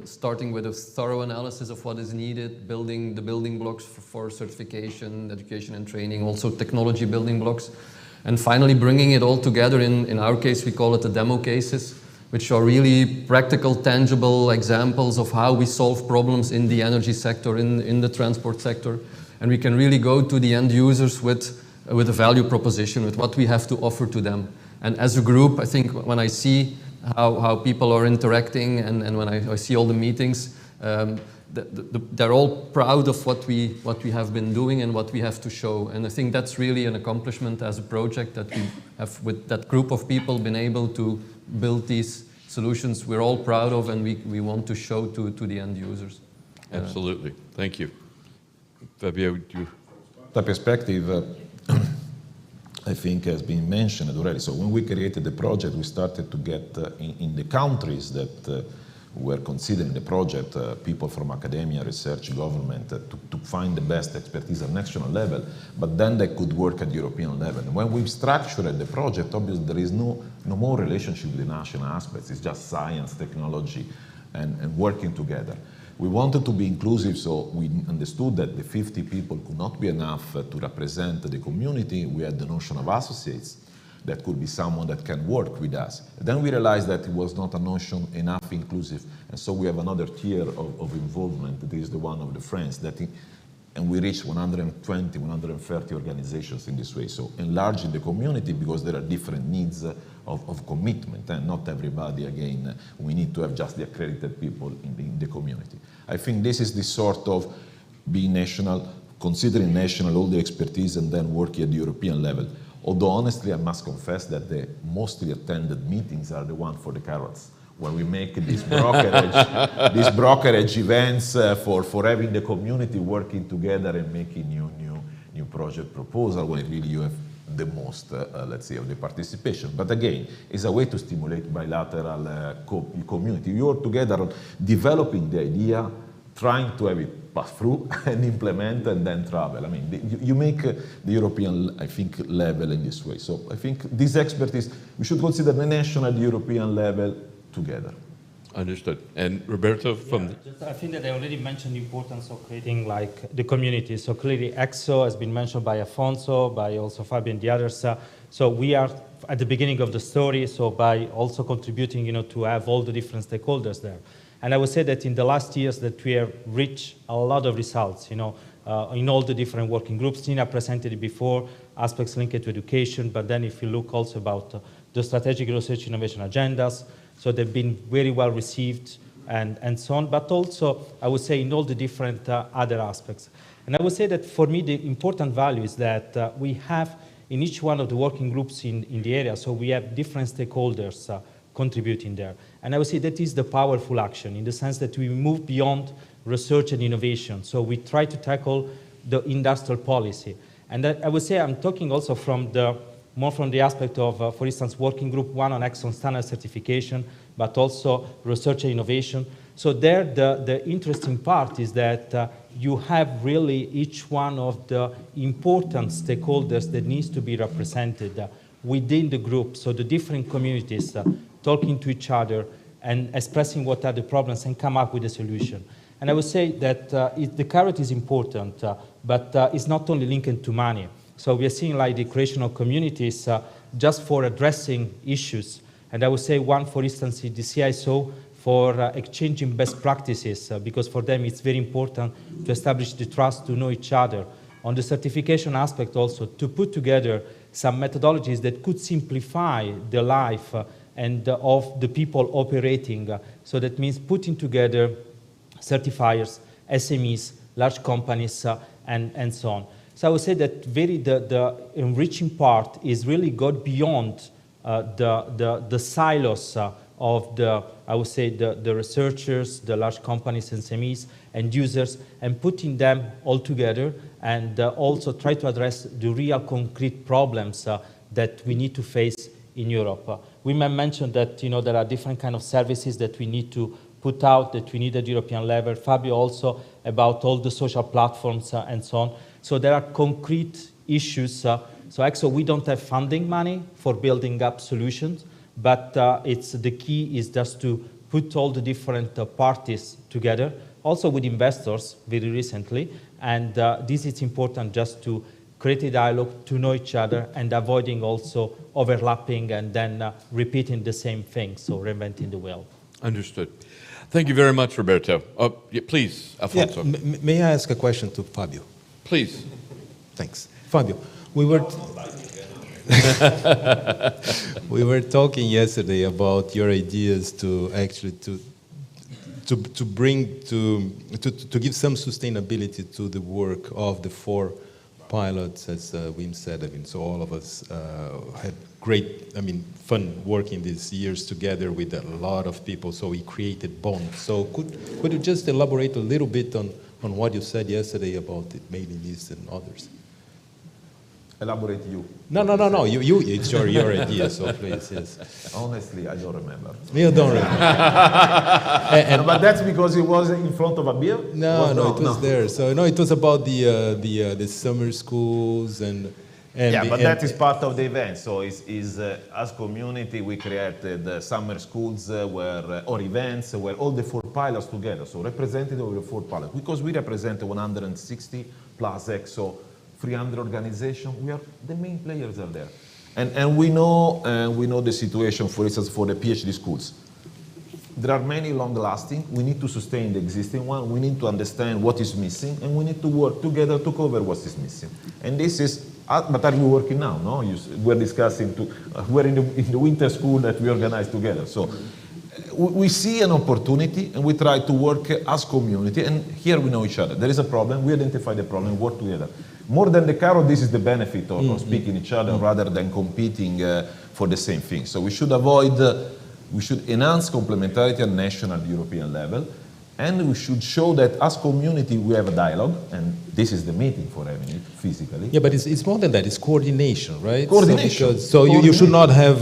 starting with a thorough analysis of what is needed, building the building blocks for certification, education and training, also technology building blocks, and finally bringing it all together. In our case, we call it the demo cases, which are really practical, tangible examples of how we solve problems in the energy sector, in the transport sector. And we can really go to the end users with a value proposition, with what we have to offer to them. And as a group, I think when I see how people are interacting and when I see all the meetings, they're all proud of what we have been doing and what we have to show. And I think that's really an accomplishment as a project, that we have, with that group of people, been able to build these solutions we're all proud of and we want to show to the end users. Absolutely. Thank you. Fabio, the perspective, I think, has been mentioned already. So when we created the project, we started to get in the countries that were considering the project, people from academia, research, government, to find the best expertise at national level, but then they could work at European level. And when we structured the project, obviously there is no more relationship with the national aspects. It's just science, technology, and working together. We wanted to be inclusive, so we understood that the 50 people could not be enough to represent the community. We had the notion of associates. That could be someone that can work with us. Then we realized that it was not a notion enough inclusive, and so we have another tier of involvement. This is the one of the friends, and we reached 120, 130 organizations in this way. So enlarging the community, because there are different needs of commitment, and not everybody, again, we need to have just the accredited people in the community. I think this is the sort of being national, considering national all the expertise, and then working at the European level. Although honestly, I must confess that the mostly attended meetings are the one for the carrots, where we make these brokerage events for having the community working together and making new project proposal, where really you have the most, let's say, of the participation. But again, it's a way to stimulate bilateral community. You're together developing the idea, trying to have it pass through and implement and then travel. I mean, you make the European, I think, level in this way. So I think this expertise, we should consider the national and the European level together. Understood. And Roberto, I think that I already mentioned the importance of creating like the community. So clearly ECSO has been mentioned by Afonso, by also Fabio and the others. So we are at the beginning of the story, so by also contributing, to have all the different stakeholders there. And I would say that in the last years that we have reached a lot of results, in all the different working groups. Nina presented it before, aspects linked to education, but then if you look also about the strategic research innovation agendas, so they've been very well received and so on, but also I would say in all the different other aspects. And I would say that for me the important value is that we have in each one of the working groups in the area, so we have different stakeholders contributing there. And I would say that is the powerful action in the sense that we move beyond research and innovation. So we try to tackle the industrial policy. And I would say I'm talking also more from the aspect of, for instance, working group 1 on ECSO standard certification, but also research and innovation. So there, the interesting part is that you have really each one of the important stakeholders that needs to be represented within the group. So the different communities talking to each other and expressing what are the problems and come up with a solution. And I would say that the carrot is important, but it's not only linked to money. So we are seeing like the creation of communities just for addressing issues. And I would say one, for instance, is the CISO for exchanging best practices, because for them it's very important to establish the trust, to know each other. On the certification aspect also, to put together some methodologies that could simplify the life and of the people operating. So that means putting together certifiers, SMEs, large companies, and so on. So I would say that the enriching part is really got beyond the silos of I would say the researchers, the large companies and SMEs and users, and putting them all together and also try to address the real concrete problems that we need to face in Europe. We may mention that there are different kind of services that we need to put out that we need at European level. Fabio also about all the social platforms and so on. So there are concrete issues. So actually we don't have funding money for building up solutions, but the key is just to put all the different parties together, also with investors very recently. And this is important just to create a dialogue, to know each other, and avoiding also overlapping and then repeating the same thing, so reinventing the wheel. Understood. Thank you very much, Roberto. Yeah, please, Afonso. Yeah, may I ask a question to Fabio? Please. Thanks. Fabio, we were we were talking yesterday about your ideas to actually to give some sustainability to the work of the 4 pilots, as Wim said. I mean, so all of us had great, fun working these years together with a lot of people. So we created bonds. So could you just elaborate a little bit on what you said yesterday about the mailing list and others? Elaborate you. No. You it's your idea, so please, yes. Honestly, I don't remember. You don't remember. But that's because it was in front of a beer? No, it was there. So no, it was about the summer schools and that is part of the event. So as community we created summer schools or events where all the 4 pilots together, so representative of the 4 pilots, because we represent 160 plus ECSO, 300 organizations. We are the main players are there, and we know the situation. For instance, for the PhD schools, there are many long-lasting. We need to sustain the existing one. We need to understand what is missing, and we need to work together to cover what is missing. And this is. But are we working now? No, we're discussing. We're in the winter school that we organize together. So we see an opportunity, and we try to work as community. And here we know each other. There is a problem. We identify the problem. Work together. More than the carrot, this is the benefit of speaking each other rather than competing for the same thing. So we should avoid. We should enhance complementarity at national, European level. And we should show that as community we have a dialogue, and this is the meeting for having it physically. Yeah, but it's more than that. It's coordination, right? Coordination. So you should not have,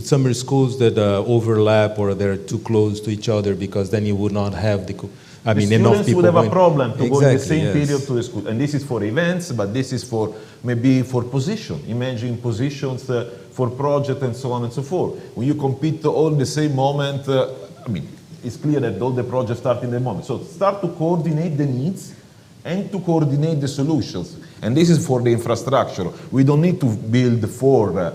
summer schools that overlap or they're too close to each other, because then you would not have enough people. Students would have a problem to go in the same period to the school. And this is for events, but this is for maybe for position. Imagine positions for project and so on and so forth. When you compete all the same moment, it's clear that all the projects start in the moment. So start to coordinate the needs and to coordinate the solutions. And this is for the infrastructure. We don't need to build 4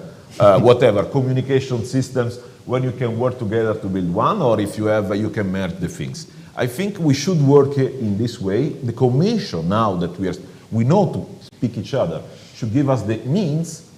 communication systems when you can work together to build one, or if you can merge the things. I think we should work in this way. The Commission, now that we know to speak each other, should give us the means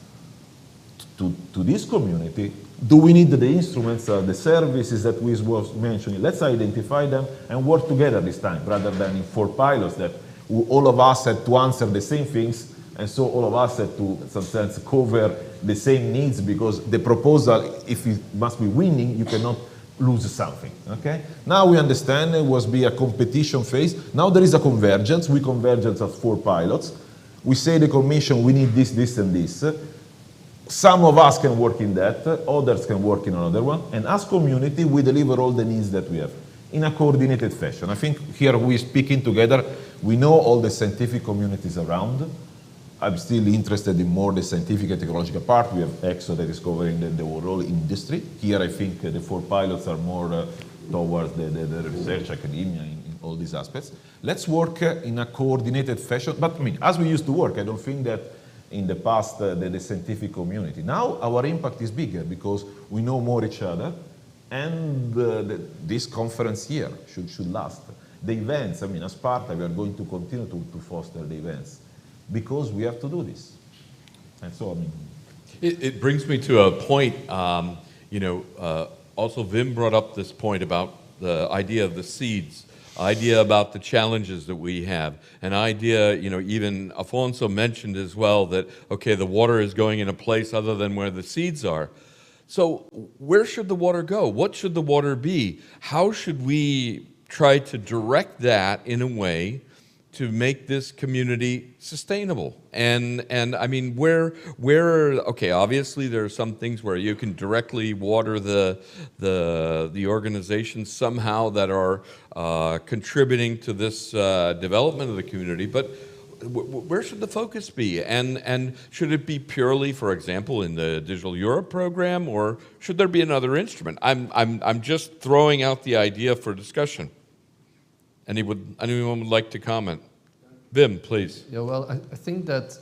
to this community. Do we need the instruments, the services that we was mentioning? Let's identify them and work together this time, rather than in 4 pilots that all of us had to answer the same things, and so all of us had to, in some sense, cover the same needs, because the proposal, if it must be winning, you cannot lose something, okay? Now we understand it was be a competition phase. Now there is a convergence. We converge as 4 pilots. We say the Commission, we need this, this, and this. Some of us can work in that, others can work in another one, and as community, we deliver all the needs that we have in a coordinated fashion. I think here we're speaking together. We know all the scientific communities around. I'm still interested in more the scientific and technological part. We have ECSO that is covering the overall industry. Here, I think the 4 pilots are more towards the research academia in all these aspects. Let's work in a coordinated fashion. But as we used to work, I don't think that in the past, the scientific community. Now our impact is bigger because we know more each other, and this conference here should last. The events, as SPARTA, we are going to continue to foster the events because we have to do this. And so, It brings me to a point, also Wim brought up this point about the idea of the seeds, idea about the challenges that we have, an idea, even Afonso mentioned as well that, okay, the water is going in a place other than where the seeds are. So where should the water go? What should the water be? How should we try to direct that in a way to make this community sustainable? And I mean, where okay, obviously there are some things where you can directly water the organizations somehow that are contributing to this development of the community, but where should the focus be? And should it be purely, for example, in the Digital Europe program, or should there be another instrument? I'm just throwing out the idea for discussion. Anyone would like to comment? Wim, please. Yeah, well, I think that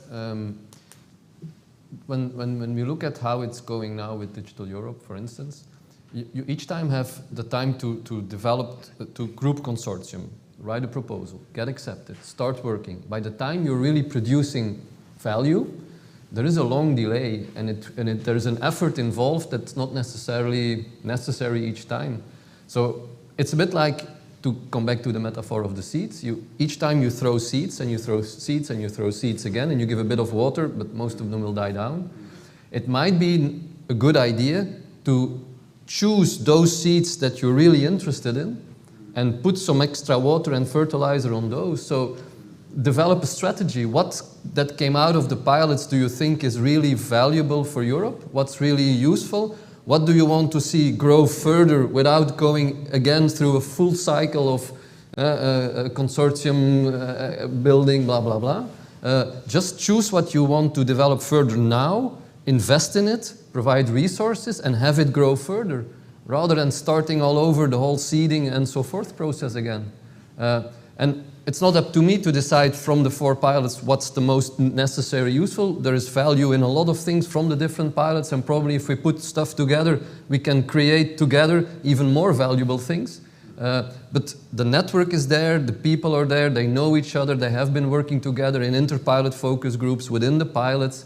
when we look at how it's going now with Digital Europe, for instance, you each time have the time to develop, to group consortium, write a proposal, get accepted, start working. By the time you're really producing value, there is a long delay, and there's an effort involved that's not necessarily necessary each time. So it's a bit like, to come back to the metaphor of the seeds, each time you throw seeds, and you throw seeds, and you throw seeds again, and you give a bit of water, but most of them will die down. It might be a good idea to choose those seeds that you're really interested in, and put some extra water and fertilizer on those. So develop a strategy. What that came out of the pilots do you think is really valuable for Europe? What's really useful? What do you want to see grow further without going again through a full cycle of a consortium building, blah, blah, blah. Just choose what you want to develop further now, invest in it, provide resources, and have it grow further, rather than starting all over the whole seeding and so forth process again. And it's not up to me to decide from the 4 pilots what's the most necessary useful. There is value in a lot of things from the different pilots, and probably if we put stuff together, we can create together even more valuable things. But the network is there, the people are there, they know each other, they have been working together in inter-pilot focus groups within the pilots.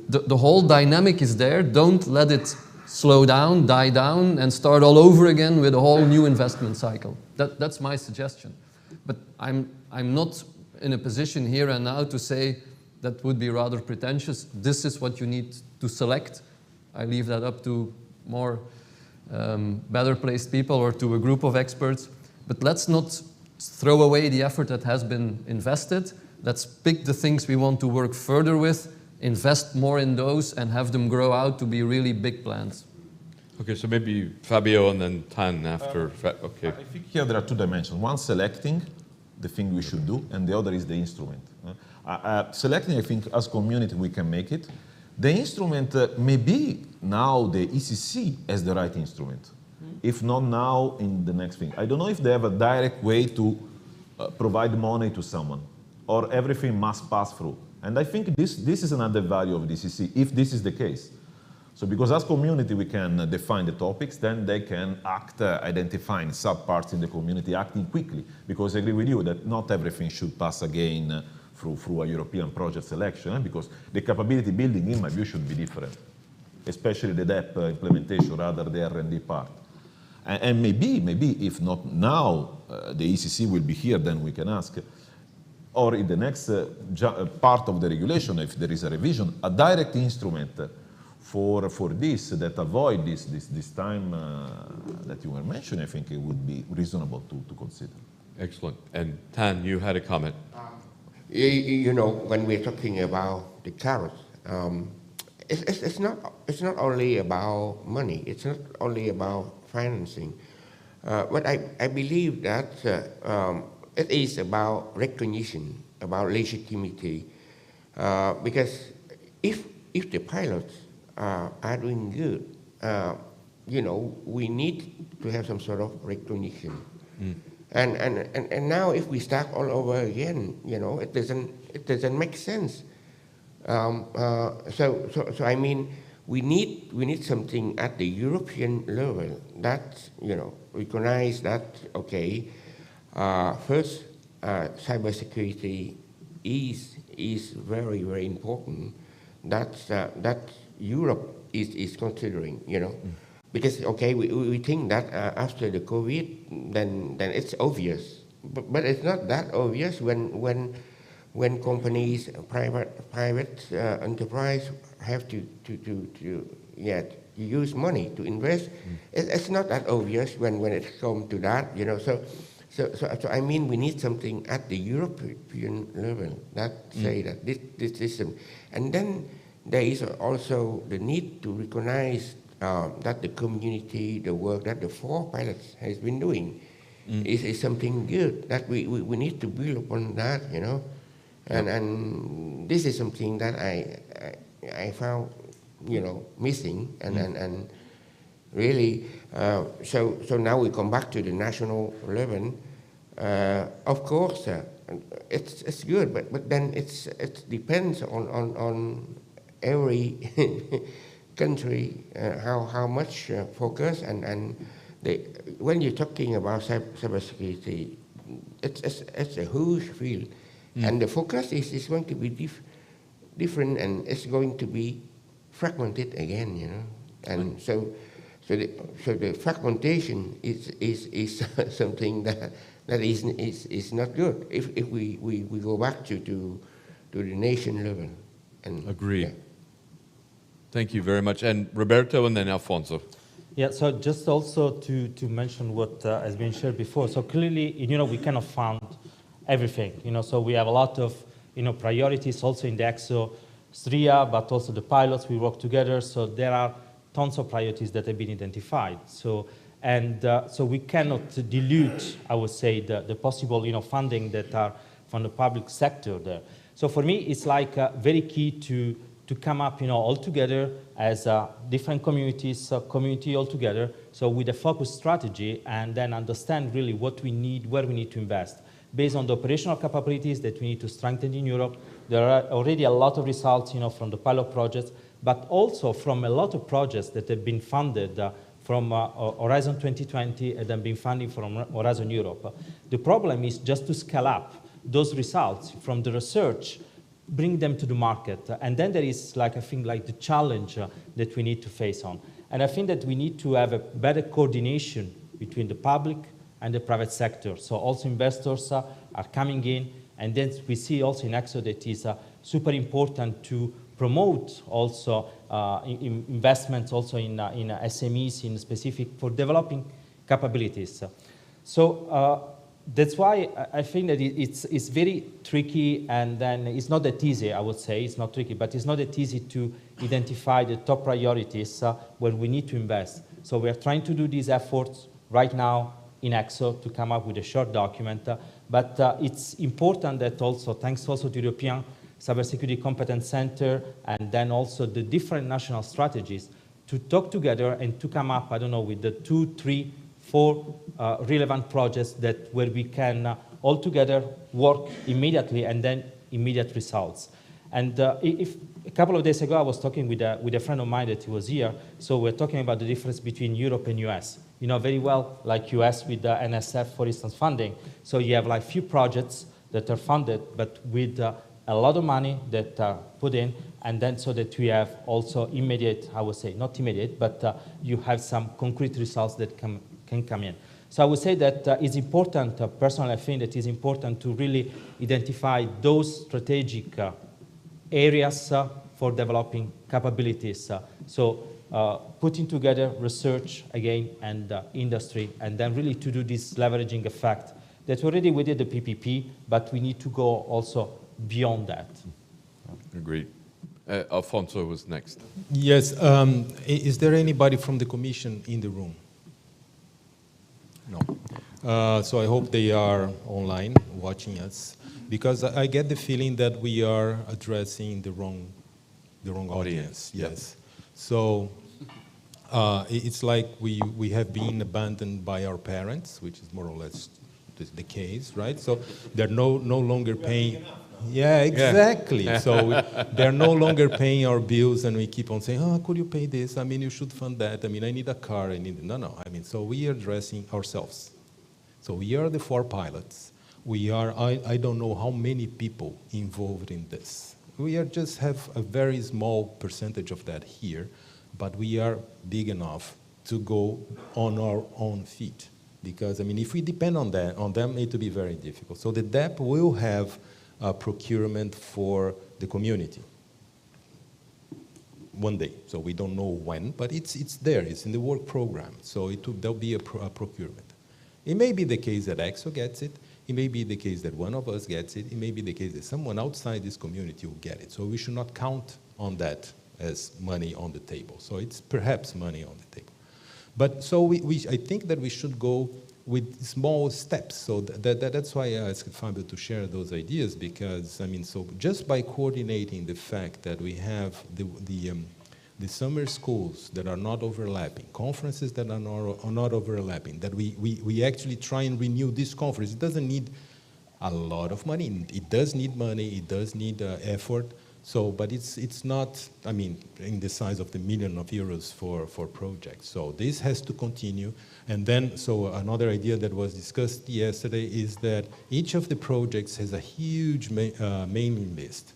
The whole dynamic is there. Don't let it slow down, die down, and start all over again with a whole new investment cycle. That's my suggestion. But I'm not in a position here and now to say that would be rather pretentious. This is what you need to select. I leave that up to more better placed people or to a group of experts. But let's not throw away the effort that has been invested. Let's pick the things we want to work further with, invest more in those, and have them grow out to be really big plans. Okay, so maybe Fabio and then Thanh after. Okay. I think here there are 2 dimensions. One, selecting the thing we should do, and the other is the instrument. Selecting, I think, as community, we can make it. The instrument may be now the ECC as the right instrument. If not now, in the next thing. I don't know if they have a direct way to provide money to someone, or everything must pass through. And I think this is another value of the ECC, if this is the case. So because as community we can define the topics, then they can act identifying sub-parts in the community, acting quickly. Because I agree with you that not everything should pass again through a European project selection, because the capability building, in my view, should be different, especially the DEP implementation rather than the R&D part. And maybe if not now, the ECC will be here, then we can ask, or in the next part of the regulation, if there is a revision, a direct instrument for this that avoid this time that you were mentioning, I think it would be reasonable to consider. Excellent. And Thanh, you had a comment. You know, when we're talking about the carrots, it's not only about money. It's not only about financing. But I believe that it is about recognition, about legitimacy, because if the pilots are doing good, you know, we need to have some sort of recognition. And now if we start all over again, you know, it doesn't make sense. So I mean, we need something at the European level that, you know, recognize that, okay, first, cybersecurity is very, very important. That Europe is considering, you know, because okay, we think that after the COVID, then it's obvious, but it's not that obvious when companies, private enterprise have to use money to invest. It's not that obvious when it comes to that, you know. So I mean, we need something at the European level that say that this system, and then there is also the need to recognize that the community, the work that the 4 pilots has been doing, is something good that we need to build upon that, you know, and this is something that I found, you know, missing, and really, so now we come back to the national level. Of course, it's good, but then it depends on every country how much focus, and when you're talking about cybersecurity, it's a huge field, and the focus is going to be different, and it's going to be fragmented again, you know, and so the fragmentation is something that is not good if we go back to the nation level. And agree. Yeah. Thank you very much. And Roberto, and then Afonso. Yeah, so just also to mention what has been shared before. So clearly, you know, we cannot fund everything, you know, so we have a lot of, you know, priorities also in the ECSO, SRIA, but also the pilots, we work together. So there are tons of priorities that have been identified. So, so we cannot dilute, I would say, the possible, you know, funding that are from the public sector there. So for me, it's like very key to come up, you know, all together as different communities, community all together, so with a focused strategy, and then understand really what we need, where we need to invest. Based on the operational capabilities that we need to strengthen in Europe, there are already a lot of results, you know, from the pilot projects, but also from a lot of projects that have been funded from Horizon 2020 and then been funded from Horizon Europe. The problem is just to scale up those results from the research, bring them to the market. And then there is, like, I think, like the challenge that we need to face on. And I think that we need to have a better coordination between the public and the private sector. So also investors are coming in, and then we see also in ECSO that it is super important to promote also investments also in SMEs, in specific for developing capabilities. So that's why I think that it's very tricky, and then it's not that easy, I would say. It's not tricky, but it's not that easy to identify the top priorities where we need to invest. So we are trying to do these efforts right now in ECSO to come up with a short document, but it's important that also, thanks also to the European Cybersecurity Competence Center, and then also the different national strategies, to talk together and to come up, I don't know, with the 2, 3, 4 relevant projects that where we can all together work immediately and then immediate results. And if a couple of days ago I was talking with a friend of mine that was here, so we're talking about the difference between Europe and US. You know very well, like US with the NSF, for instance, funding. So you have like few projects that are funded, but with a lot of money that are put in, and then so that we have also immediate, I would say, not immediate, but you have some concrete results that can come in. So I would say that it's important, personally I think that it's important to really identify those strategic areas for developing capabilities. So putting together research again and industry, and then really to do this leveraging effect that already we did the PPP, but we need to go also beyond that. Agreed. Afonso was next. Yes. Is there anybody from the Commission in the room? No. So I hope they are online watching us, because I get the feeling that we are addressing the wrong audience. Yes. So it's like we have been abandoned by our parents, which is more or less the case, right? So they're no longer paying. Yeah, exactly. Yeah. So they're no longer paying our bills, and we keep on saying, oh, could you pay this? I mean, you should fund that. I mean, I need a car. I need... No. I mean, so we are addressing ourselves. So we are the 4 pilots. We are, I don't know how many people involved in this. We are just have a very small percentage of that here, but we are big enough to go on our own feet. Because, I mean, if we depend on them, it will be very difficult. So the DEP will have procurement for the community one day. So we don't know when, but it's there. It's in the work program. So there'll be a procurement. It may be the case that ECSO gets it. It may be the case that one of us gets it. It may be the case that someone outside this community will get it. So we should not count on that as money on the table. So it's perhaps money on the table. But so I think that we should go with small steps. So that's why I asked Fabio to share those ideas, because, I mean, so just by coordinating the fact that we have the summer schools that are not overlapping, conferences that are not overlapping, that we actually try and renew this conference. It doesn't need a lot of money. It does need money. It does need effort. So, but it's not, I mean, in the size of the million of euros for projects. So this has to continue. And then, so another idea that was discussed yesterday is that each of the projects has a huge mailing list.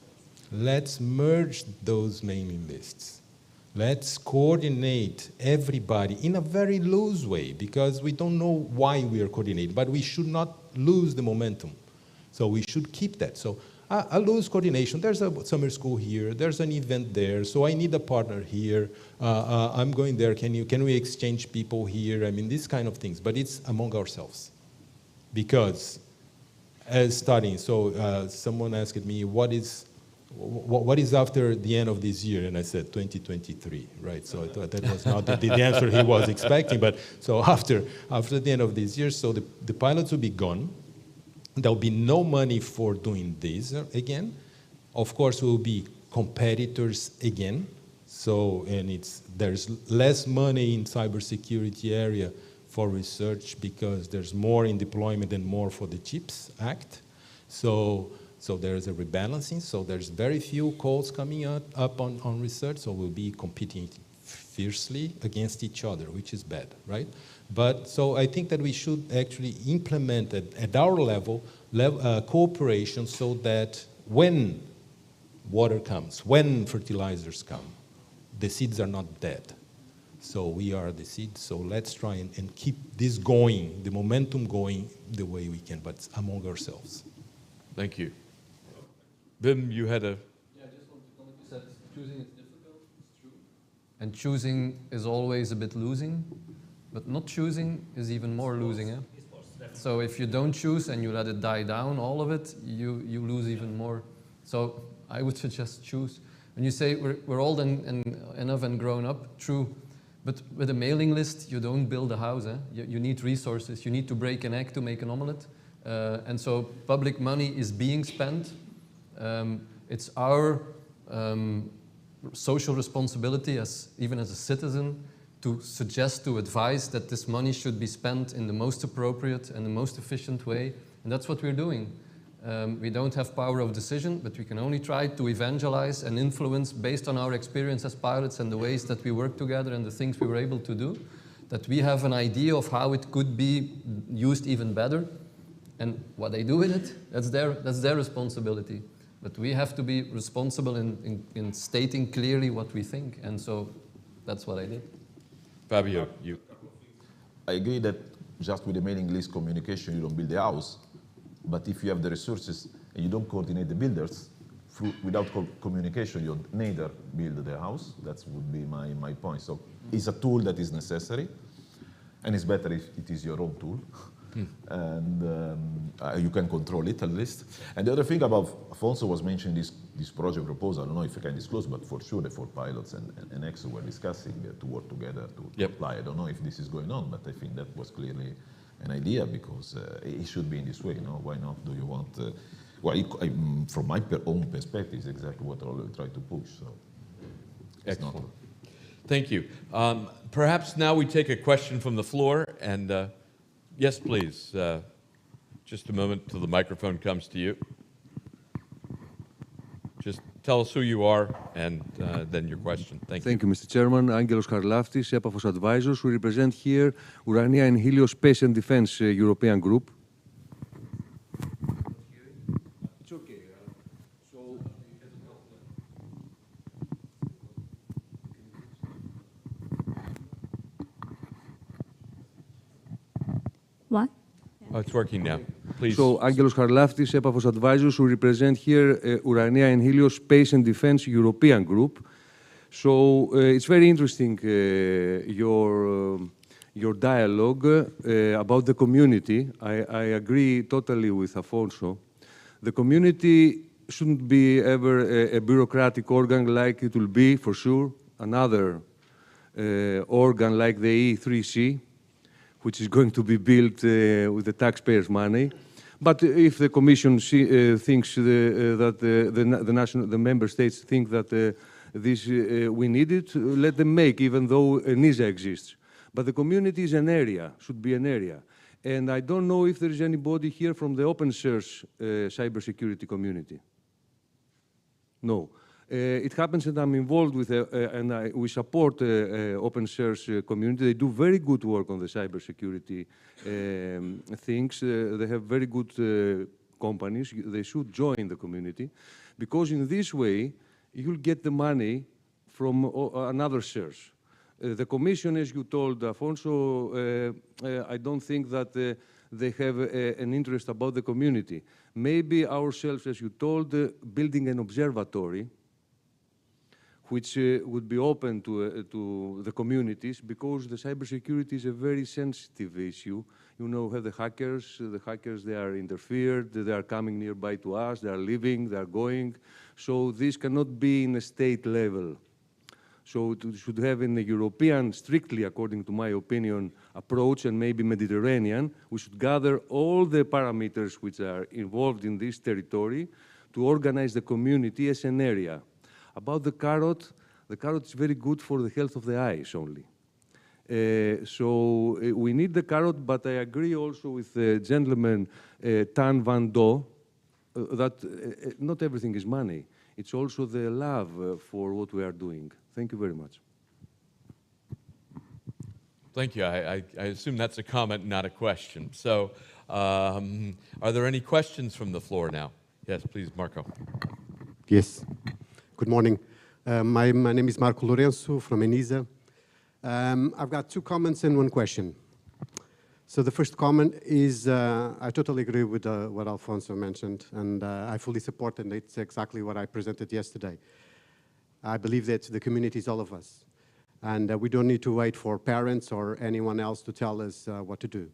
Let's merge those mailing lists. Let's coordinate everybody in a very loose way, because we don't know why we are coordinating, but we should not lose the momentum. So we should keep that. So a loose coordination. There's a summer school here. There's an event there. So I need a partner here. I'm going there. Can we exchange people here? I mean, these kind of things. But it's among ourselves, because as studying. So someone asked me, what is after the end of this year? And I said 2023, right? So I thought that was not the answer he was expecting. But so after the end of this year, so the pilots will be gone. There'll be no money for doing this again. Of course, we'll be competitors again. So, and there's less money in cybersecurity area for research, because there's more in deployment and more for the CHIPS Act. So there's a rebalancing. So there's very few calls coming up on research. So we'll be competing fiercely against each other, which is bad, right? But so I think that we should actually implement at our level cooperation, so that when water comes, when fertilizers come, the seeds are not dead. So we are the seeds. So let's try and keep this going, the momentum going the way we can, but among ourselves. Thank you. Wim, you had a... Yeah, I just want to comment. You said choosing is difficult. It's true. And choosing is always a bit losing. But not choosing is even more losing. Eh? So if you don't choose and you let it die down, all of it, you lose even more. So I would suggest choose. When you say we're old and enough and grown up, true. But with a mailing list, you don't build a house. Eh? You need resources. You need to break an egg to make an omelette. And so public money is being spent. It's our social responsibility, even as a citizen, to suggest, to advise that this money should be spent in the most appropriate and the most efficient way. And that's what we're doing. We don't have power of decision, but we can only try to evangelize and influence based on our experience as pilots and the ways that we work together and the things we were able to do, that we have an idea of how it could be used even better. And what they do with it, that's their responsibility. But we have to be responsible in stating clearly what we think. And so that's what I did. Fabio, you. I agree that just with the mailing list communication, you don't build the house. But if you have the resources and you don't coordinate the builders, without communication, you neither build the house. That would be my point. So it's a tool that is necessary, and it's better if it is your own tool. And you can control it at least. And the other thing about Afonso was mentioning this project proposal. I don't know if I can disclose, but for sure the 4 pilots and ECSO were discussing to work together to apply. I don't know if this is going on, but I think that was clearly an idea, because it should be in this way. You know? Why not? Do you want? From my own perspective, is exactly what I try to push. So, excellent. Thank you. Perhaps now we take a question from the floor, and yes, please. Just a moment till the microphone comes to you. Just tell us who you are and then your question. Thank you. Thank you, Mr. Chairman. Angelos Charlaftis, Epafos Advisors. We represent here Urania and Helios Space and Defense European Group. It's okay. What? Oh, it's working now. Please. So, Angelos Charlaftis, Epafos Advisors, we represent here Urania and Helios Space and Defense European Group. So, it's very interesting, your your dialogue about the community. I agree totally with Afonso. The community shouldn't be ever a bureaucratic organ like it will be, for sure, another organ like the E3C, which is going to be built with the taxpayers' money. But if the Commission thinks that the member states think that this we need it, let them make, even though NISA exists. But the community is an area, should be an area. And I don't know if there is anybody here from the open source cybersecurity community. No. It happens that I'm involved with, and we support open source community. They do very good work on the cybersecurity things. They have very good companies. They should join the community, because in this way, you'll get the money from another source. The Commission, as you told Afonso, I don't think that they have an interest about the community. Maybe ourselves, as you told, building an observatory, which would be open to the communities, because the cybersecurity is a very sensitive issue. You know, we have the hackers, they are interfered, they are coming nearby to us, they are leaving, they are going. So this cannot be in a state level. So it should have in a European, strictly according to my opinion, approach, and maybe Mediterranean. We should gather all the parameters which are involved in this territory to organize the community as an area. About the carrot is very good for the health of the eyes only. So we need the carrot, but I agree also with the gentleman Thanh van Do that not everything is money. It's also the love for what we are doing. Thank you very much. Thank you. I assume that's a comment, not a question. So are there any questions from the floor now? Yes, please, Marco. Yes. Good morning. My name is Marco Lourenço from ENISA. I've got two comments and one question. So the first comment is I totally agree with what Afonso mentioned, and I fully support, and it's exactly what I presented yesterday. I believe that the community is all of us, and we don't need to wait for parents or anyone else to tell us what to do.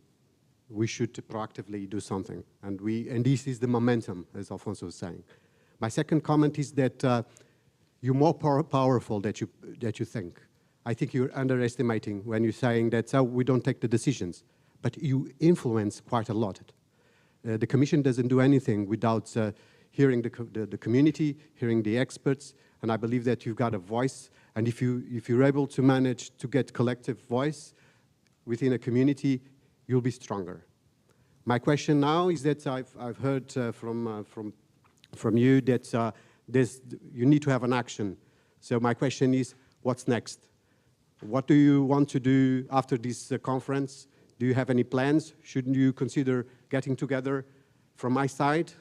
We should proactively do something, and this is the momentum, as Afonso was saying. My second comment is that you're more powerful than you think. I think you're underestimating when you're saying that we don't take the decisions, but you influence quite a lot. The Commission doesn't do anything without hearing the community, hearing the experts, and I believe that you've got a voice, and if you're able to manage to get collective voice within a community, you'll be stronger. My question now is that I've heard from you that you need to have an action. So my question is, what's next? What do you want to do after this conference? Do you have any plans? Shouldn't you consider getting together? From my side,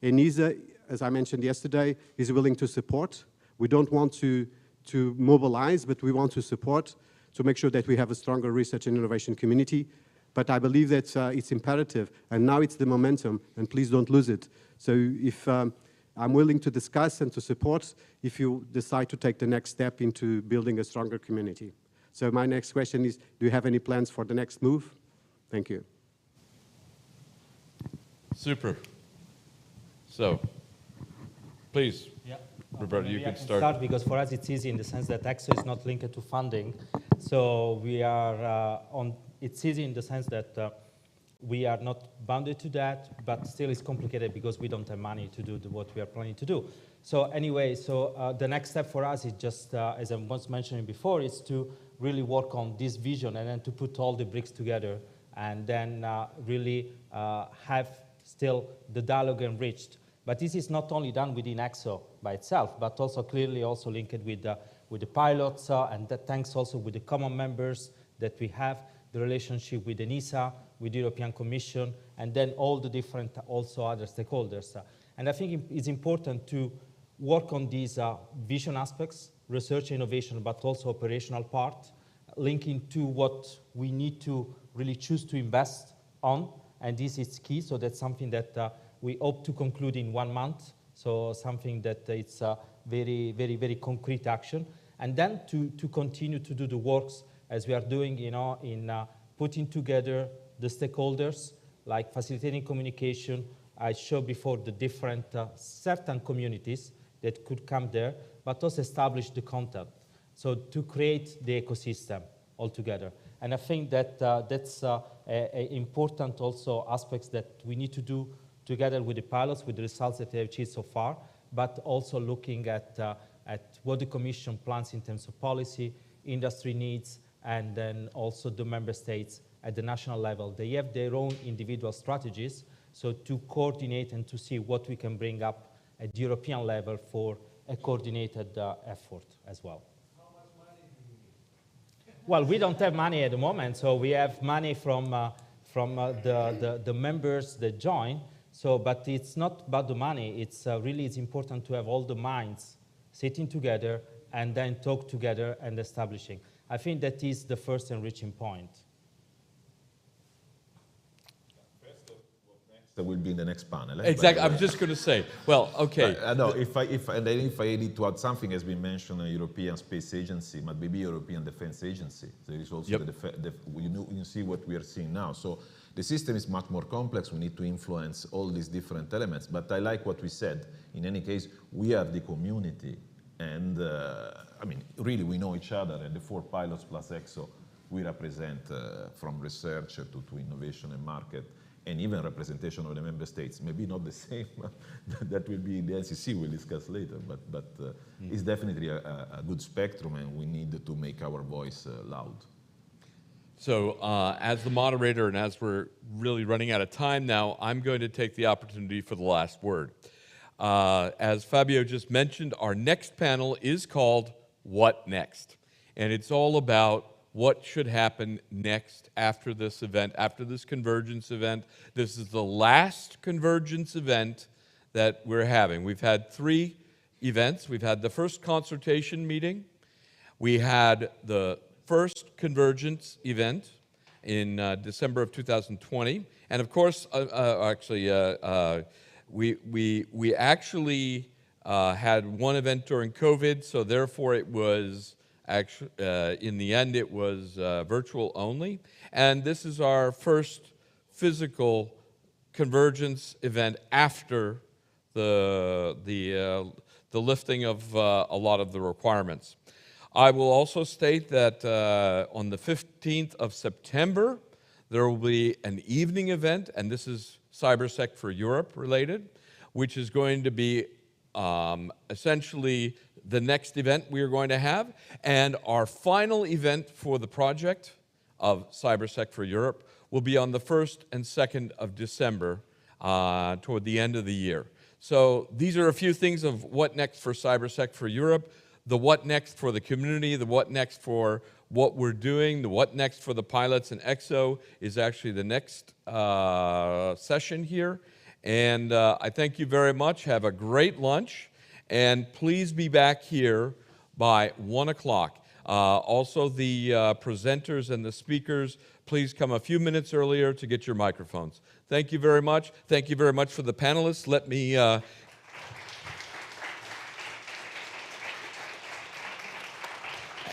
ENISA, as I mentioned yesterday, is willing to support. We don't want to mobilize, but we want to support to make sure that we have a stronger research and innovation community. But I believe that it's imperative, and now it's the momentum, and please don't lose it. So if I'm willing to discuss and to support if you decide to take the next step into building a stronger community. So my next question is, do you have any plans for the next move? Thank you. Super. So, please, yeah. Roberto, you can start. Because for us it's easy in the sense that ECSO is not linked to funding. So we are it's easy in the sense that we are not bounded to that, but still it's complicated because we don't have money to do what we are planning to do. So anyway, the next step for us is just, as I was mentioning before, is to really work on this vision and then to put all the bricks together and then really have still the dialogue enriched. But this is not only done within ECSO by itself, but also clearly also linked with the pilots and that thanks also with the common members that we have, the relationship with ENISA, with the European Commission, and then all the different also other stakeholders. And I think it's important to work on these vision aspects, research innovation, but also operational part, linking to what we need to really choose to invest on, and this is key, so that's something that we hope to conclude in 1 month, so something that it's a very, very, very concrete action, and then to continue to do the works as we are doing, in putting together the stakeholders, like facilitating communication. I showed before the different certain communities that could come there, but also establish the content. So to create the ecosystem altogether. And I think that that's important also aspects that we need to do together with the pilots, with the results that they have achieved so far, but also looking at what the Commission plans in terms of policy, industry needs, and then also the member states at the national level. They have their own individual strategies, so to coordinate and to see what we can bring up at the European level for a coordinated effort as well. Well, we don't have money at the moment, so we have money from the members that join. So, but it's not about the money. It's really it's important to have all the minds sitting together and then talk together and establishing. I think that is the first enriching point. That will be in the next panel. Exactly. I'm just going to say. Well, okay. No, if I need to add something, has been mentioned, a European Space Agency, but maybe European Defense Agency. There is also you see what we are seeing now. So the system is much more complex. We need to influence all these different elements. But I like what we said. In any case, we have the community, and I mean, really, we know each other. And the 4 pilots plus ECSO, we represent from research to innovation and market, and even representation of the member states. Maybe not the same, that will be in the NCC, we'll discuss later, but it's definitely a good spectrum, and we need to make our voice loud. So as the moderator, and as we're really running out of time now, I'm going to take the opportunity for the last word. As Fabio just mentioned, our next panel is called What Next? And it's all about what should happen next after this event, after this convergence event. This is the last convergence event that we're having. We've had 3 events. We've had the first consultation meeting. We had the first convergence event in December of 2020. And of course, we actually had one event during COVID, so therefore it was actually, in the end, it was virtual only. And this is our first physical convergence event after the lifting of a lot of the requirements. I will also state that on the 15th of September, there will be an evening event, and this is CyberSec for Europe related, which is going to be essentially the next event we are going to have, and our final event for the project of CyberSec for Europe will be on the 1st and 2nd of December toward the end of the year. So these are a few things of what next for CyberSec for Europe, the what next for the community, the what next for what we're doing, the what next for the pilots and ECSO is actually the next session here. And I thank you very much. Have a great lunch. And please be back here by 1 o'clock. Also, the presenters and the speakers, please come a few minutes earlier to get your microphones. Thank you very much. Thank you very much for the panelists. Let me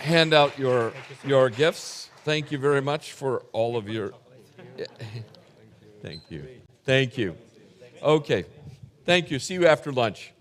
hand out your gifts. Thank you very much for all of your... Thank you. Thank you. Okay. Thank you. See you after lunch.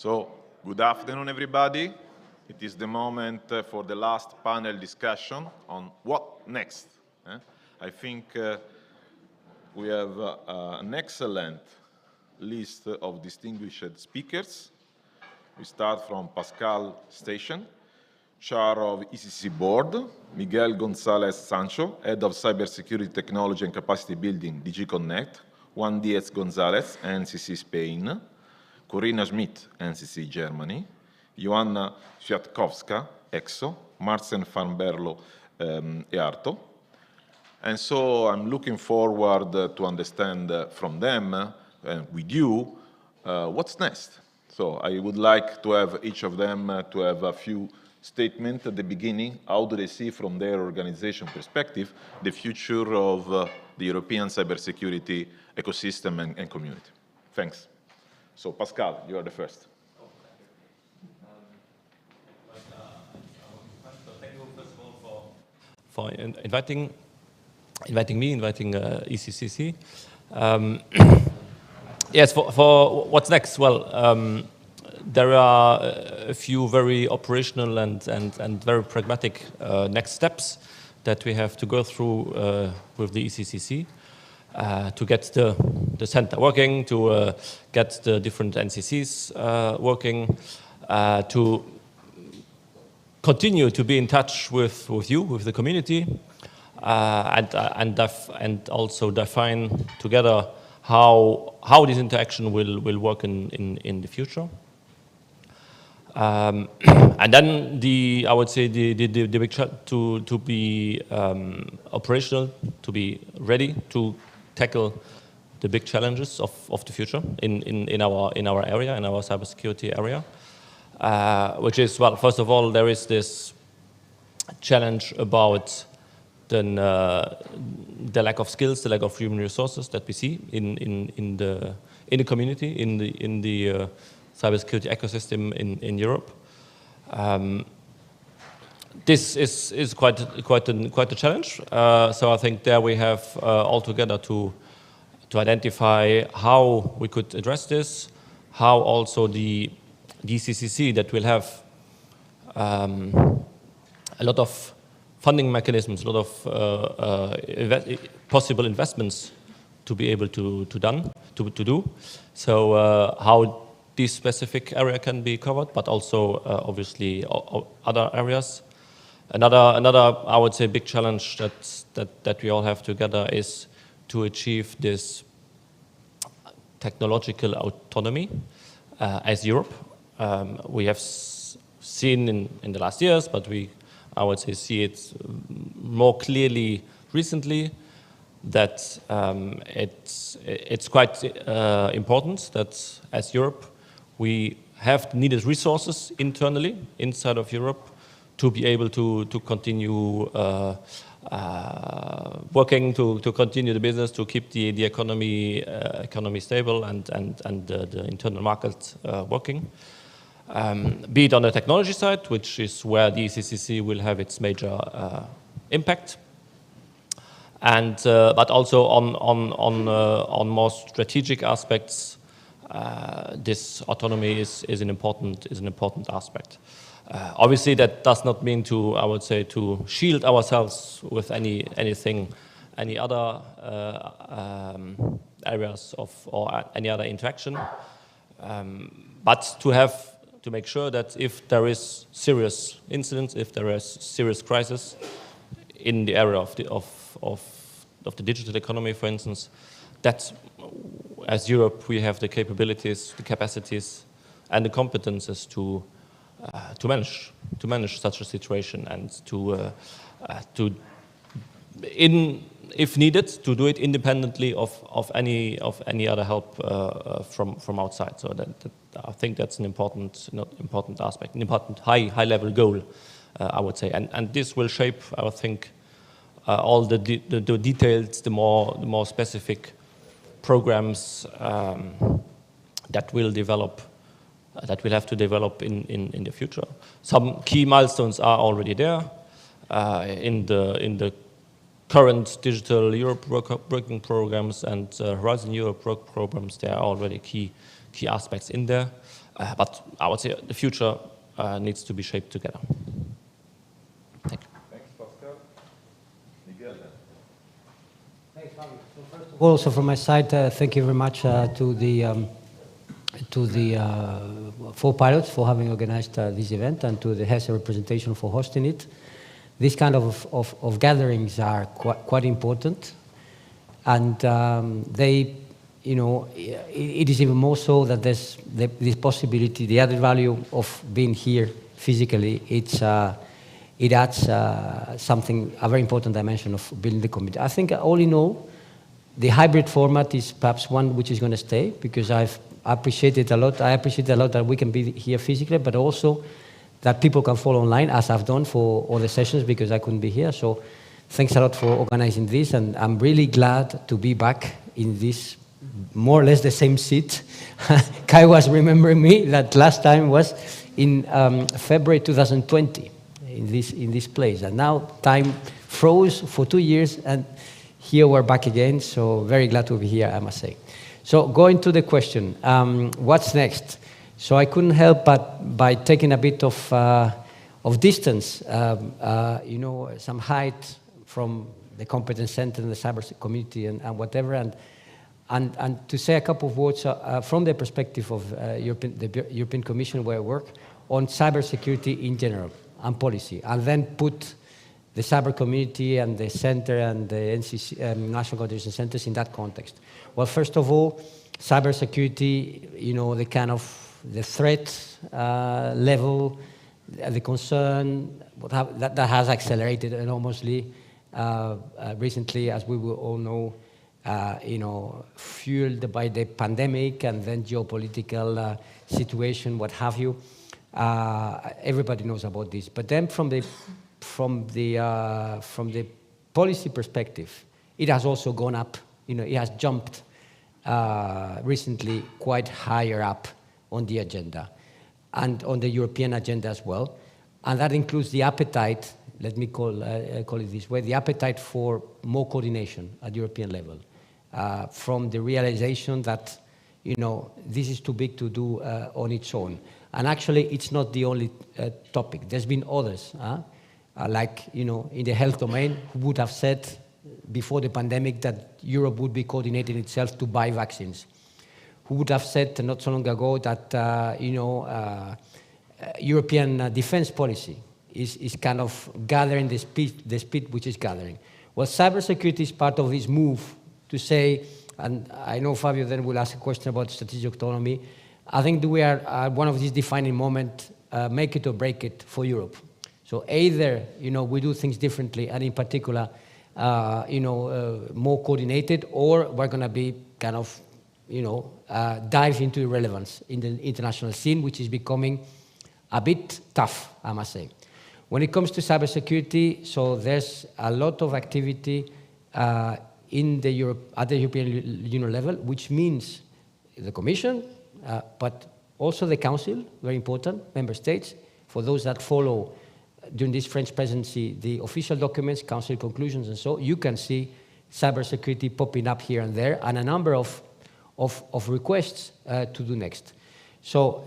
So, good afternoon, everybody. It is the moment for the last panel discussion on what next. I think we have an excellent list of distinguished speakers. We start from Pascal Steichen, Chair of ECCC Board, Miguel González-Sancho, Head of Cybersecurity Technology and Capacity Building, DG Connect, Juan Díez González, NCCC Spain, Corinna Schmitt, NCCC Germany, Joanna Światkowska, ECSO, Marcin van Berlo, EARTO. And so I'm looking forward to understand from them and with you what's next. So I would like to have each of them to have a few statements at the beginning. How do they see from their organization perspective the future of the European cybersecurity ecosystem and community? Thanks. So Pascal, you are the first. Thank you, first of all, for inviting me, inviting ECCC. Yes, for what's next? Well, there are a few very operational and very pragmatic next steps that we have to go through with the ECCC to get the center working, to get the different NCCs working, to continue to be in touch with you, with the community, and also define together how this interaction will work in the future. And then I would say the big to be operational, to be ready to tackle the big challenges of the future in our area, in our cybersecurity area, which is, well, first of all, there is this challenge about the lack of skills, the lack of human resources that we see in the community, in the cybersecurity ecosystem in Europe. This is quite a challenge. So I think there we have all together to identify how we could address this, how also the ECCC that will have a lot of funding mechanisms, a lot of possible investments to be able to do. So how this specific area can be covered, but also obviously other areas. Another I would say big challenge that we all have together is to achieve this technological autonomy as Europe. We have seen in the last years, but I would say see it more clearly recently, that it's quite important that as Europe we have needed resources internally inside of Europe to be able to continue working, to continue the business, to keep the economy stable and the internal market working. Be it on the technology side, which is where the ECCC will have its major impact, and but also on more strategic aspects. This autonomy is an important aspect. Obviously, that does not mean I would say, to shield ourselves with any other areas or any other interaction, but to make sure that if there is serious incidents, if there is serious crisis in the area of the digital economy, for instance, that as Europe we have the capabilities, the capacities, and the competences to manage such a situation, and if needed, to do it independently of any other help from outside. So I think that's an important aspect, an important high level goal, I would say, and this will shape, I think, all the details, the more specific programs that will develop. That we'll have to develop in the future. Some key milestones are already there in the current Digital Europe working programs and Horizon Europe work programs, there are already key aspects in there. But I would say the future needs to be shaped together. Thank you. Thanks, Pascal. Miguel, then. Thanks, Fabio. So first of all, also from my side, thank you very much to the 4 pilots for having organized this event, and to the HESA representation for hosting it. These kind of gatherings are quite important, and they, you know, it is even more so that there's this possibility, the added value of being here physically. It adds a very important dimension of building the community. I think all in all, the hybrid format is perhaps one which is going to stay, because I appreciate it a lot that we can be here physically, but also that people can follow online, as I've done for all the sessions, because I couldn't be here. So thanks a lot for organizing this, and I'm really glad to be back in this more or less the same seat. Kai was remembering me that last time was in February 2020 in this place, and now time froze for 2 years, and here we're back again. So very glad to be here, I must say. So going to the question, what's next? So I couldn't help but by taking a bit of distance, you know, some height from the competence center and the cyber community and whatever, and to say a couple of words from the perspective of the European Commission where I work on cybersecurity in general and policy, and then put the cyber community and the center and the NCC, National Coordination Centers in that context. Well, first of all, cybersecurity, you know, the kind of the threat level, the concern, that has accelerated enormously recently, as we will all know, you know, fueled by the pandemic and then geopolitical situation, what have you. Everybody knows about this. But then from the policy perspective, it has also gone up. You know, it has jumped recently quite higher up on the agenda, and on the European agenda as well. And that includes the appetite, let me call it this way, the appetite for more coordination at European level, from the realization that, you know, this is too big to do on its own. And actually, it's not the only topic. There's been others, like, you know, in the health domain, who would have said before the pandemic that Europe would be coordinating itself to buy vaccines? Who would have said not so long ago that, you know, European defense policy is kind of gathering the speed which is gathering? Well, cybersecurity is part of this move to say, and I know Fabio then will ask a question about strategic autonomy. I think we are at one of these defining moments, make it or break it for Europe. So either, you know, we do things differently, and in particular, you know, more coordinated, or we're going to be kind of, you know, dive into irrelevance in the international scene, which is becoming a bit tough, I must say. When it comes to cybersecurity, so there's a lot of activity at the European Union level, which means the Commission, but also the Council, very important, Member States. For those that follow during this French presidency, the official documents, Council conclusions, and so, you can see cybersecurity popping up here and there, and a number of requests to do next. So,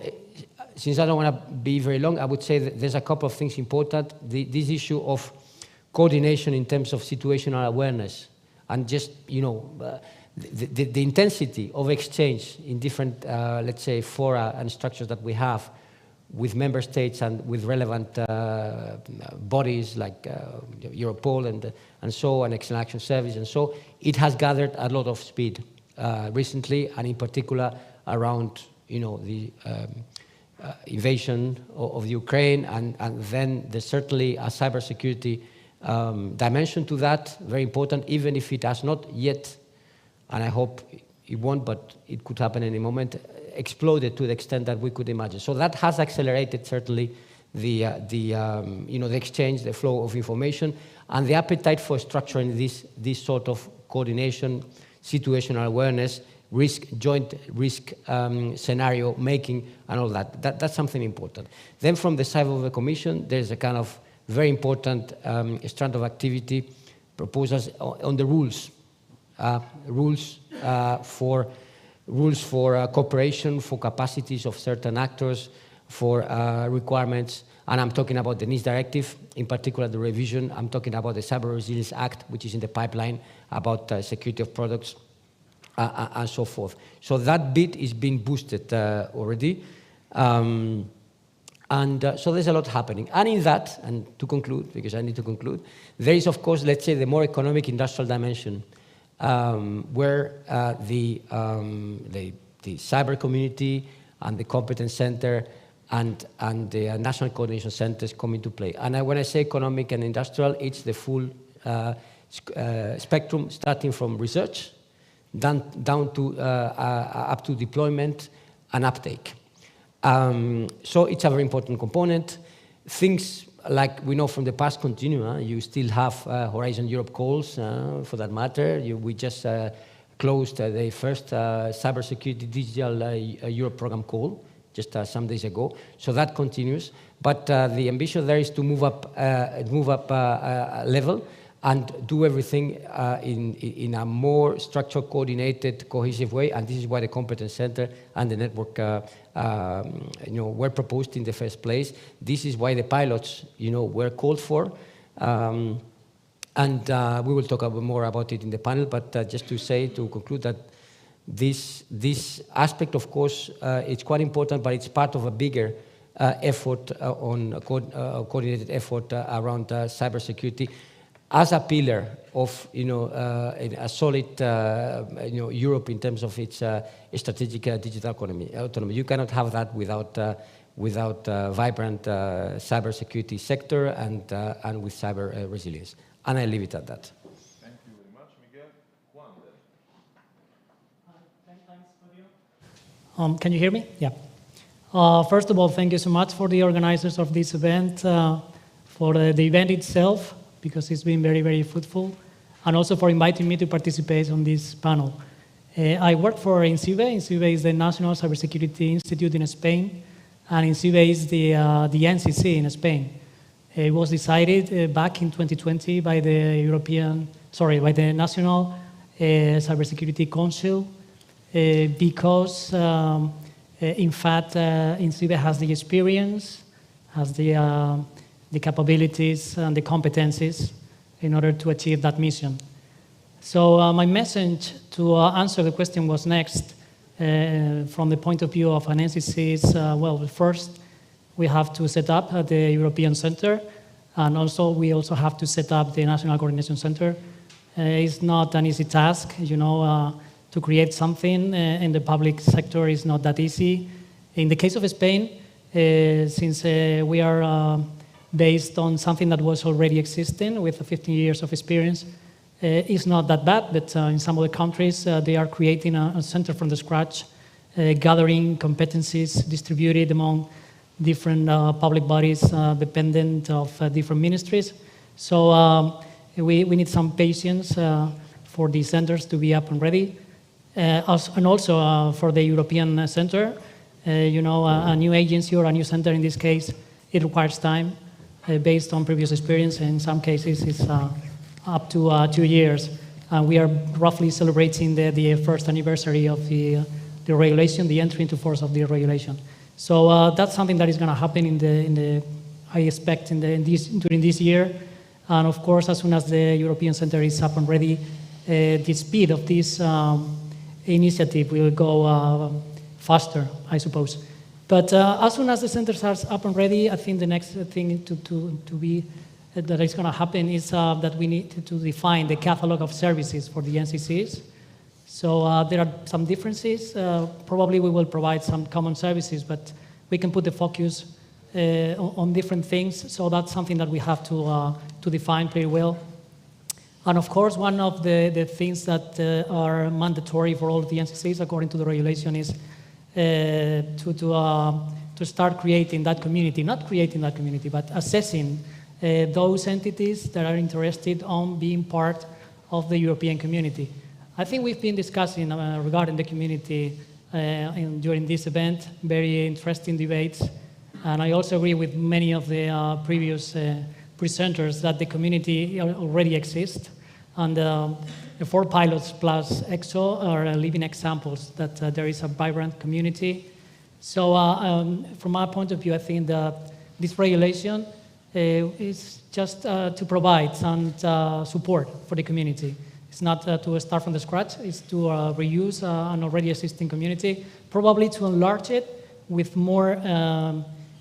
since I don't want to be very long, I would say that there's a couple of things important. This issue of coordination in terms of situational awareness, and just, you know, the intensity of exchange in different, let's say, fora and structures that we have with member states and with relevant bodies like Europol and so, and External Action Service, and so, it has gathered a lot of speed recently, and in particular around, you know, the invasion of Ukraine, and then there's certainly a cybersecurity dimension to that, very important, even if it has not yet, and I hope it won't, but it could happen any moment, exploded to the extent that we could imagine. So that has accelerated certainly the you know, the exchange, the flow of information, and the appetite for structuring this sort of coordination, situational awareness, joint risk scenario making, and all that. That's something important. Then from the side of the Commission, there's a kind of very important strand of activity proposals on the rules, rules for cooperation, for capacities of certain actors, for requirements. And I'm talking about the NIS directive, in particular the revision. I'm talking about the Cyber Resilience Act, which is in the pipeline, about security of products, and so forth. So that bit is being boosted already. So there's a lot happening. And in that, and to conclude, because I need to conclude, there is, of course, let's say, the more economic industrial dimension, where the cyber community and the competence center and the national coordination centers come into play. And when I say economic and industrial, it's the full spectrum, starting from research down to up to deployment and uptake. So it's a very important component. Things like we know from the past continue. You still have Horizon Europe calls, for that matter. We just closed the first Cybersecurity Digital Europe program call just some days ago. So that continues. But the ambition there is to move up level and do everything in a more structured, coordinated, cohesive way. And this is why the competence center and the network were proposed in the first place. This is why the pilots were called for. And we will talk more about it in the panel, but just to say, to conclude, that this aspect, of course, it's quite important, but it's part of a bigger effort coordinated effort around cybersecurity as a pillar of a solid Europe in terms of its strategic digital autonomy. You cannot have that without a vibrant cybersecurity sector and with cyber resilience. And I leave it at that. Thank you very much, Miguel. Juan, then. Can you hear me? Yeah. First of all, thank you so much for the organizers of this event, for the event itself, because it's been very, very fruitful, and also for inviting me to participate on this panel. I work for INCIBE. INCIBE is the National Cybersecurity Institute in Spain, and INCIBE is the NCCC in Spain. It was decided back in 2020 by the by the National Cybersecurity Council, because in fact INCIBE has the experience, has the capabilities and the competencies in order to achieve that mission. So my message to answer the question was next, from the point of view of an NCC is, well, first, we have to set up the European Center, and also we also have to set up the National Coordination Center. It's not an easy task, to create something in the public sector is not that easy. In the case of Spain, since we are based on something that was already existing with 15 years of experience, it's not that bad, but in some other countries, they are creating a center from the scratch, gathering competencies distributed among different public bodies dependent of different ministries. So we need some patience for the centers to be up and ready. And also for the European Center, a new agency or a new center in this case, it requires time based on previous experience. In some cases, it's up to 2 years. We are roughly celebrating the first anniversary of the regulation, the entry into force of the regulation. So that's something that is going to happen I expect during this year. And of course, as soon as the European Center is up and ready, the speed of this initiative will go faster, I suppose. But as soon as the center starts up and ready, I think the next thing that is going to happen is that we need to define the catalog of services for the NCCs. So there are some differences. Probably we will provide some common services, but we can put the focus on different things. So that's something that we have to define pretty well. And of course, one of the things that are mandatory for all of the NCCs according to the regulation is to start creating that community, not creating that community, but assessing those entities that are interested on being part of the European community. I think we've been discussing regarding the community during this event, very interesting debates. And I also agree with many of the previous presenters that the community already exists. And the 4 pilots plus ECSO are living examples that there is a vibrant community. So from my point of view, I think that this regulation is just to provide some support for the community. It's not to start from the scratch, it's to reuse an already existing community, probably to enlarge it with more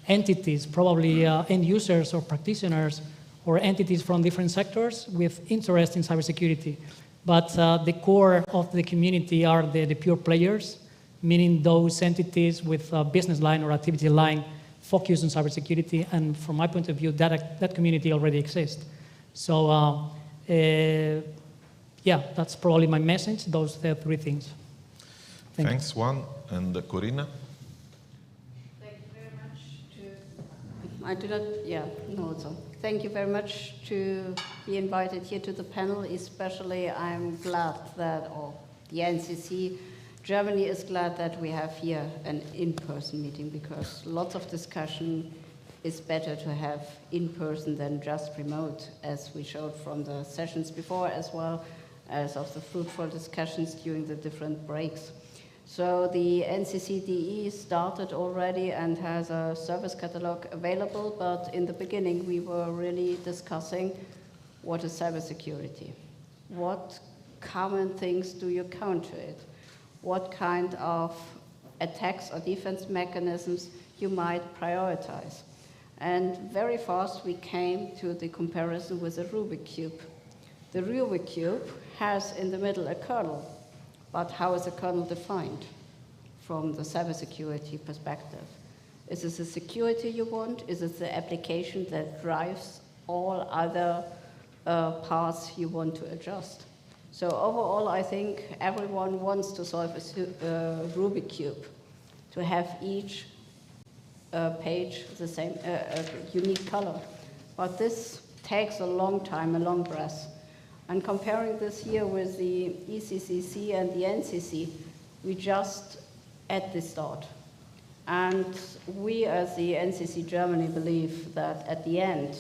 entities, probably end users or practitioners or entities from different sectors with interest in cybersecurity. But the core of the community are the pure players, meaning those entities with a business line or activity line focused on cybersecurity. And from my point of view, that community already exists. So yeah, that's probably my message, those 3 things. Thanks, Juan. And Corinna? Thank you very much Thank you very much to be invited here to the panel. Especially, I'm glad that, or the NCC Germany is glad that we have here an in-person meeting, because lots of discussion is better to have in-person than just remote, as we showed from the sessions before, as well as of the fruitful discussions during the different breaks. So the NCCDE started already and has a service catalog available, but in the beginning we were really discussing what is cybersecurity. What common things do you counter it? What kind of attacks or defense mechanisms you might prioritize? And very fast we came to the comparison with the Rubik Cube. The Rubik Cube has in the middle a kernel. But how is a kernel defined from the cybersecurity perspective? Is it the security you want? Is it the application that drives all other parts you want to adjust? So overall, I think everyone wants to solve a Rubik Cube, to have each page the same, unique color. But this takes a long time, a long breath. And comparing this here with the ECCC and the NCC, we just at the start. And we as the NCC Germany believe that at the end,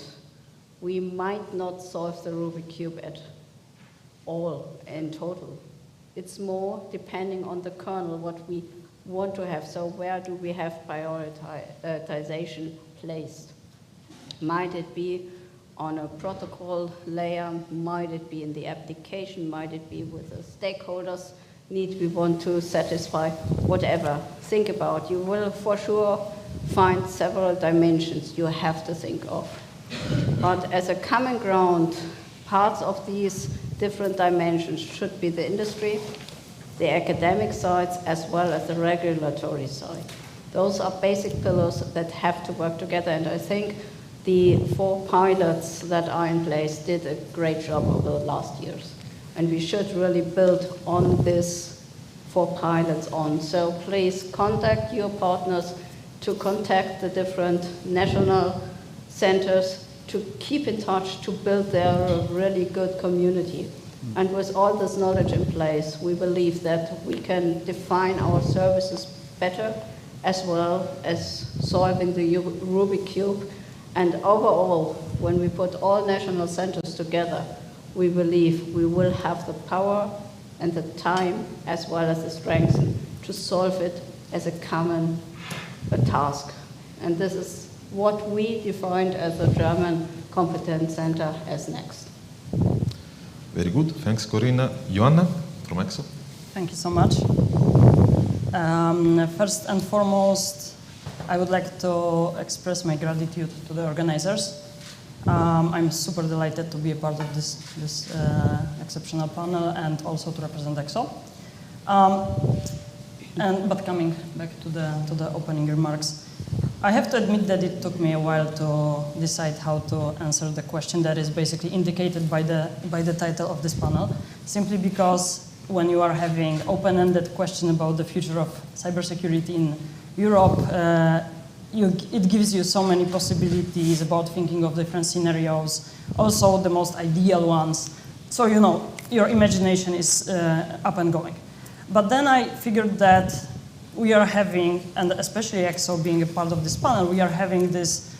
we might not solve the Rubik Cube at all in total. It's more depending on the kernel, what we want to have. So where do we have prioritization placed? Might it be on a protocol layer? Might it be in the application? Might it be with the stakeholders need we want to satisfy? Whatever. Think about. You will for sure find several dimensions you have to think of. But as a common ground, parts of these different dimensions should be the industry, the academic sides, as well as the regulatory side. Those are basic pillars that have to work together, and I think the 4 pilots that are in place did a great job over the last years. And we should really build on this 4 pilots on. So please contact your partners, to contact the different national centers, to keep in touch, to build their really good community. And with all this knowledge in place, we believe that we can define our services better, as well as solving the Rubik Cube. And overall, when we put all national centers together, we believe we will have the power and the time, as well as the strength, to solve it as a common task. And this is what we defined as the German Competence Center as Next. Very good. Thanks, Corinna. Joanna from ECSO. Thank you so much. First and foremost, I would like to express my gratitude to the organizers. I'm super delighted to be a part of this exceptional panel and also to represent ECSO. But coming back to the opening remarks, I have to admit that it took me a while to decide how to answer the question that is basically indicated by the title of this panel, simply because when you are having open-ended question about the future of cybersecurity in Europe, it gives you so many possibilities about thinking of different scenarios, also the most ideal ones. So, you know, your imagination is up and going. But then I figured that we are having, and especially ECSO being a part of this panel, we are having this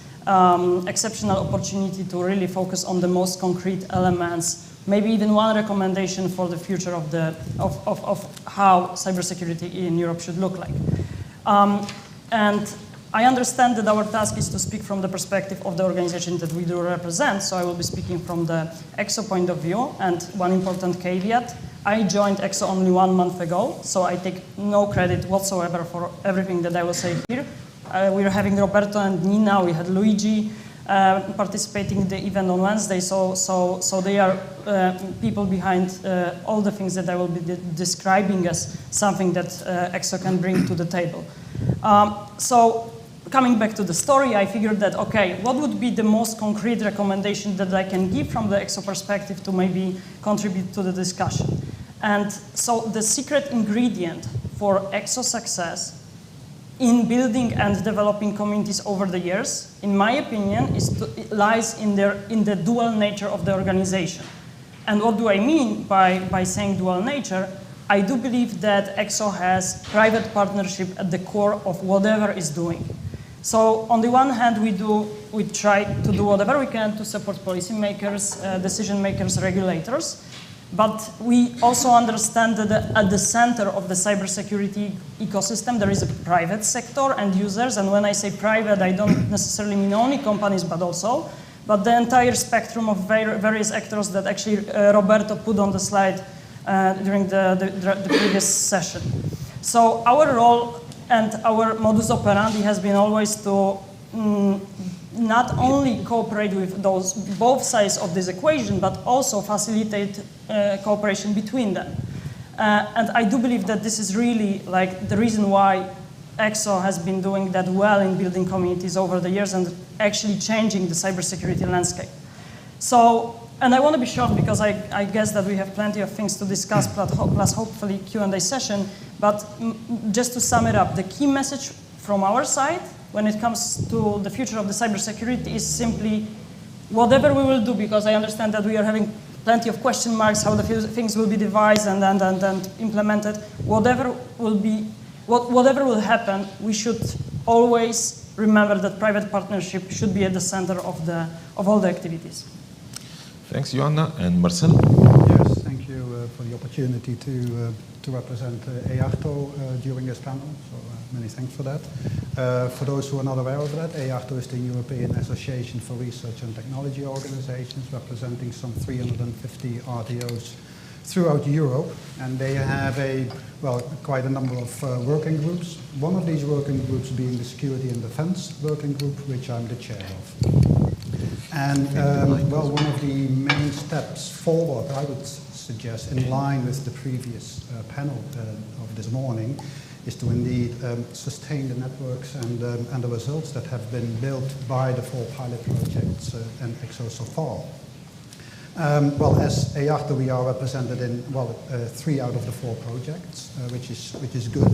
exceptional opportunity to really focus on the most concrete elements maybe even one recommendation for the future of how cybersecurity in Europe should look like. And I understand that our task is to speak from the perspective of the organization that we do represent, so I will be speaking from the ECSO point of view. And one important caveat, I joined ECSO only 1 month ago, so I take no credit whatsoever for everything that I will say here. We're having Roberto and Nina, we had Luigi participating in the event on Wednesday, so they are people behind all the things that I will be describing as something that ECSO can bring to the table. So coming back to the story, I figured that, okay, what would be the most concrete recommendation that I can give from the ECSO perspective to maybe contribute to the discussion? And so the secret ingredient for ECSO success in building and developing communities over the years, in my opinion, lies in the dual nature of the organization. And what do I mean by saying dual nature? I do believe that ECSO has private partnership at the core of whatever it's doing. So on the one hand, we try to do whatever we can to support policymakers, decision makers, regulators. But we also understand that at the center of the cybersecurity ecosystem, there is a private sector and users. And when I say private, I don't necessarily mean only companies, but the entire spectrum of various actors that actually Roberto put on the slide during the previous session. So our role and our modus operandi has been always to not only cooperate with both sides of this equation, but also facilitate cooperation between them. And I do believe that this is really like the reason why ECSO has been doing that well in building communities over the years and actually changing the cybersecurity landscape. So, and I want to be short because I guess that we have plenty of things to discuss, plus hopefully Q&A session. But just to sum it up, the key message from our side when it comes to the future of the cybersecurity is simply whatever we will do, because I understand that we are having plenty of question marks, how the things will be devised and implemented. Whatever will happen, we should always remember that private partnership should be at the center of all the activities. Thanks, Joanna. And Marcel? Yes, thank you for the opportunity to represent EARTO during this panel. So many thanks for that. For those who are not aware of that, EARTO is the European Association for Research and Technology Organizations, representing some 350 RTOs throughout Europe. And they have quite a number of working groups. One of these working groups being the Security and Defense Working Group, which I'm the chair of. And one of the main steps forward, I would suggest, in line with the previous panel of this morning, is to indeed sustain the networks and the results that have been built by the 4 pilot projects and ECSO so far. As EARTO, we are represented in 3 out of the 4 projects, which is good.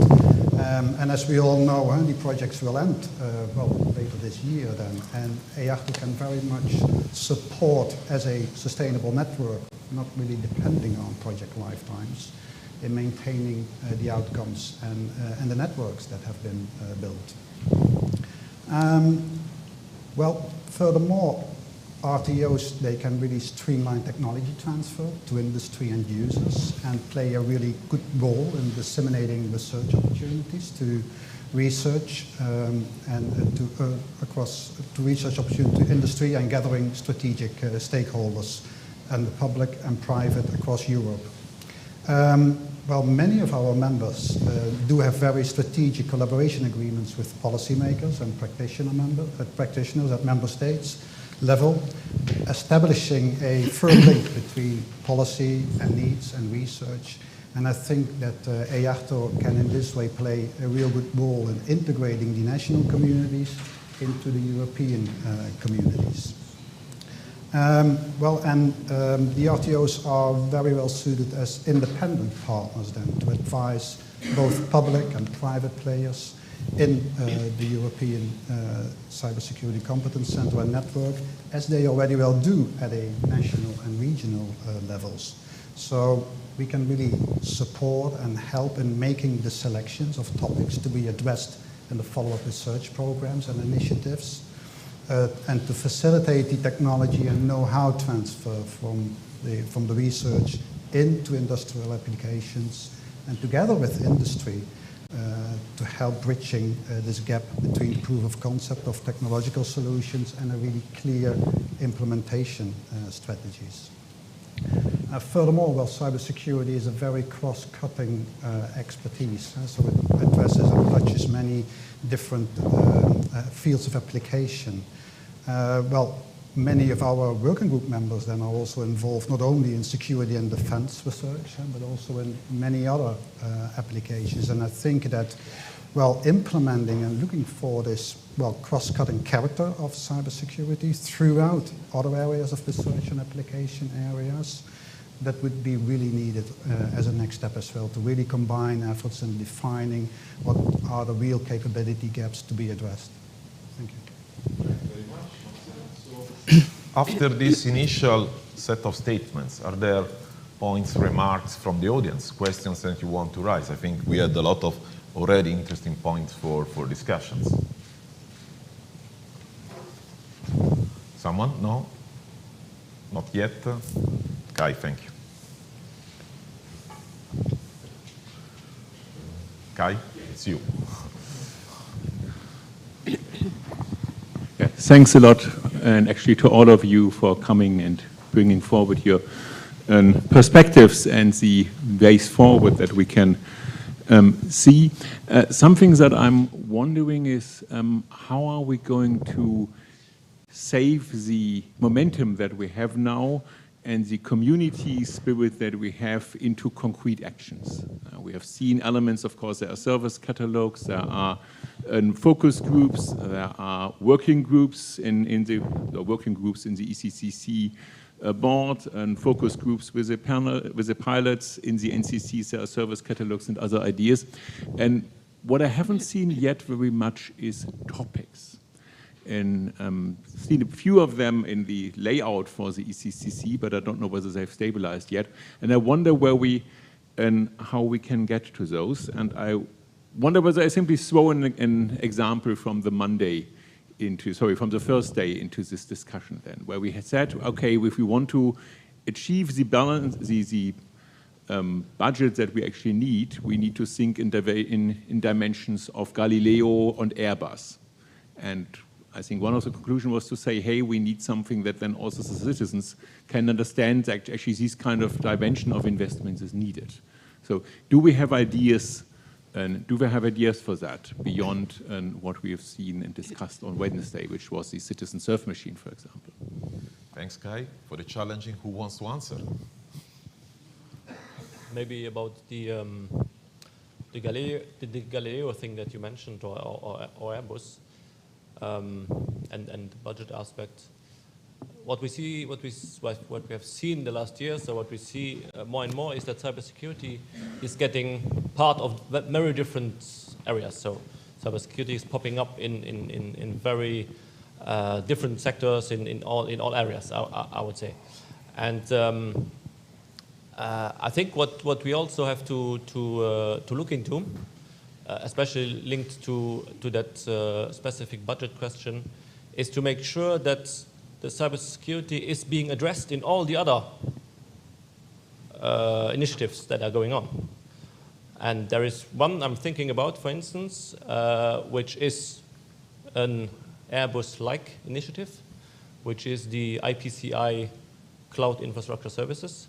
And as we all know, the projects will end later this year then, and EARTO can very much support as a sustainable network, not really depending on project lifetimes, in maintaining the outcomes and the networks that have been built. Furthermore, RTOs, they can really streamline technology transfer to industry and users and play a really good role in disseminating research opportunities to research to research opportunity to industry and gathering strategic stakeholders and the public and private across Europe. Many of our members do have very strategic collaboration agreements with policymakers and practitioners at member states level, establishing a firm link between policy and needs and research. And I think that EARTO can in this way play a real good role in integrating the national communities into the European communities. The RTOs are very well suited as independent partners then to advise both public and private players in the European Cybersecurity Competence Center and Network, as they already well do at a national and regional levels. So we can really support and help in making the selections of topics to be addressed in the follow-up research programs and initiatives. and to facilitate the technology and know-how transfer from the research into industrial applications, and together with industry to help bridging this gap between proof of concept of technological solutions and a really clear implementation strategies. Furthermore, well, cybersecurity is a very cross-cutting expertise, so it addresses and touches many different fields of application. Well, many of our working group members then are also involved not only in security and defense research, but also in many other applications. And I think that, well, implementing and looking for this, well, cross-cutting character of cybersecurity throughout other areas of research and application areas, that would be really needed as a next step as well, to really combine efforts in defining what are the real capability gaps to be addressed. Thank you. After this initial set of statements, are there points, remarks from the audience, questions that you want to raise? I think we had a lot of already interesting points for discussions. Someone? No? Not yet? Kai, thank you. Kai, it's you. Yeah, thanks a lot, and actually to all of you for coming and bringing forward your perspectives and the ways forward that we can see. Some things that I'm wondering is how are we going to save the momentum that we have now and the community spirit that we have into concrete actions. We have seen elements, of course, there are service catalogs, there are focus groups, there are working groups in the ECCC board, and focus groups with the pilots in the NCC, there are service catalogs and other ideas. And what I haven't seen yet very much is topics. And seen a few of them in the layout for the ECCC, but I don't know whether they've stabilized yet. And I wonder where we and how we can get to those. And I wonder whether I simply throw an example from the Monday from the first day into this discussion then, where we had said, okay, if we want to achieve the balance, the budget that we actually need, we need to think in dimensions of Galileo and Airbus. And I think one of the conclusions was to say, hey, we need something that then also the citizens can understand that actually this kind of dimension of investments is needed. So do we have ideas, and do we have ideas for that beyond what we have seen and discussed on Wednesday, which was the citizen surf machine, for example? Thanks, Kai, for the challenging. Who wants to answer? Maybe about the Galileo thing that you mentioned, or Airbus. And the budget aspect. What we have seen the last year, so what we see more and more is that cybersecurity is getting part of very different areas. So cybersecurity is popping up in very different sectors in all areas, I would say. And I think what we also have to look into, especially linked to that specific budget question, is to make sure that the cybersecurity is being addressed in all the other initiatives that are going on. And there is one I'm thinking about, for instance, which is an Airbus-like initiative, which is the IPCI Cloud Infrastructure Services,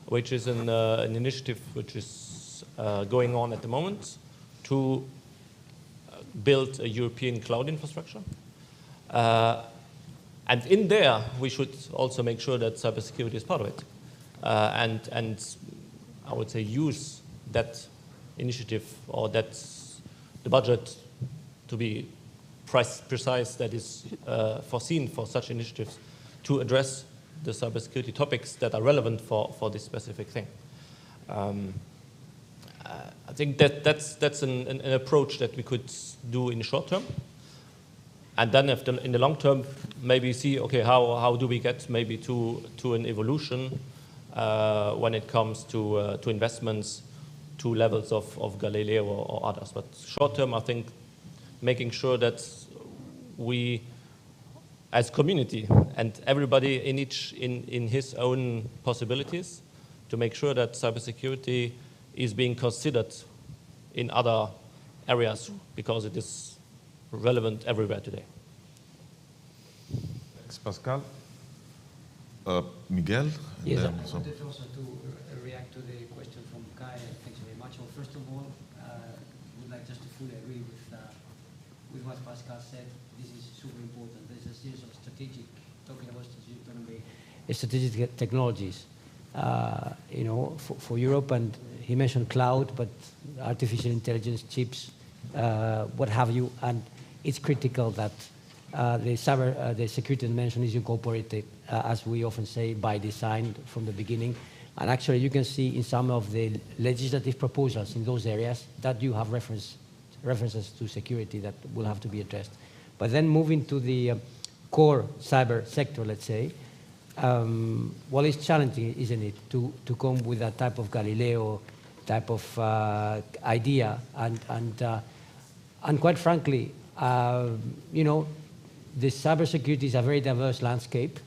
which is an initiative which is going on at the moment to build a European cloud infrastructure. And in there, we should also make sure that cybersecurity is part of it. And I would say use that initiative or the budget to be precise that is foreseen for such initiatives to address the cybersecurity topics that are relevant for this specific thing. I think that's an approach that we could do in the short term. And then in the long term, maybe see, okay, how do we get maybe to an evolution when it comes to investments to levels of Galileo or others. But short term, I think making sure that we as community and everybody in his own possibilities to make sure that cybersecurity is being considered in other areas because it is relevant everywhere today. Thanks, Pascal. Miguel? Yes, I wanted also to react to the question from Kai. Thanks very much. Well, first of all, I would like just to fully agree with what Pascal said. This is super important. There's a series of talking about strategic technologies, you know, for Europe, and he mentioned cloud, but artificial intelligence, chips, what have you, and it's critical that the security dimension is incorporated, as we often say, by design from the beginning. And actually, you can see in some of the legislative proposals in those areas that you have references to security that will have to be addressed. But then moving to the core cyber sector, let's say, well, it's challenging, isn't it, to come with that type of Galileo type of idea, and quite frankly, you know, the cybersecurity is a very diverse landscape,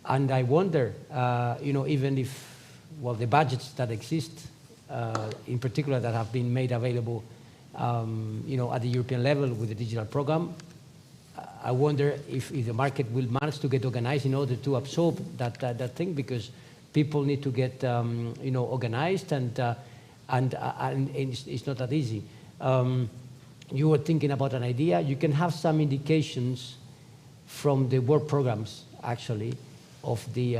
and I wonder, you know, even if, well, the budgets that exist, in particular that have been made available, you know, at the European level with the digital program, I wonder if the market will manage to get organized in order to absorb that thing, because people need to get, you know, organized, and it's not that easy. You were thinking about an idea. You can have some indications from the work programs, actually, of the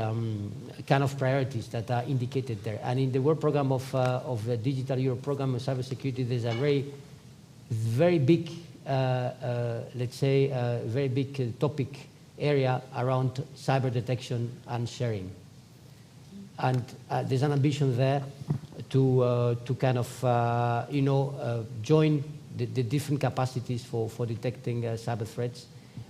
kind of priorities that are indicated there. And in the work program of the Digital Europe program of cybersecurity, there's a very big, let's say, very big topic area around cyber detection and sharing. And there's an ambition there to kind of, you know, join the different capacities for detecting cyber threats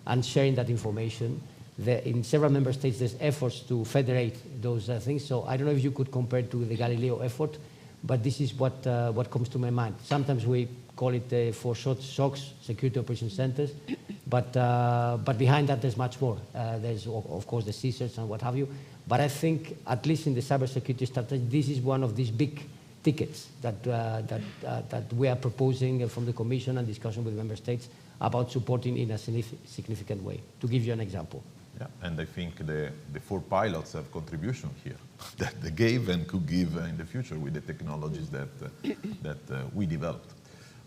and sharing that information. In several member states, there's efforts to federate those things. So I don't know if you could compare to the Galileo effort, but this is what comes to my mind. Sometimes we call it for short SOCs, Security Operations Centers, but behind that there's much more. There's of course the CSIRTs and what have you. But I think, at least in the cybersecurity strategy, this is one of these big tickets that we are proposing from the Commission and discussion with member states about supporting in a significant way. To give you an example. Yeah, and I think the 4 pilots have contribution here that they gave and could give in the future with the technologies that we developed.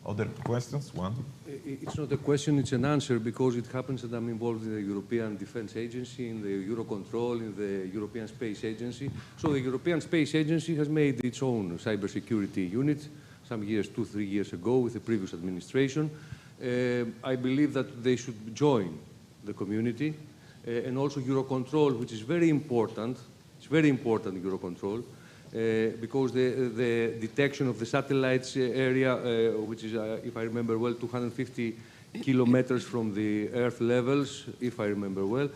Other questions? One? It's not a question, it's an answer, because it happens that I'm involved in the European Defence Agency, in the Eurocontrol, in the European Space Agency. So the European Space Agency has made its own cybersecurity unit some years, 2-3 years ago, with the previous administration. I believe that they should join the community, and also Eurocontrol, which is very important. It's very important, Eurocontrol, because the detection of the satellites area, which is, if I remember well, 250 kilometers from the Earth levels, if I remember well.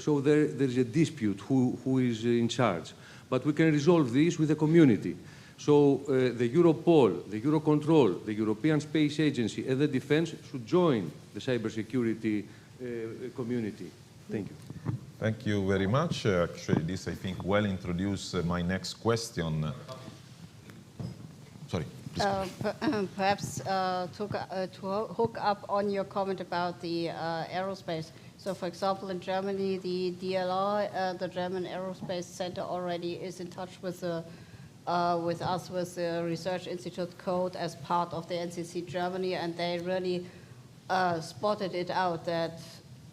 So there's a dispute who is in charge. But we can resolve this with the community. So the Europol, the Eurocontrol, the European Space Agency, and the Defense should join the cybersecurity community. Thank you. Thank you very much. Actually, this, I think, well introduced my next question. Sorry, please. Perhaps to hook up on your comment about the aerospace. So, for example, in Germany, the DLR, the German Aerospace Center, already is in touch with us, with the Research Institute Code as part of the NCC Germany, and they really spotted it out that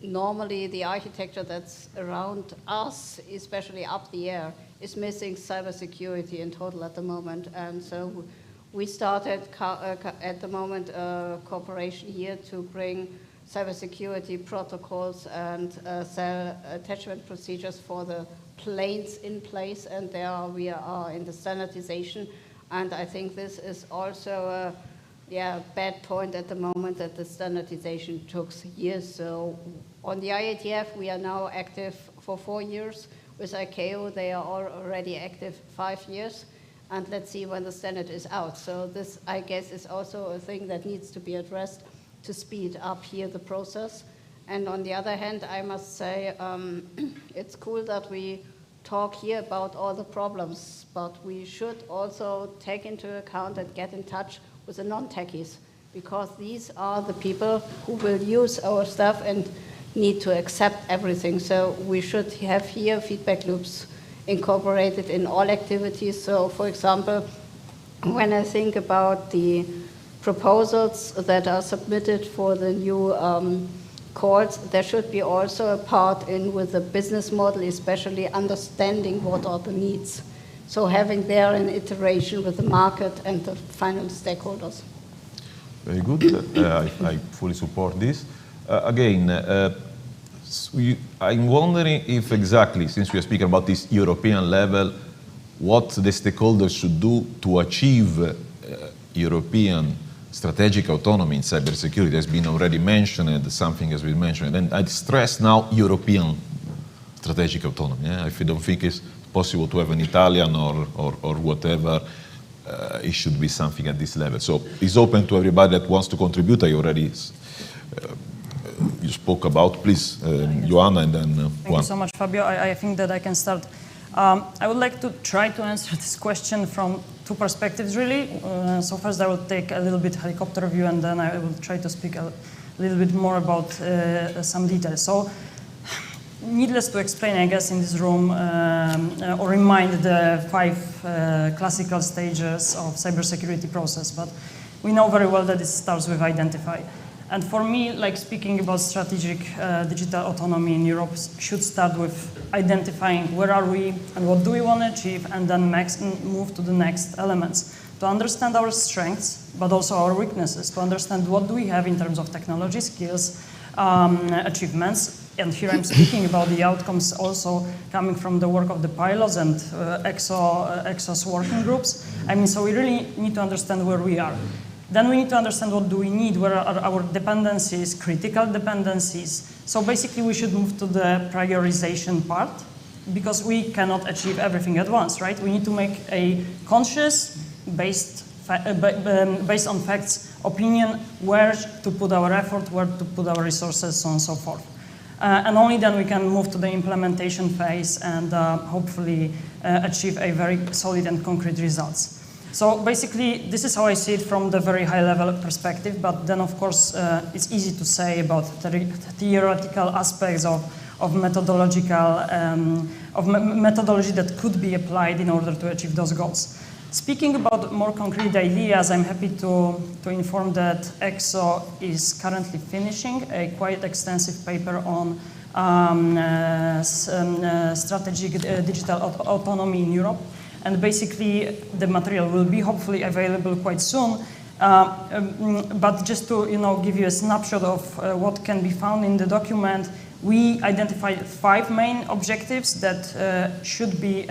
normally the architecture that's around us, especially up the air, is missing cybersecurity in total at the moment. And so we started at the moment a cooperation here to bring cybersecurity protocols and cell attachment procedures for the planes in place, and there we are in the standardization. And I think this is also a bad point at the moment, that the standardization took years. So on the IATF, we are now active for 4 years. With ICAO, they are already active 5 years. And let's see when the standard is out. So this, I guess, is also a thing that needs to be addressed to speed up here the process. And on the other hand, I must say it's cool that we talk here about all the problems, but we should also take into account and get in touch with the non-techies, because these are the people who will use our stuff and need to accept everything. So we should have here feedback loops incorporated in all activities. So for example, when I think about the proposals that are submitted for the new courts, there should be also a part in with the business model, especially understanding what are the needs. So having there an iteration with the market and the final stakeholders. Very good. I fully support this. Again, I'm wondering if exactly, since we are speaking about this European level, what the stakeholders should do to achieve European strategic autonomy in cybersecurity has been already mentioned, something has been mentioned, and I stress now European strategic autonomy. Yeah? If you don't think it's possible to have an Italian or whatever, it should be something at this level. So it's open to everybody that wants to contribute. I already you spoke about, please, Joanna, and then Juan. Thank you so much, Fabio. I think that I can start. I would like to try to answer this question from two perspectives, really. So first I will take a little bit helicopter view, and then I will try to speak a little bit more about some details. So, needless to explain, I guess, in this room, or remind the 5 classical stages of cybersecurity process, but we know very well that it starts with identify. And for me, like speaking about strategic digital autonomy in Europe should start with identifying where are we and what do we want to achieve, and then move to the next elements. To understand our strengths, but also our weaknesses, to understand what do we have in terms of technology, skills, achievements. And here I'm speaking about the outcomes also coming from the work of the pilots and ECSO's working groups. I mean, so we really need to understand where we are. Then we need to understand what do we need, where are our dependencies, critical dependencies. So basically we should move to the prioritization part, because we cannot achieve everything at once, right? We need to make a conscious, based on facts, opinion, where to put our effort, where to put our resources, so on and so forth. And only then we can move to the implementation phase and hopefully achieve a very solid and concrete results. So basically, this is how I see it from the very high level perspective, but then of course it's easy to say about the theoretical aspects of methodological, methodology that could be applied in order to achieve those goals. Speaking about more concrete ideas, I'm happy to inform that ECSO is currently finishing a quite extensive paper on strategic digital autonomy in Europe. And basically, the material will be hopefully available quite soon. But just to give you a snapshot of what can be found in the document, we identified 5 main objectives that should be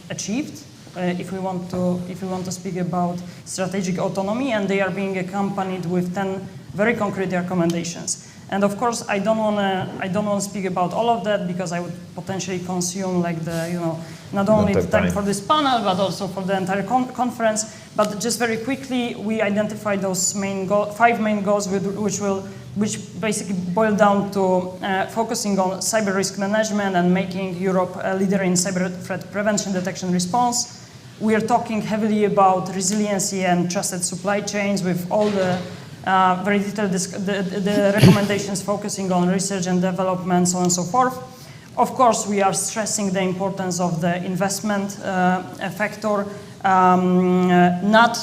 achieved if we want to speak about strategic autonomy, and they are being accompanied with 10 very concrete recommendations. And of course, I don't want to speak about all of that, because I would potentially consume like not only the time for this panel, but also for the entire conference. But just very quickly, we identified those 5 main goals, which basically boil down to focusing on cyber risk management and making Europe a leader in cyber threat prevention, detection, response. We are talking heavily about resiliency and trusted supply chains, with all the very detailed the recommendations focusing on research and development, so on and so forth. Of course, we are stressing the importance of the investment factor, not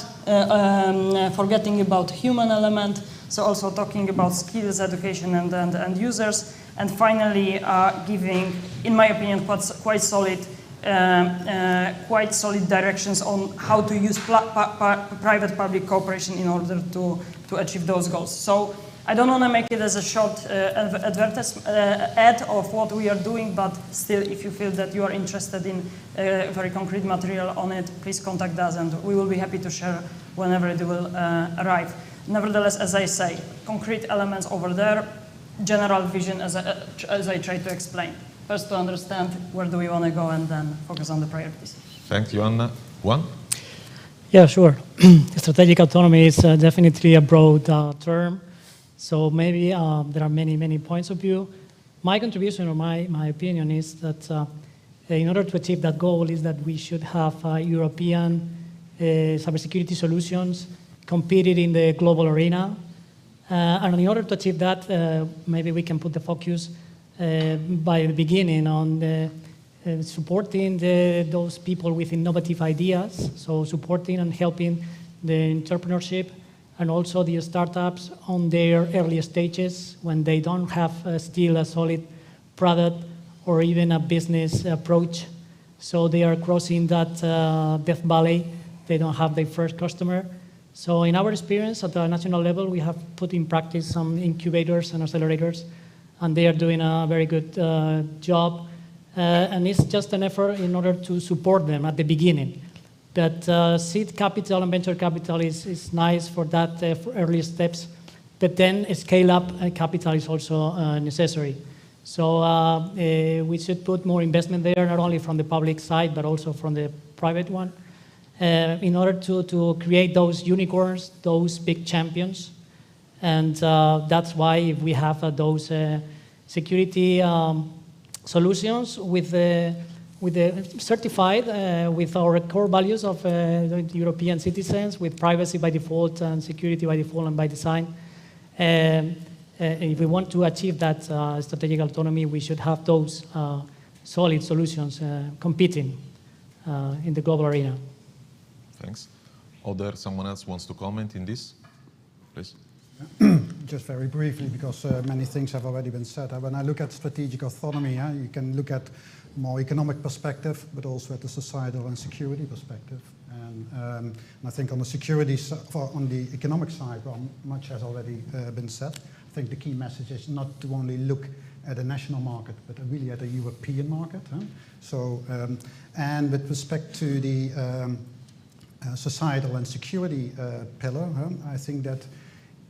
forgetting about human element, so also talking about skills, education, and users. And finally, giving, in my opinion, quite solid directions on how to use private-public cooperation in order to achieve those goals. So I don't want to make it as a short ad of what we are doing, but still, if you feel that you are interested in very concrete material on it, please contact us, and we will be happy to share whenever it will arrive. Nevertheless, as I say, concrete elements over there, general vision as I try to explain. First, to understand where do we want to go, and then focus on the priorities. Thanks, Joanna. Juan? Yeah, sure. Strategic autonomy is definitely a broad term. So maybe there are many, many points of view. My contribution or my opinion is that in order to achieve that goal is that we should have European cybersecurity solutions competed in the global arena. And in order to achieve that, maybe we can put the focus by the beginning on supporting those people with innovative ideas, so supporting and helping the entrepreneurship and also the startups on their early stages when they don't have still a solid product or even a business approach. So they are crossing that death valley. They don't have their first customer. So in our experience at the national level, we have put in practice some incubators and accelerators, and they are doing a very good job. And it's just an effort in order to support them at the beginning. But seed capital and venture capital is nice for that for early steps, but then scale up capital is also necessary. So we should put more investment there, not only from the public side, but also from the private one, in order to create those unicorns, those big champions. And that's why if we have those security solutions with the certified with our core values of the European citizens, with privacy by default and security by default and by design. If we want to achieve that strategic autonomy, we should have those solid solutions competing in the global arena. Thanks. Someone else wants to comment in this? Please. Just very briefly, because many things have already been said. When I look at strategic autonomy, you can look at more economic perspective, but also at the societal and security perspective. And I think on the security, on the economic side, well, much has already been said. I think the key message is not to only look at a national market, but really at a European market. So, and with respect to the societal and security pillar, I think that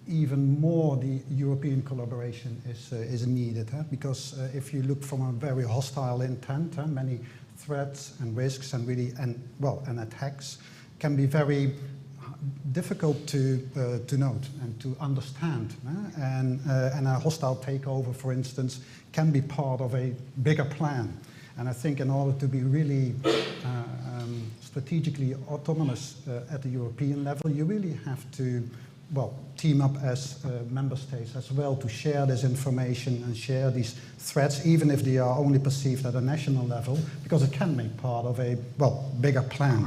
even more the European collaboration is needed, because if you look from a very hostile intent, many threats and risks and and attacks can be very difficult to note and to understand, and a hostile takeover, for instance, can be part of a bigger plan. And I think in order to be really strategically autonomous at the European level, you really have to team up as member states as well to share this information and share these threats, even if they are only perceived at a national level, because it can make part of a bigger plan.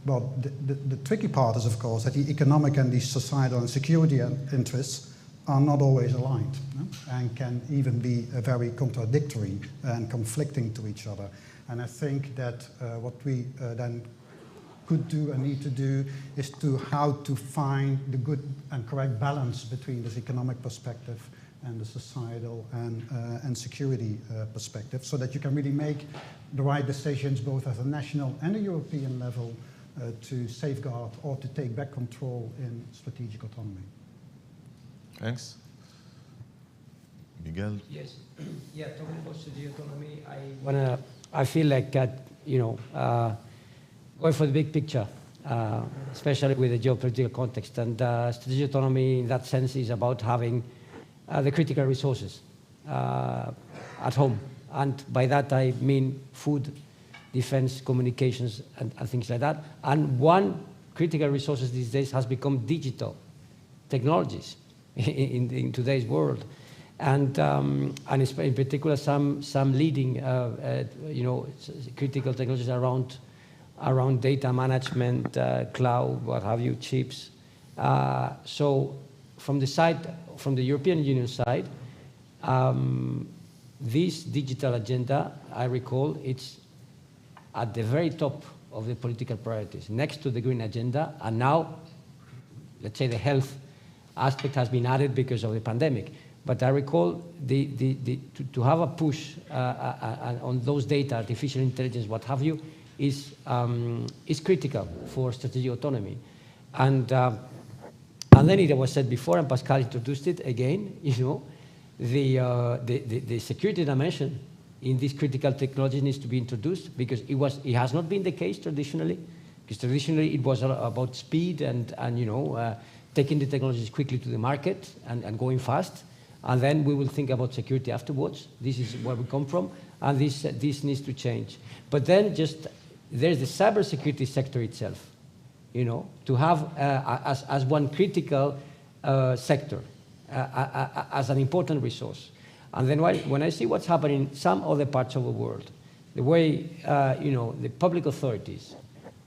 The tricky part is, of course, that the economic and the societal and security interests are not always aligned, and can even be very contradictory and conflicting to each other. And I think that what we then could do and need to do is how to find the good and correct balance between this economic perspective and the societal and security perspective, so that you can really make the right decisions both at a national and a European level to safeguard or to take back control in strategic autonomy. Thanks. Miguel? Yes. Yeah, talking about strategic autonomy, I feel like, going for the big picture, especially with the geopolitical context. And strategic autonomy, in that sense, is about having the critical resources at home. And by that, I mean food, defense, communications, and things like that. And one critical resources these days has become digital technologies in today's world. And in particular, some leading, critical technologies around data management, cloud, what have you, chips. So from the European Union side, this digital agenda, I recall, it's at the very top of the political priorities, next to the green agenda, and now, let's say the health aspect has been added because of the pandemic. But I recall to have a push on those data, artificial intelligence, what have you, is critical for strategic autonomy. And then it was said before, and Pascal introduced it again, the security dimension in this critical technology needs to be introduced, because it has not been the case traditionally, because traditionally it was about speed and taking the technologies quickly to the market and going fast. And then we will think about security afterwards. This is where we come from, and this needs to change. But then there's the cybersecurity sector itself, you know, to have as one critical sector, as an important resource. And then when I see what's happening in some other parts of the world, the way, you know, the public authorities,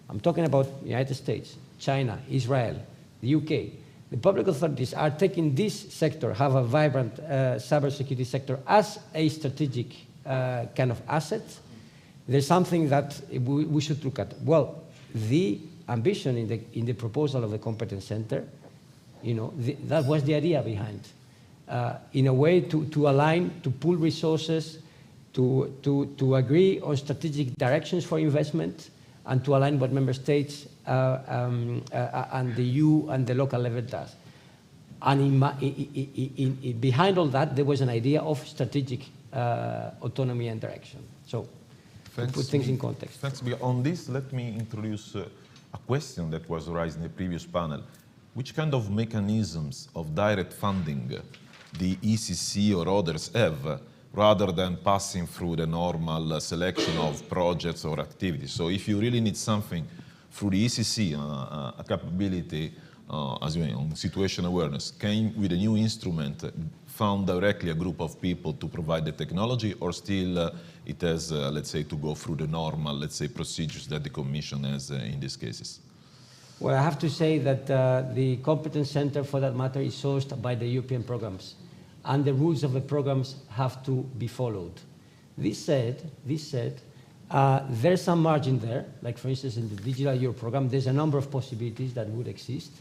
I'm talking about the United States, China, Israel, the UK, the public authorities are taking this sector, have a vibrant cybersecurity sector as a strategic kind of asset. There's something that we should look at. Well, the ambition in the proposal of the competence center, you know, that was the idea behind. In a way to align, to pool resources, to agree on strategic directions for investment, and to align what member states and the EU and the local level does. And behind all that, there was an idea of strategic autonomy and direction. So, to put things in context. Thanks. On this, let me introduce a question that was raised in the previous panel. Which kind of mechanisms of direct funding the ECC or others have, rather than passing through the normal selection of projects or activities? So if you really need something through the ECC, a capability, as you know, on situation awareness, can with a new instrument found directly a group of people to provide the technology, or still it has, let's say, to go through the normal, let's say, procedures that the Commission has in these cases? Well, I have to say that the competence center, for that matter, is sourced by the European programs, and the rules of the programs have to be followed. This said, there's some margin there. Like, for instance, in the Digital Euro program, there's a number of possibilities that exist,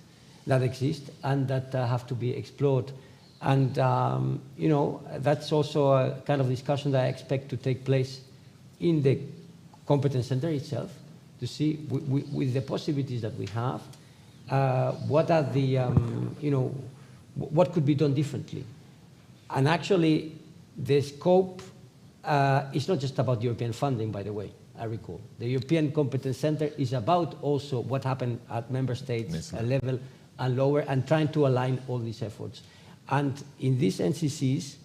and that have to be explored. And you know, that's also a kind of discussion that I expect to take place in the competence center itself, to see with the possibilities that we have, what are the, you know, what could be done differently. And actually, the scope is not just about European funding, by the way, I recall. The European Competence Center is about also what happened at member states level and lower, and trying to align all these efforts. And in these NCCs,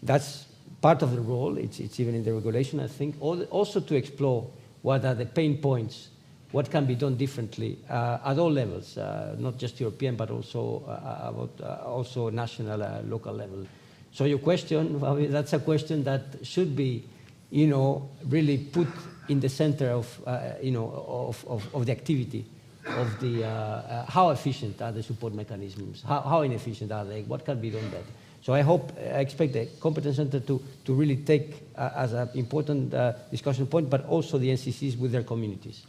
that's part of the role. It's even in the regulation, I think, also to explore what are the pain points, what can be done differently at all levels, not just European, but also also national, local level. So your question, that's a question that should be, you know, really put in the center of, you know, of the activity, of the how efficient are the support mechanisms, how inefficient are they, what can be done better. So I expect the Competence Center to really take as an important discussion point, but also the NCCs with their communities.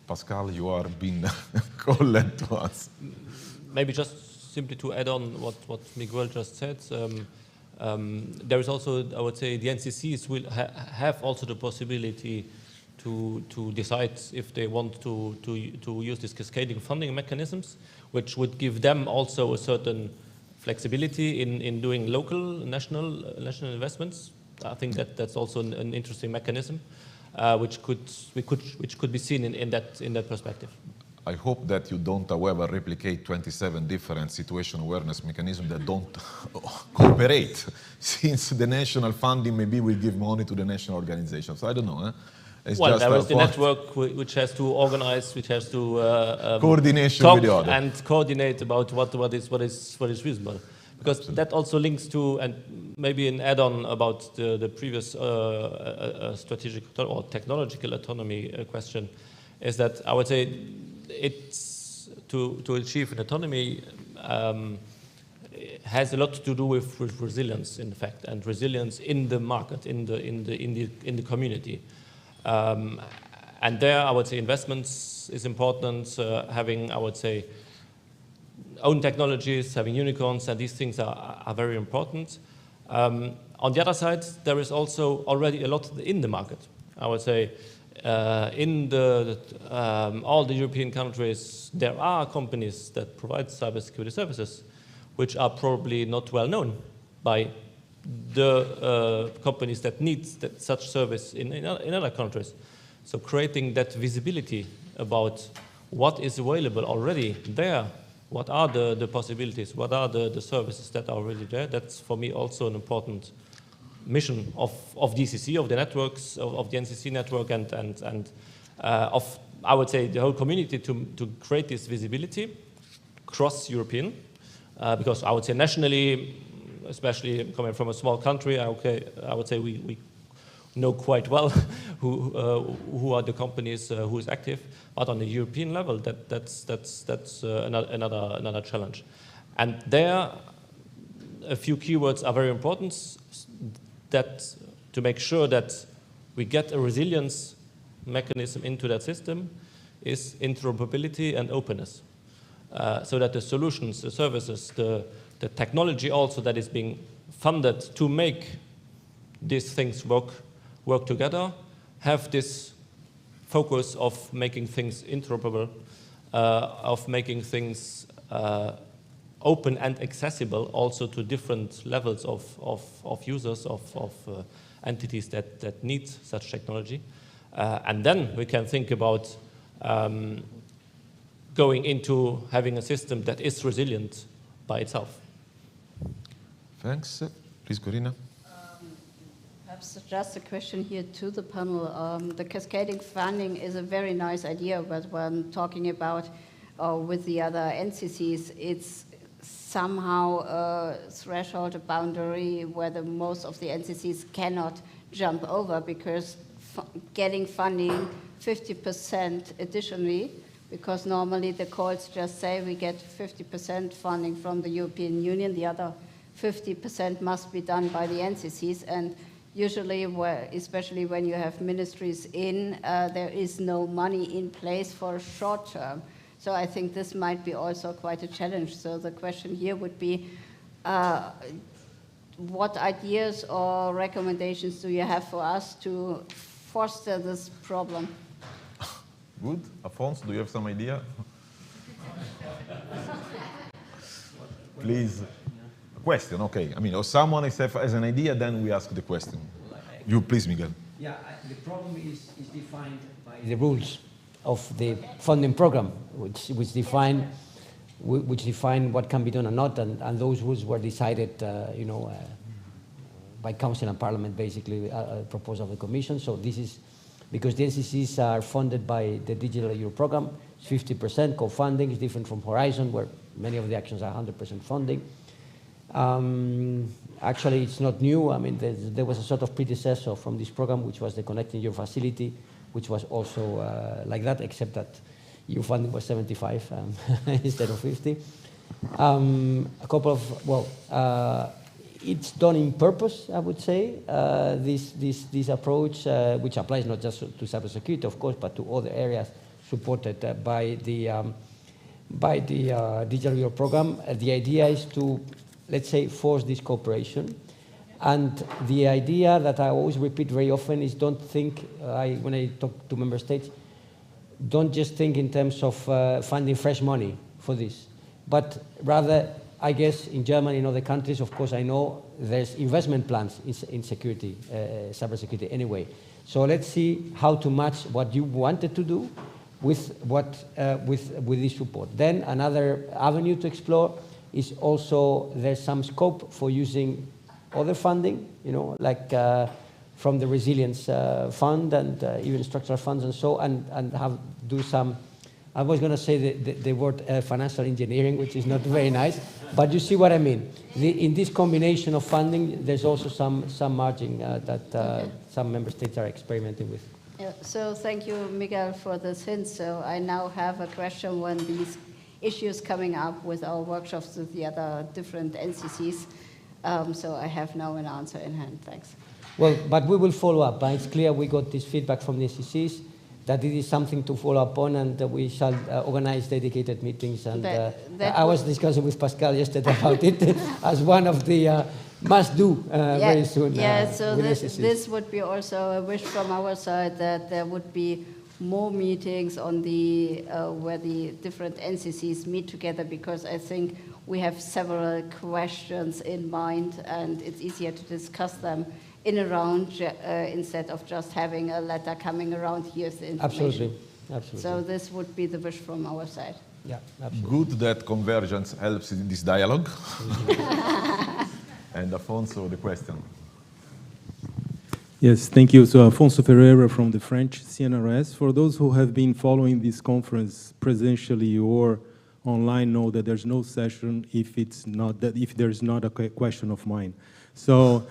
Pascal, you are being called to us. Maybe just simply to add on what Miguel just said, there is also, I would say, the NCCs will have also the possibility to decide if they want to use these cascading funding mechanisms, which would give them also a certain flexibility in doing local, national investments. I think that's also an interesting mechanism, which could be seen in that perspective. I hope that you don't, however, replicate 27 different situation awareness mechanisms that don't cooperate, since the national funding maybe will give money to the national organizations. I don't know. Well, there is the network which has to organize, which has to coordination talk with the other, and coordinate about what is reasonable, because Absolutely. That also links to, and maybe an add-on about the previous strategic or technological autonomy question, is that I would say it's to achieve an autonomy has a lot to do with resilience, in fact, and resilience in the market, in the community. And there, I would say, investments is important. Having, I would say, own technologies, having unicorns, and these things are very important. On the other side, there is also already a lot in the market. I would say, in all the European countries, there are companies that provide cybersecurity services, which are probably not well known by the companies that need such service in other countries. So creating that visibility about what is available already there What are the possibilities? What are the services that are already there? That's for me also an important mission of DCC, of the networks, of the NCC network, and of, I would say, the whole community to create this visibility cross-European, because I would say nationally, especially coming from a small country, I would say we know quite well who are the companies who is active, but on the European level, that's another challenge. And there, a few keywords are very important, that to make sure that we get a resilience mechanism into that system is interoperability and openness. So that the solutions, the services, the technology also that is being funded to make these things work together, have this focus of making things interoperable, of making things open and accessible also to different levels of users, of entities that need such technology. And then we can think about going into having a system that is resilient by itself. Thanks. Please, Corinna. Perhaps just a question here to the panel. The cascading funding is a very nice idea, but when talking about with the other NCCs, it's somehow a threshold, a boundary where most of the NCCs cannot jump over, because getting funding 50% additionally, because normally the calls just say we get 50% funding from the European Union, the other 50% must be done by the NCCs, and usually, especially when you have ministries in, there is no money in place for short term. So I think this might be also quite a challenge. So the question here would be, what ideas or recommendations do you have for us to foster this problem? Good. Afonso, do you have some idea? Please. Question, okay. I mean, or someone has an idea, then we ask the question. You, please, Miguel. Yeah, the problem is defined by the rules of the funding program, which define what can be done or not, and those rules were decided, by Council and Parliament, basically, a proposal of the Commission. So this is because the NCCs are funded by the Digital Euro program. 50% co-funding is different from Horizon, where many of the actions are 100% funding. Actually, it's not new. I mean, there was a sort of predecessor from this program, which was the Connecting Europe Facility, which was also like that, except that EU funding was 75 instead of 50. It's done in purpose, I would say, this approach, which applies not just to cybersecurity, of course, but to other areas supported by the Digital Euro program. The idea is to, let's say, force this cooperation. And the idea that I always repeat very often is don't think, when I talk to member states, don't just think in terms of funding fresh money for this, but rather, I guess, in Germany and other countries, of course, I know there's investment plans in security, cybersecurity anyway. So let's see how to match what you wanted to do with this support. Then another avenue to explore is also there's some scope for using other funding, like from the resilience fund and even structural funds and so, and do some. I was going to say the word financial engineering, which is not very nice, but you see what I mean. In this combination of funding, there's also some margin that some member states are experimenting with. Yeah, so thank you, Miguel, for this hint. So I now have a question when these issues coming up with our workshops with the other different NCCs. So I have now an answer in hand. Thanks. Well, but we will follow up. It's clear we got this feedback from the NCCs that it is something to follow up on, and we shall organize dedicated meetings. And I was discussing with Pascal yesterday about it as one of the must-do very soon. Yeah, so this would be also a wish from our side that there would be more meetings on the where the different NCCs meet together, because I think we have several questions in mind, and it's easier to discuss them in a round instead of just having a letter coming around. Here's the information. Absolutely. So this would be the wish from our side. Yeah, absolutely. Good that convergence helps in this dialogue. And Afonso, the question. Yes, thank you. So Afonso Ferreira from the French CNRS. For those who have been following this conference presentially or online, know that there's no session if there's not a question of mine. So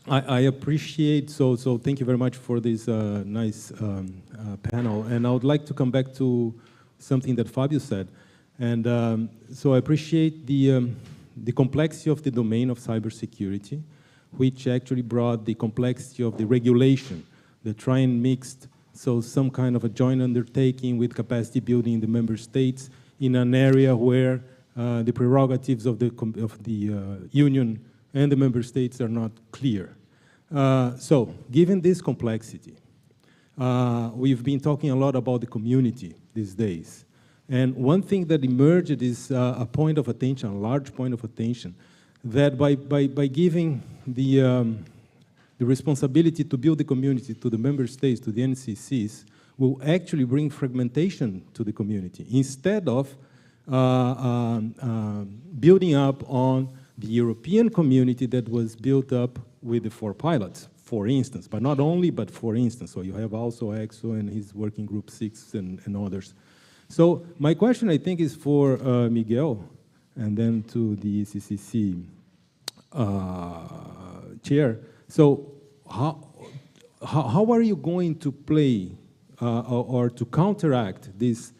I appreciate, so thank you very much for this nice panel. And I would like to come back to something that Fabio said. And so I appreciate the complexity of the domain of cybersecurity, which actually brought the complexity of the regulation that try and mixed some kind of a joint undertaking with capacity building in the member states in an area where the prerogatives of the union and the member states are not clear. So given this complexity, we've been talking a lot about the community these days. And one thing that emerged is a point of attention, a large point of attention, that by giving the responsibility to build the community to the member states, to the NCCs, will actually bring fragmentation to the community instead of building up on the European community that was built up with the 4 pilots, for instance, but not only, but for instance. So you have also ECSO and his working group 6 and others. So my question, I think, is for Miguel, and then to the ECCC chair. So how are you going to play or to counteract this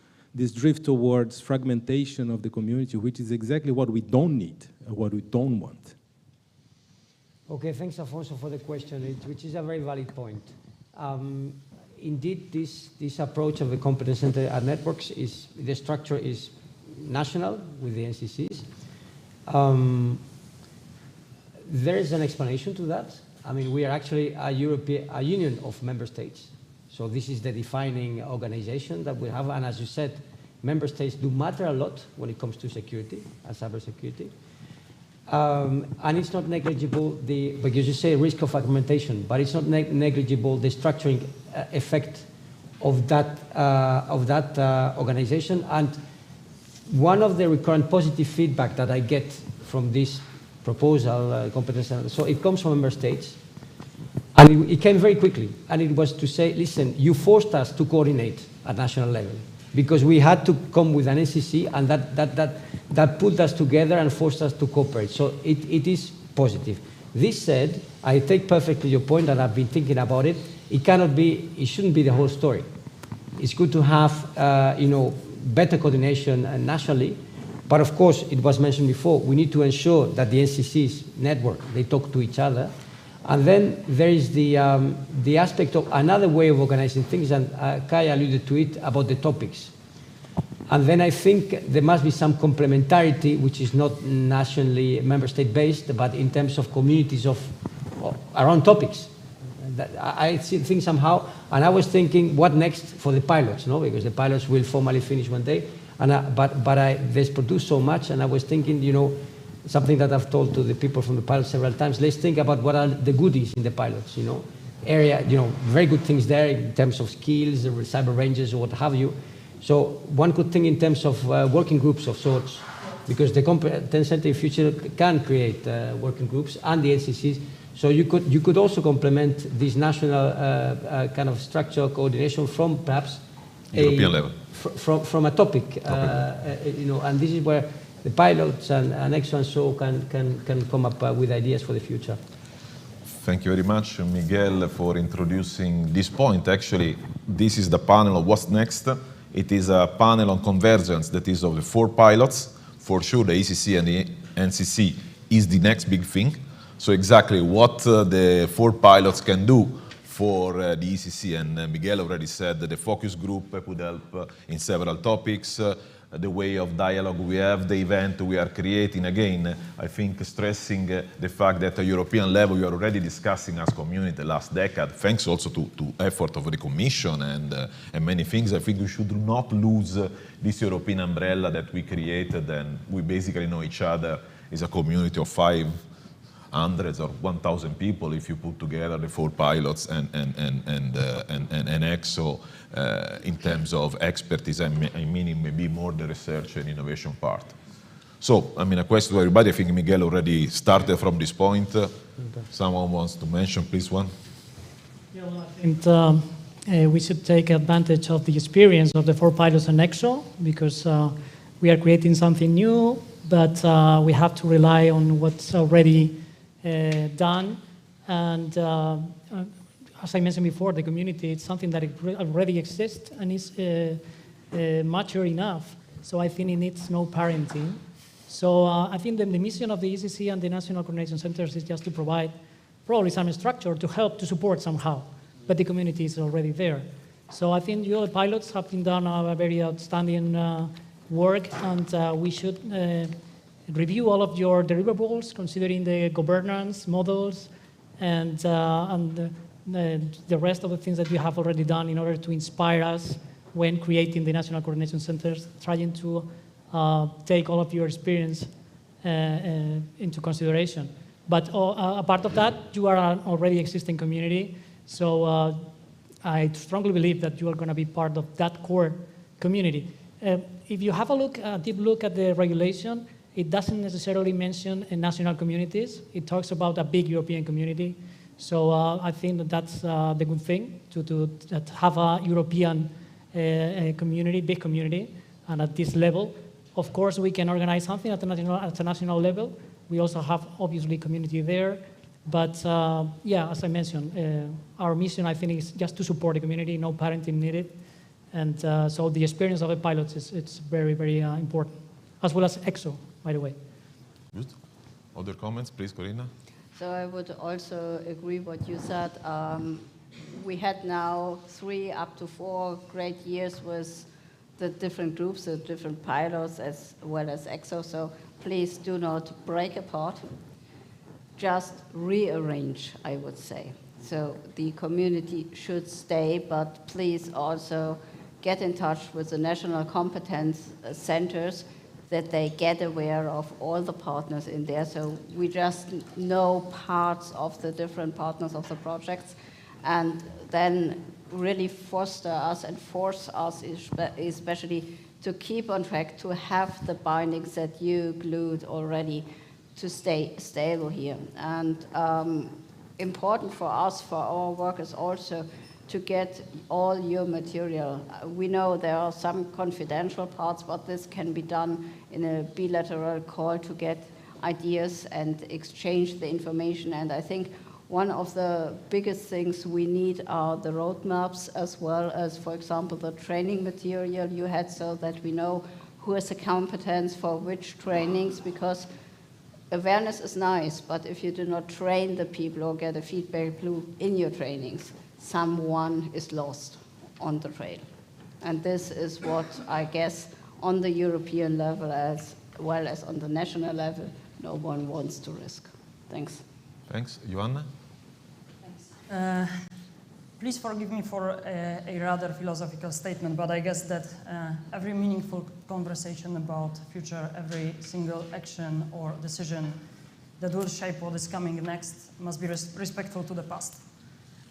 drift towards fragmentation of the community, which is exactly what we don't need, what we don't want? Okay, thanks, Afonso, for the question, which is a very valid point. Indeed, this approach of the competence center at networks the structure is national with the NCCs. There is an explanation to that. I mean, we are actually a union of member states. So this is the defining organization that we have. And as you said, member states do matter a lot when it comes to security and cybersecurity. And it's not negligible, because you say risk of fragmentation, but it's not negligible the structuring effect of that organization. And one of the recurrent positive feedback that I get from this proposal, competence, so it comes from member states, and it came very quickly, and it was to say, listen, you forced us to coordinate at national level, because we had to come with an NCC, and that put us together and forced us to cooperate. So it is positive. This said, I take perfectly your point, and I've been thinking about it. It shouldn't be the whole story. It's good to have, better coordination nationally. But of course, it was mentioned before, we need to ensure that the NCCs network, they talk to each other. And then there is the aspect of another way of organizing things, and Kai alluded to it, about the topics. And then I think there must be some complementarity, which is not nationally member state based, but in terms of communities around topics. I think somehow, and I was thinking, what next for the pilots, because the pilots will formally finish one day. But they've produced so much, and I was thinking, something that I've told to the people from the pilots several times, let's think about what are the goodies in the pilots, very good things there in terms of skills, cyber ranges, or what have you. So one could think in terms of working groups of sorts, because the competence center in future can create working groups and the NCCs. So you could also complement this national kind of structure coordination from perhaps European level. From a topic, and this is where the pilots and ECSO and so can come up with ideas for the future. Thank you very much, Miguel, for introducing this point. Actually, this is the panel of what's next. It is a panel on convergence that is of the 4 pilots. For sure, the ECC and the NCC is the next big thing. So exactly what the 4 pilots can do for the ECC, and Miguel already said that the focus group could help in several topics, the way of dialogue we have, the event we are creating. Again, I think stressing the fact that at a European level we are already discussing as community the last decade, thanks also to effort of the Commission and many things. I think we should not lose this European umbrella that we created, and we basically know each other as a community of 5 hundreds or 1,000 people if you put together the 4 pilots and ECSO in terms of expertise. I mean, maybe more the research and innovation part. So, I mean, a question to everybody. I think Miguel already started from this point. Someone wants to mention, please, one? Yeah, well, I think we should take advantage of the experience of the 4 pilots and ECSO, because we are creating something new, but we have to rely on what's already done. And as I mentioned before, the community, it's something that already exists and is mature enough. So I think it needs no parenting. So I think the mission of the ECC and the National Coordination Centers is just to provide probably some structure to help to support somehow, but the community is already there. So I think you, the pilots, have been done a very outstanding work, and we should review all of your deliverables, considering the governance models and the rest of the things that you have already done in order to inspire us when creating the National Coordination Centers, trying to take all of your experience into consideration. But a part of that, you are an already existing community, so I strongly believe that you are going to be part of that core community. If you have a deep look at the regulation, it doesn't necessarily mention national communities. It talks about a big European community. So I think that that's the good thing, to have a European community, big community, and at this level. Of course, we can organize something at the national level. We also have, obviously, community there. But yeah, as I mentioned, our mission, I think, is just to support the community, no parenting needed. And so the experience of the pilots it's very, very important, as well as ECSO, by the way. Good. Other comments, please, Corinna? So I would also agree what you said. We had now 3 up to 4 great years with the different groups, the different pilots, as well as ECSO. So please do not break apart. Just rearrange, I would say. So the community should stay, but please also get in touch with the national competence centers, that they get aware of all the partners in there. So we just know parts of the different partners of the projects, and then really foster us and force us, especially to keep on track, to have the bindings that you glued already, to stay stable here. And important for us, for our work, is also to get all your material. We know there are some confidential parts, but this can be done in a bilateral call to get ideas and exchange the information. And I think one of the biggest things we need are the roadmaps, as well as, for example, the training material you had, so that we know who has the competence for which trainings, because awareness is nice, but if you do not train the people or get a feedback loop in your trainings, someone is lost on the trail. And this is what I guess on the European level as well as on the national level, no one wants to risk. Thanks. Thanks. Joanna? Please forgive me for a rather philosophical statement, but I guess that every meaningful conversation about future, every single action or decision that will shape what is coming next must be respectful to the past.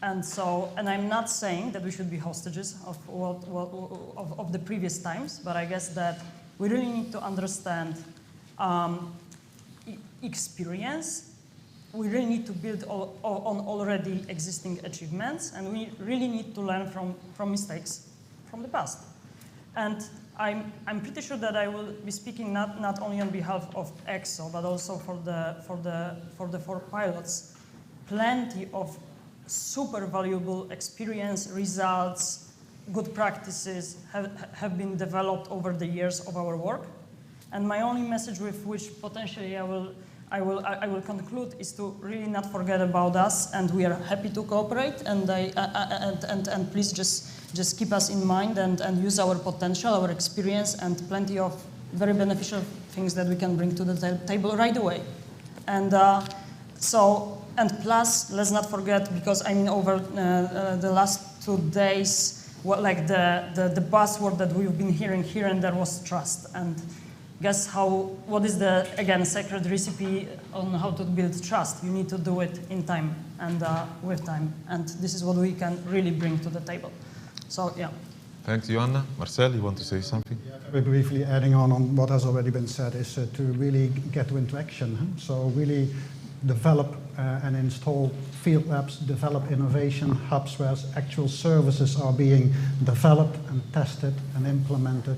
And so, and I'm not saying that we should be hostages of the previous times, but I guess that we really need to understand experience. We really need to build on already existing achievements, and we really need to learn from mistakes from the past. And I'm pretty sure that I will be speaking not only on behalf of ECSO, but also for the 4 pilots. Plenty of super valuable experience, results, good practices have been developed over the years of our work. And my only message with which potentially I will conclude is to really not forget about us, and we are happy to cooperate, and please just keep us in mind and use our potential, our experience, and plenty of very beneficial things that we can bring to the table right away. And and plus, let's not forget, because I mean over the last 2 days, like the buzzword that we've been hearing here and there was trust. And guess what is the, again, secret recipe on how to build trust? You need to do it in time and with time. And this is what we can really bring to the table. So, yeah. Thanks, Joanna. Marcel, you want to say something? Yeah, very briefly adding on what has already been said is to really get to interaction. So really develop and install field labs, develop innovation hubs where actual services are being developed and tested and implemented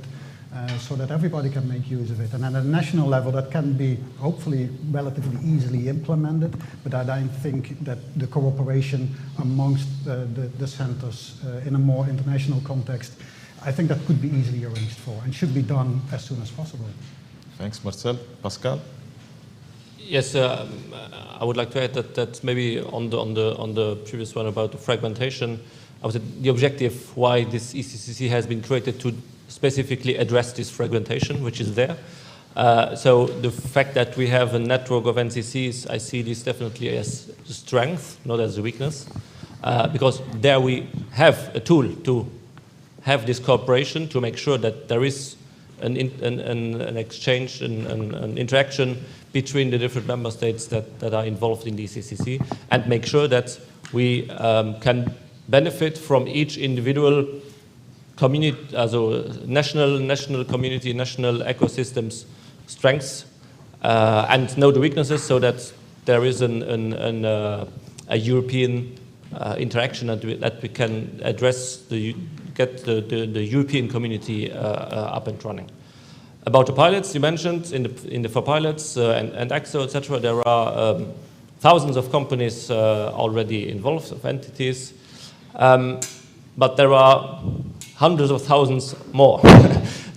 so that everybody can make use of it. And at a national level, that can be hopefully relatively easily implemented, but I don't think that the cooperation amongst the centers in a more international context, I think that could be easily arranged for and should be done as soon as possible. Thanks, Marcel. Pascal? Yes, I would like to add that maybe on the previous one about the fragmentation, I would say the objective why this ECCC has been created to specifically address this fragmentation, which is there. So the fact that we have a network of NCCs, I see this definitely as a strength, not as a weakness, because there we have a tool to have this cooperation to make sure that there is an exchange, an interaction between the different member states that are involved in the ECCC, and make sure that we can benefit from each individual community, also national community, national ecosystems strengths, and know the weaknesses so that there is a European interaction that we can address, get the European community up and running. About the pilots, you mentioned in the for pilots and ECSO, etc., there are thousands of companies already involved, of entities, but there are hundreds of thousands more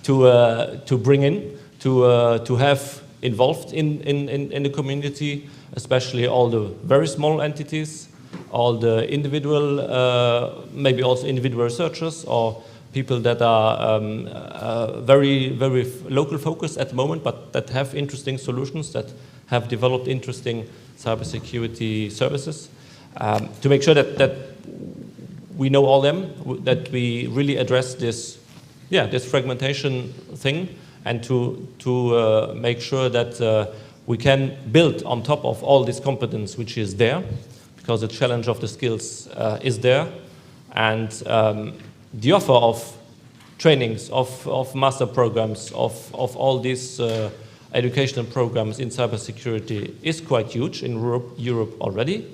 to bring in, to have involved in the community, especially all the very small entities, all the individual, maybe also individual researchers or people that are very local focused at the moment, but that have interesting solutions, that have developed interesting cybersecurity services, to make sure that we know all them, that we really address this fragmentation thing, and to make sure that we can build on top of all this competence which is there, because the challenge of the skills is there, and the offer of trainings, of master programs, of all these educational programs in cybersecurity is quite huge in Europe already,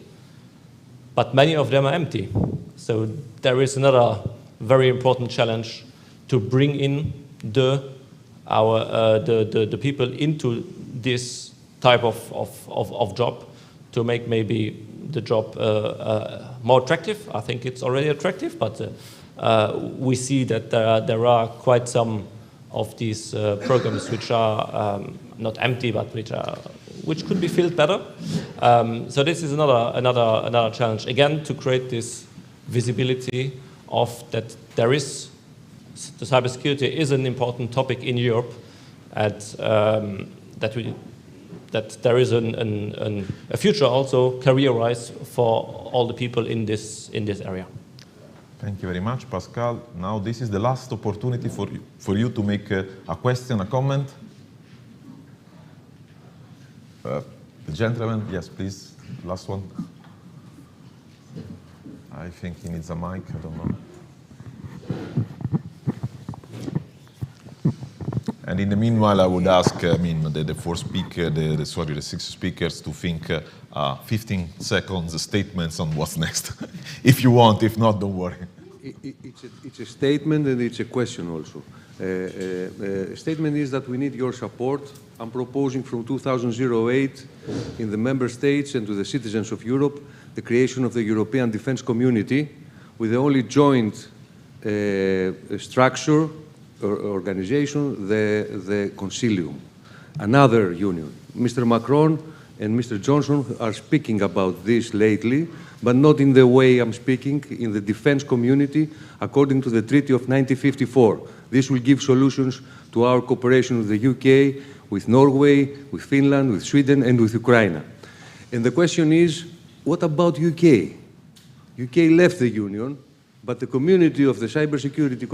but many of them are empty. So there is another very important challenge to bring in the people into this type of job, to make maybe the job more attractive. I think it's already attractive, but we see that there are quite some of these programs which are not empty, but which could be filled better. So this is another challenge, again, to create this visibility of that there is, the cybersecurity is an important topic in Europe, and that there is a future also career-wise for all the people in this area. Thank you very much, Pascal. Now this is the last opportunity for you to make a question, a comment. The gentleman, yes, please, last one. I think he needs a mic, I don't know. And in the meanwhile, I would ask, the four speakers, the six speakers, to think 15 seconds statements on what's next, if you want. If not, don't worry. It's a statement and it's a question also. A statement is that we need your support. I'm proposing from 2008 in the member states and to the citizens of Europe the creation of the European Defence Community with the only joint structure or organization, the Concilium, another union. Mr. Macron and Mr. Johnson are speaking about this lately, but not in the way I'm speaking, in the defense community, according to the Treaty of 1954. This will give solutions to our cooperation with the UK, with Norway, with Finland, with Sweden, and with Ukraine. And the question is, what about UK? UK left the Union, but the community of the cybersecurity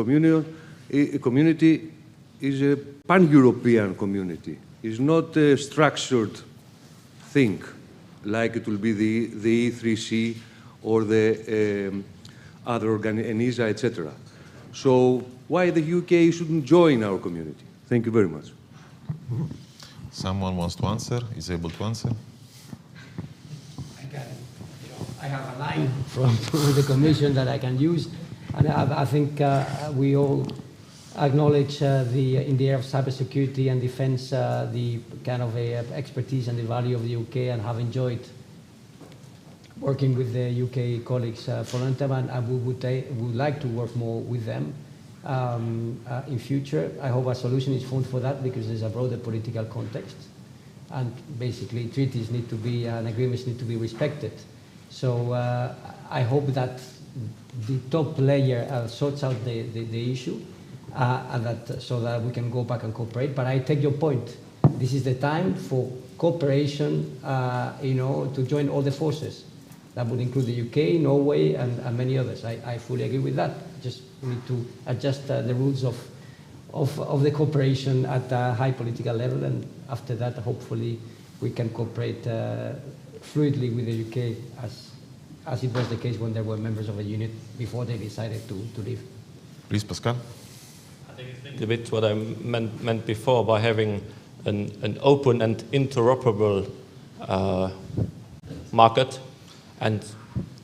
community is a pan-European community. It's not a structured thing like it will be the E3C or the other ENISA, etc. So why the UK shouldn't join our community? Thank you very much. Someone wants to answer, is able to answer? I have a line from the Commission that I can use, and I think we all acknowledge in the area of cybersecurity and defense the kind of expertise and the value of the UK, and have enjoyed working with the UK colleagues for a long time, and we would like to work more with them in future. I hope a solution is found for that, because there's a broader political context, and basically treaties need to be and agreements need to be respected. So I hope that the top layer sorts out the issue, and that so that we can go back and cooperate. But I take your point. This is the time for cooperation, to join all the forces. That would include the UK, Norway, and many others. I fully agree with that. Just need to adjust the rules of the cooperation at a high political level, and after that, hopefully, we can cooperate fluidly with the UK, as it was the case when there were members of a unit before they decided to leave. Please, Pascal. I think it's linked a bit what I meant before by having an open and interoperable market, and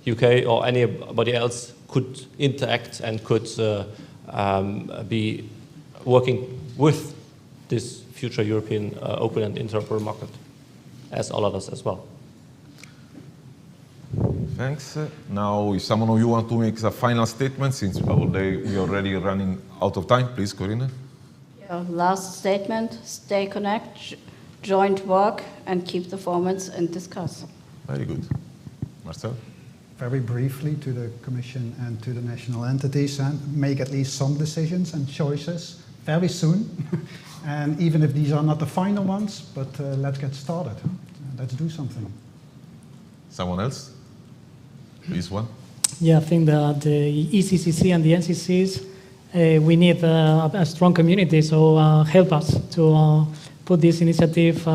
UK or anybody else could interact and could be working with this future European open and interoperable market, as all others as well. Thanks. Now, if someone of you want to make a final statement, since we're already running out of time, please, Corinna. Yeah, last statement, stay connected, joint work, and keep the formats and discuss. Very good. Marcel? Very briefly to the Commission and to the national entities, and make at least some decisions and choices very soon. And even if these are not the final ones, but let's get started. Let's do something. Someone else? Please, Juan. Yeah, I think that the ECCC and the NCCs, we need a strong community, so help us to put this initiative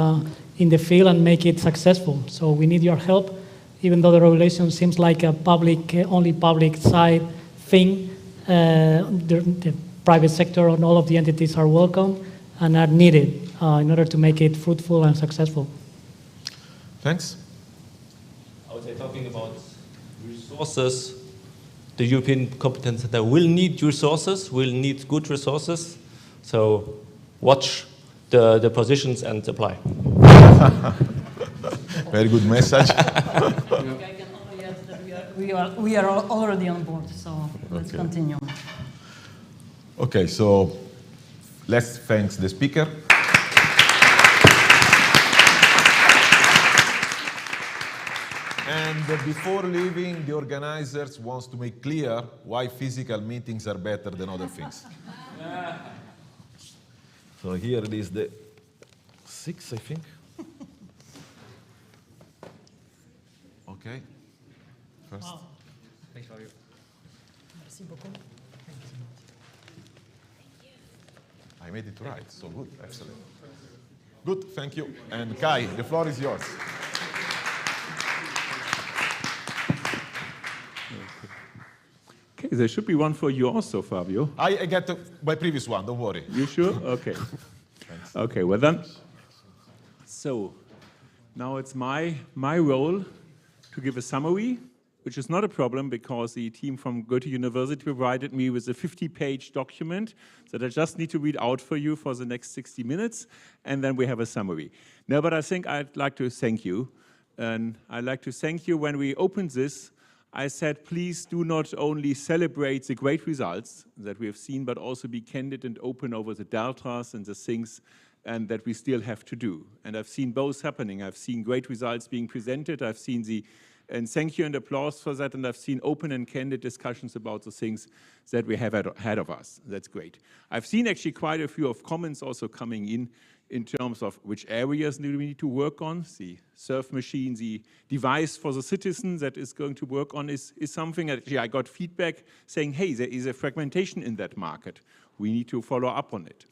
in the field and make it successful. So we need your help, even though the regulation seems like a only public side thing. The private sector and all of the entities are welcome and are needed in order to make it fruitful and successful. Thanks. I would say, talking about resources, the European Competence Center will need resources, will need good resources. So watch the positions and apply. Very good message. I can only add that we are already on board, so let's continue. Okay, so let's thank the speaker. And before leaving, the organizers wants to make clear why physical meetings are better than other things. So here it is, the 6, I think. Okay. First. Wow. Thanks, Fabio. Merci beaucoup. I made it right, so good, excellent. Good, thank you. And Kai, the floor is yours. Okay, there should be one for you also, Fabio. I get my previous one, don't worry. You sure? Okay. Thanks. Okay, well then. So, now it's my role to give a summary, which is not a problem because the team from Goethe University provided me with a 50-page document that I just need to read out for you for the next 60 minutes, and then we have a summary. No, but I think I'd like to thank you. And I'd like to thank you when we opened this. I said, please do not only celebrate the great results that we have seen, but also be candid and open over the deltas and the things and that we still have to do. And I've seen both happening. I've seen great results being presented. I've seen and thank you and applause for that. And I've seen open and candid discussions about the things that we have ahead of us. That's great. I've seen actually quite a few of comments also coming in terms of which areas do we need to work on. The surf machine, the device for the citizen that is going to work on is something that actually I got feedback saying, hey, there is a fragmentation in that market. We need to follow up on it.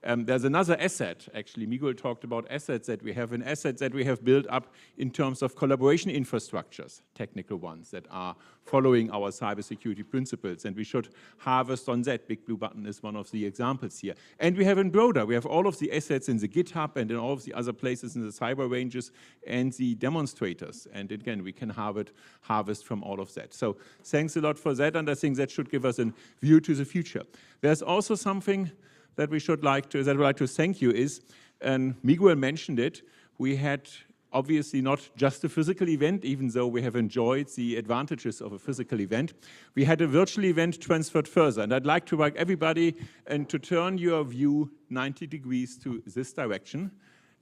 There's another asset, actually. Miguel talked about assets that we have, and assets that we have built up in terms of collaboration infrastructures, technical ones that are following our cybersecurity principles, and we should harvest on that. Big Blue Button is one of the examples here. And we have in broader, we have all of the assets in the GitHub and in all of the other places in the cyber ranges and the demonstrators. And again, we can harvest from all of that. So thanks a lot for that, and I think that should give us a view to the future. There's also something that we should like to, that I'd like to thank you is, and Miguel mentioned it, we had obviously not just a physical event, even though we have enjoyed the advantages of a physical event. We had a virtual event transferred further, and I'd like to invite everybody and to turn your view 90 degrees to this direction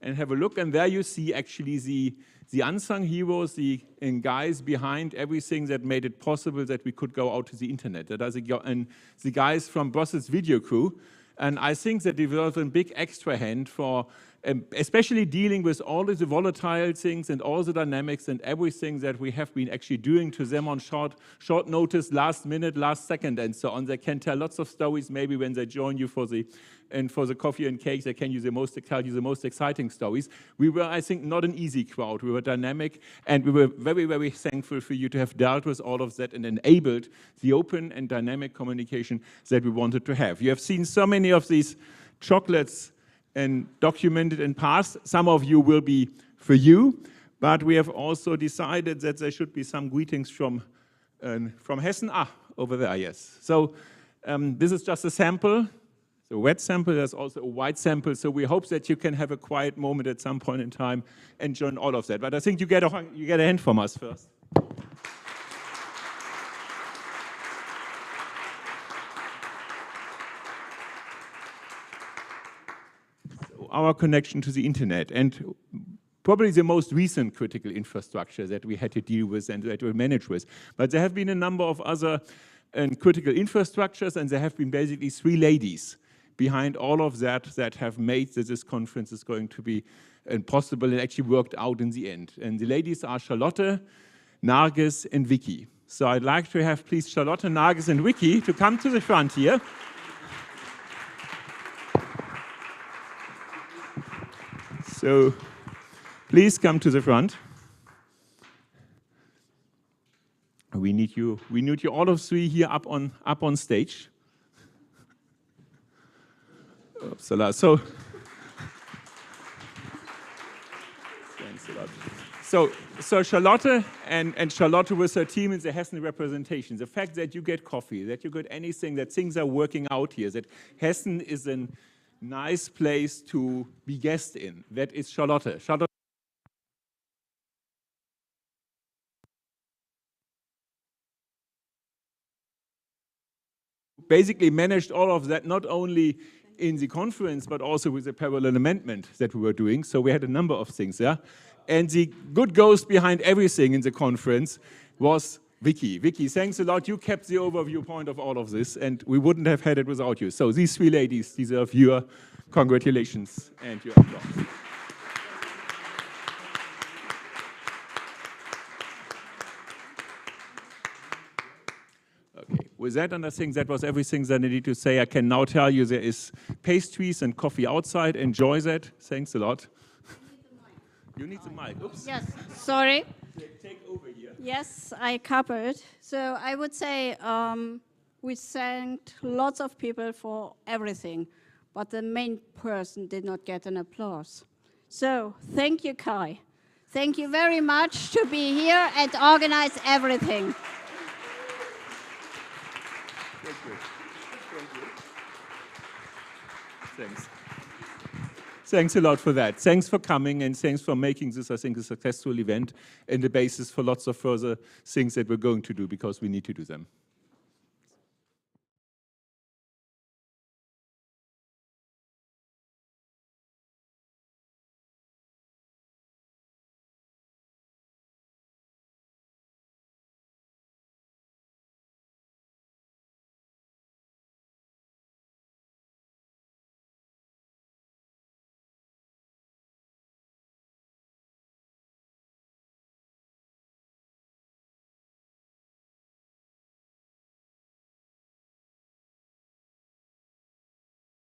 and have a look, and there you see actually the unsung heroes, the guys behind everything that made it possible that we could go out to the internet. That are the guys from Brussels Video Crew. And I think that they deserve a big extra hand for especially dealing with all of the volatile things and all the dynamics and everything that we have been actually doing to them on short notice, last minute, last second, and so on. They can tell lots of stories maybe when they join you for the coffee and cakes. They can tell you the most exciting stories. We were, I think, not an easy crowd. We were dynamic, and we were very, very thankful for you to have dealt with all of that and enabled the open and dynamic communication that we wanted to have. You have seen so many of these chocolates and documented in past. Some of you will be for you, but we have also decided that there should be some greetings from Hessen. Over there, yes. So this is just a sample. It's a wet sample, there's also a white sample, so we hope that you can have a quiet moment at some point in time and join all of that. But I think you get a hand from us first. So our connection to the internet, and probably the most recent critical infrastructure that we had to deal with and that we manage with. But there have been a number of other critical infrastructures, and there have been basically three ladies behind all of that that have made this conference is going to be possible and actually worked out in the end. And the ladies are Charlotte, Nargis, and Vicky. So I'd like to have, please, Charlotte, Nargis, and Vicky to come to the front here. So please come to the front. We need you all of three here up on stage. Upsala. So, thanks a lot. So Charlotte and Charlotte with her team in the Hessen representation, the fact that you get coffee, that you get anything, that things are working out here, that Hessen is a nice place to be guest in, that is Charlotte. Charlotte basically managed all of that, not only in the conference, but also with the parallel amendment that we were doing. So we had a number of things there. And the good ghost behind everything in the conference was Vicky. Vicky, thanks a lot. You kept the overview point of all of this, and we wouldn't have had it without you. So these three ladies deserve your congratulations and your applause. With that, and I think that was everything that I need to say. I can now tell you there is pastries and coffee outside. Enjoy that. Thanks a lot. You need the mic. Oops. Yes, sorry. Take over here. Yes, I covered. So I would say we thanked lots of people for everything, but the main person did not get an applause. So thank you, Kai. Thank you very much to be here and organize everything. Thank you. Thank you. Thanks. Thanks a lot for that. Thanks for coming, and thanks for making this, I think, a successful event and the basis for lots of further things that we're going to do because we need to do them.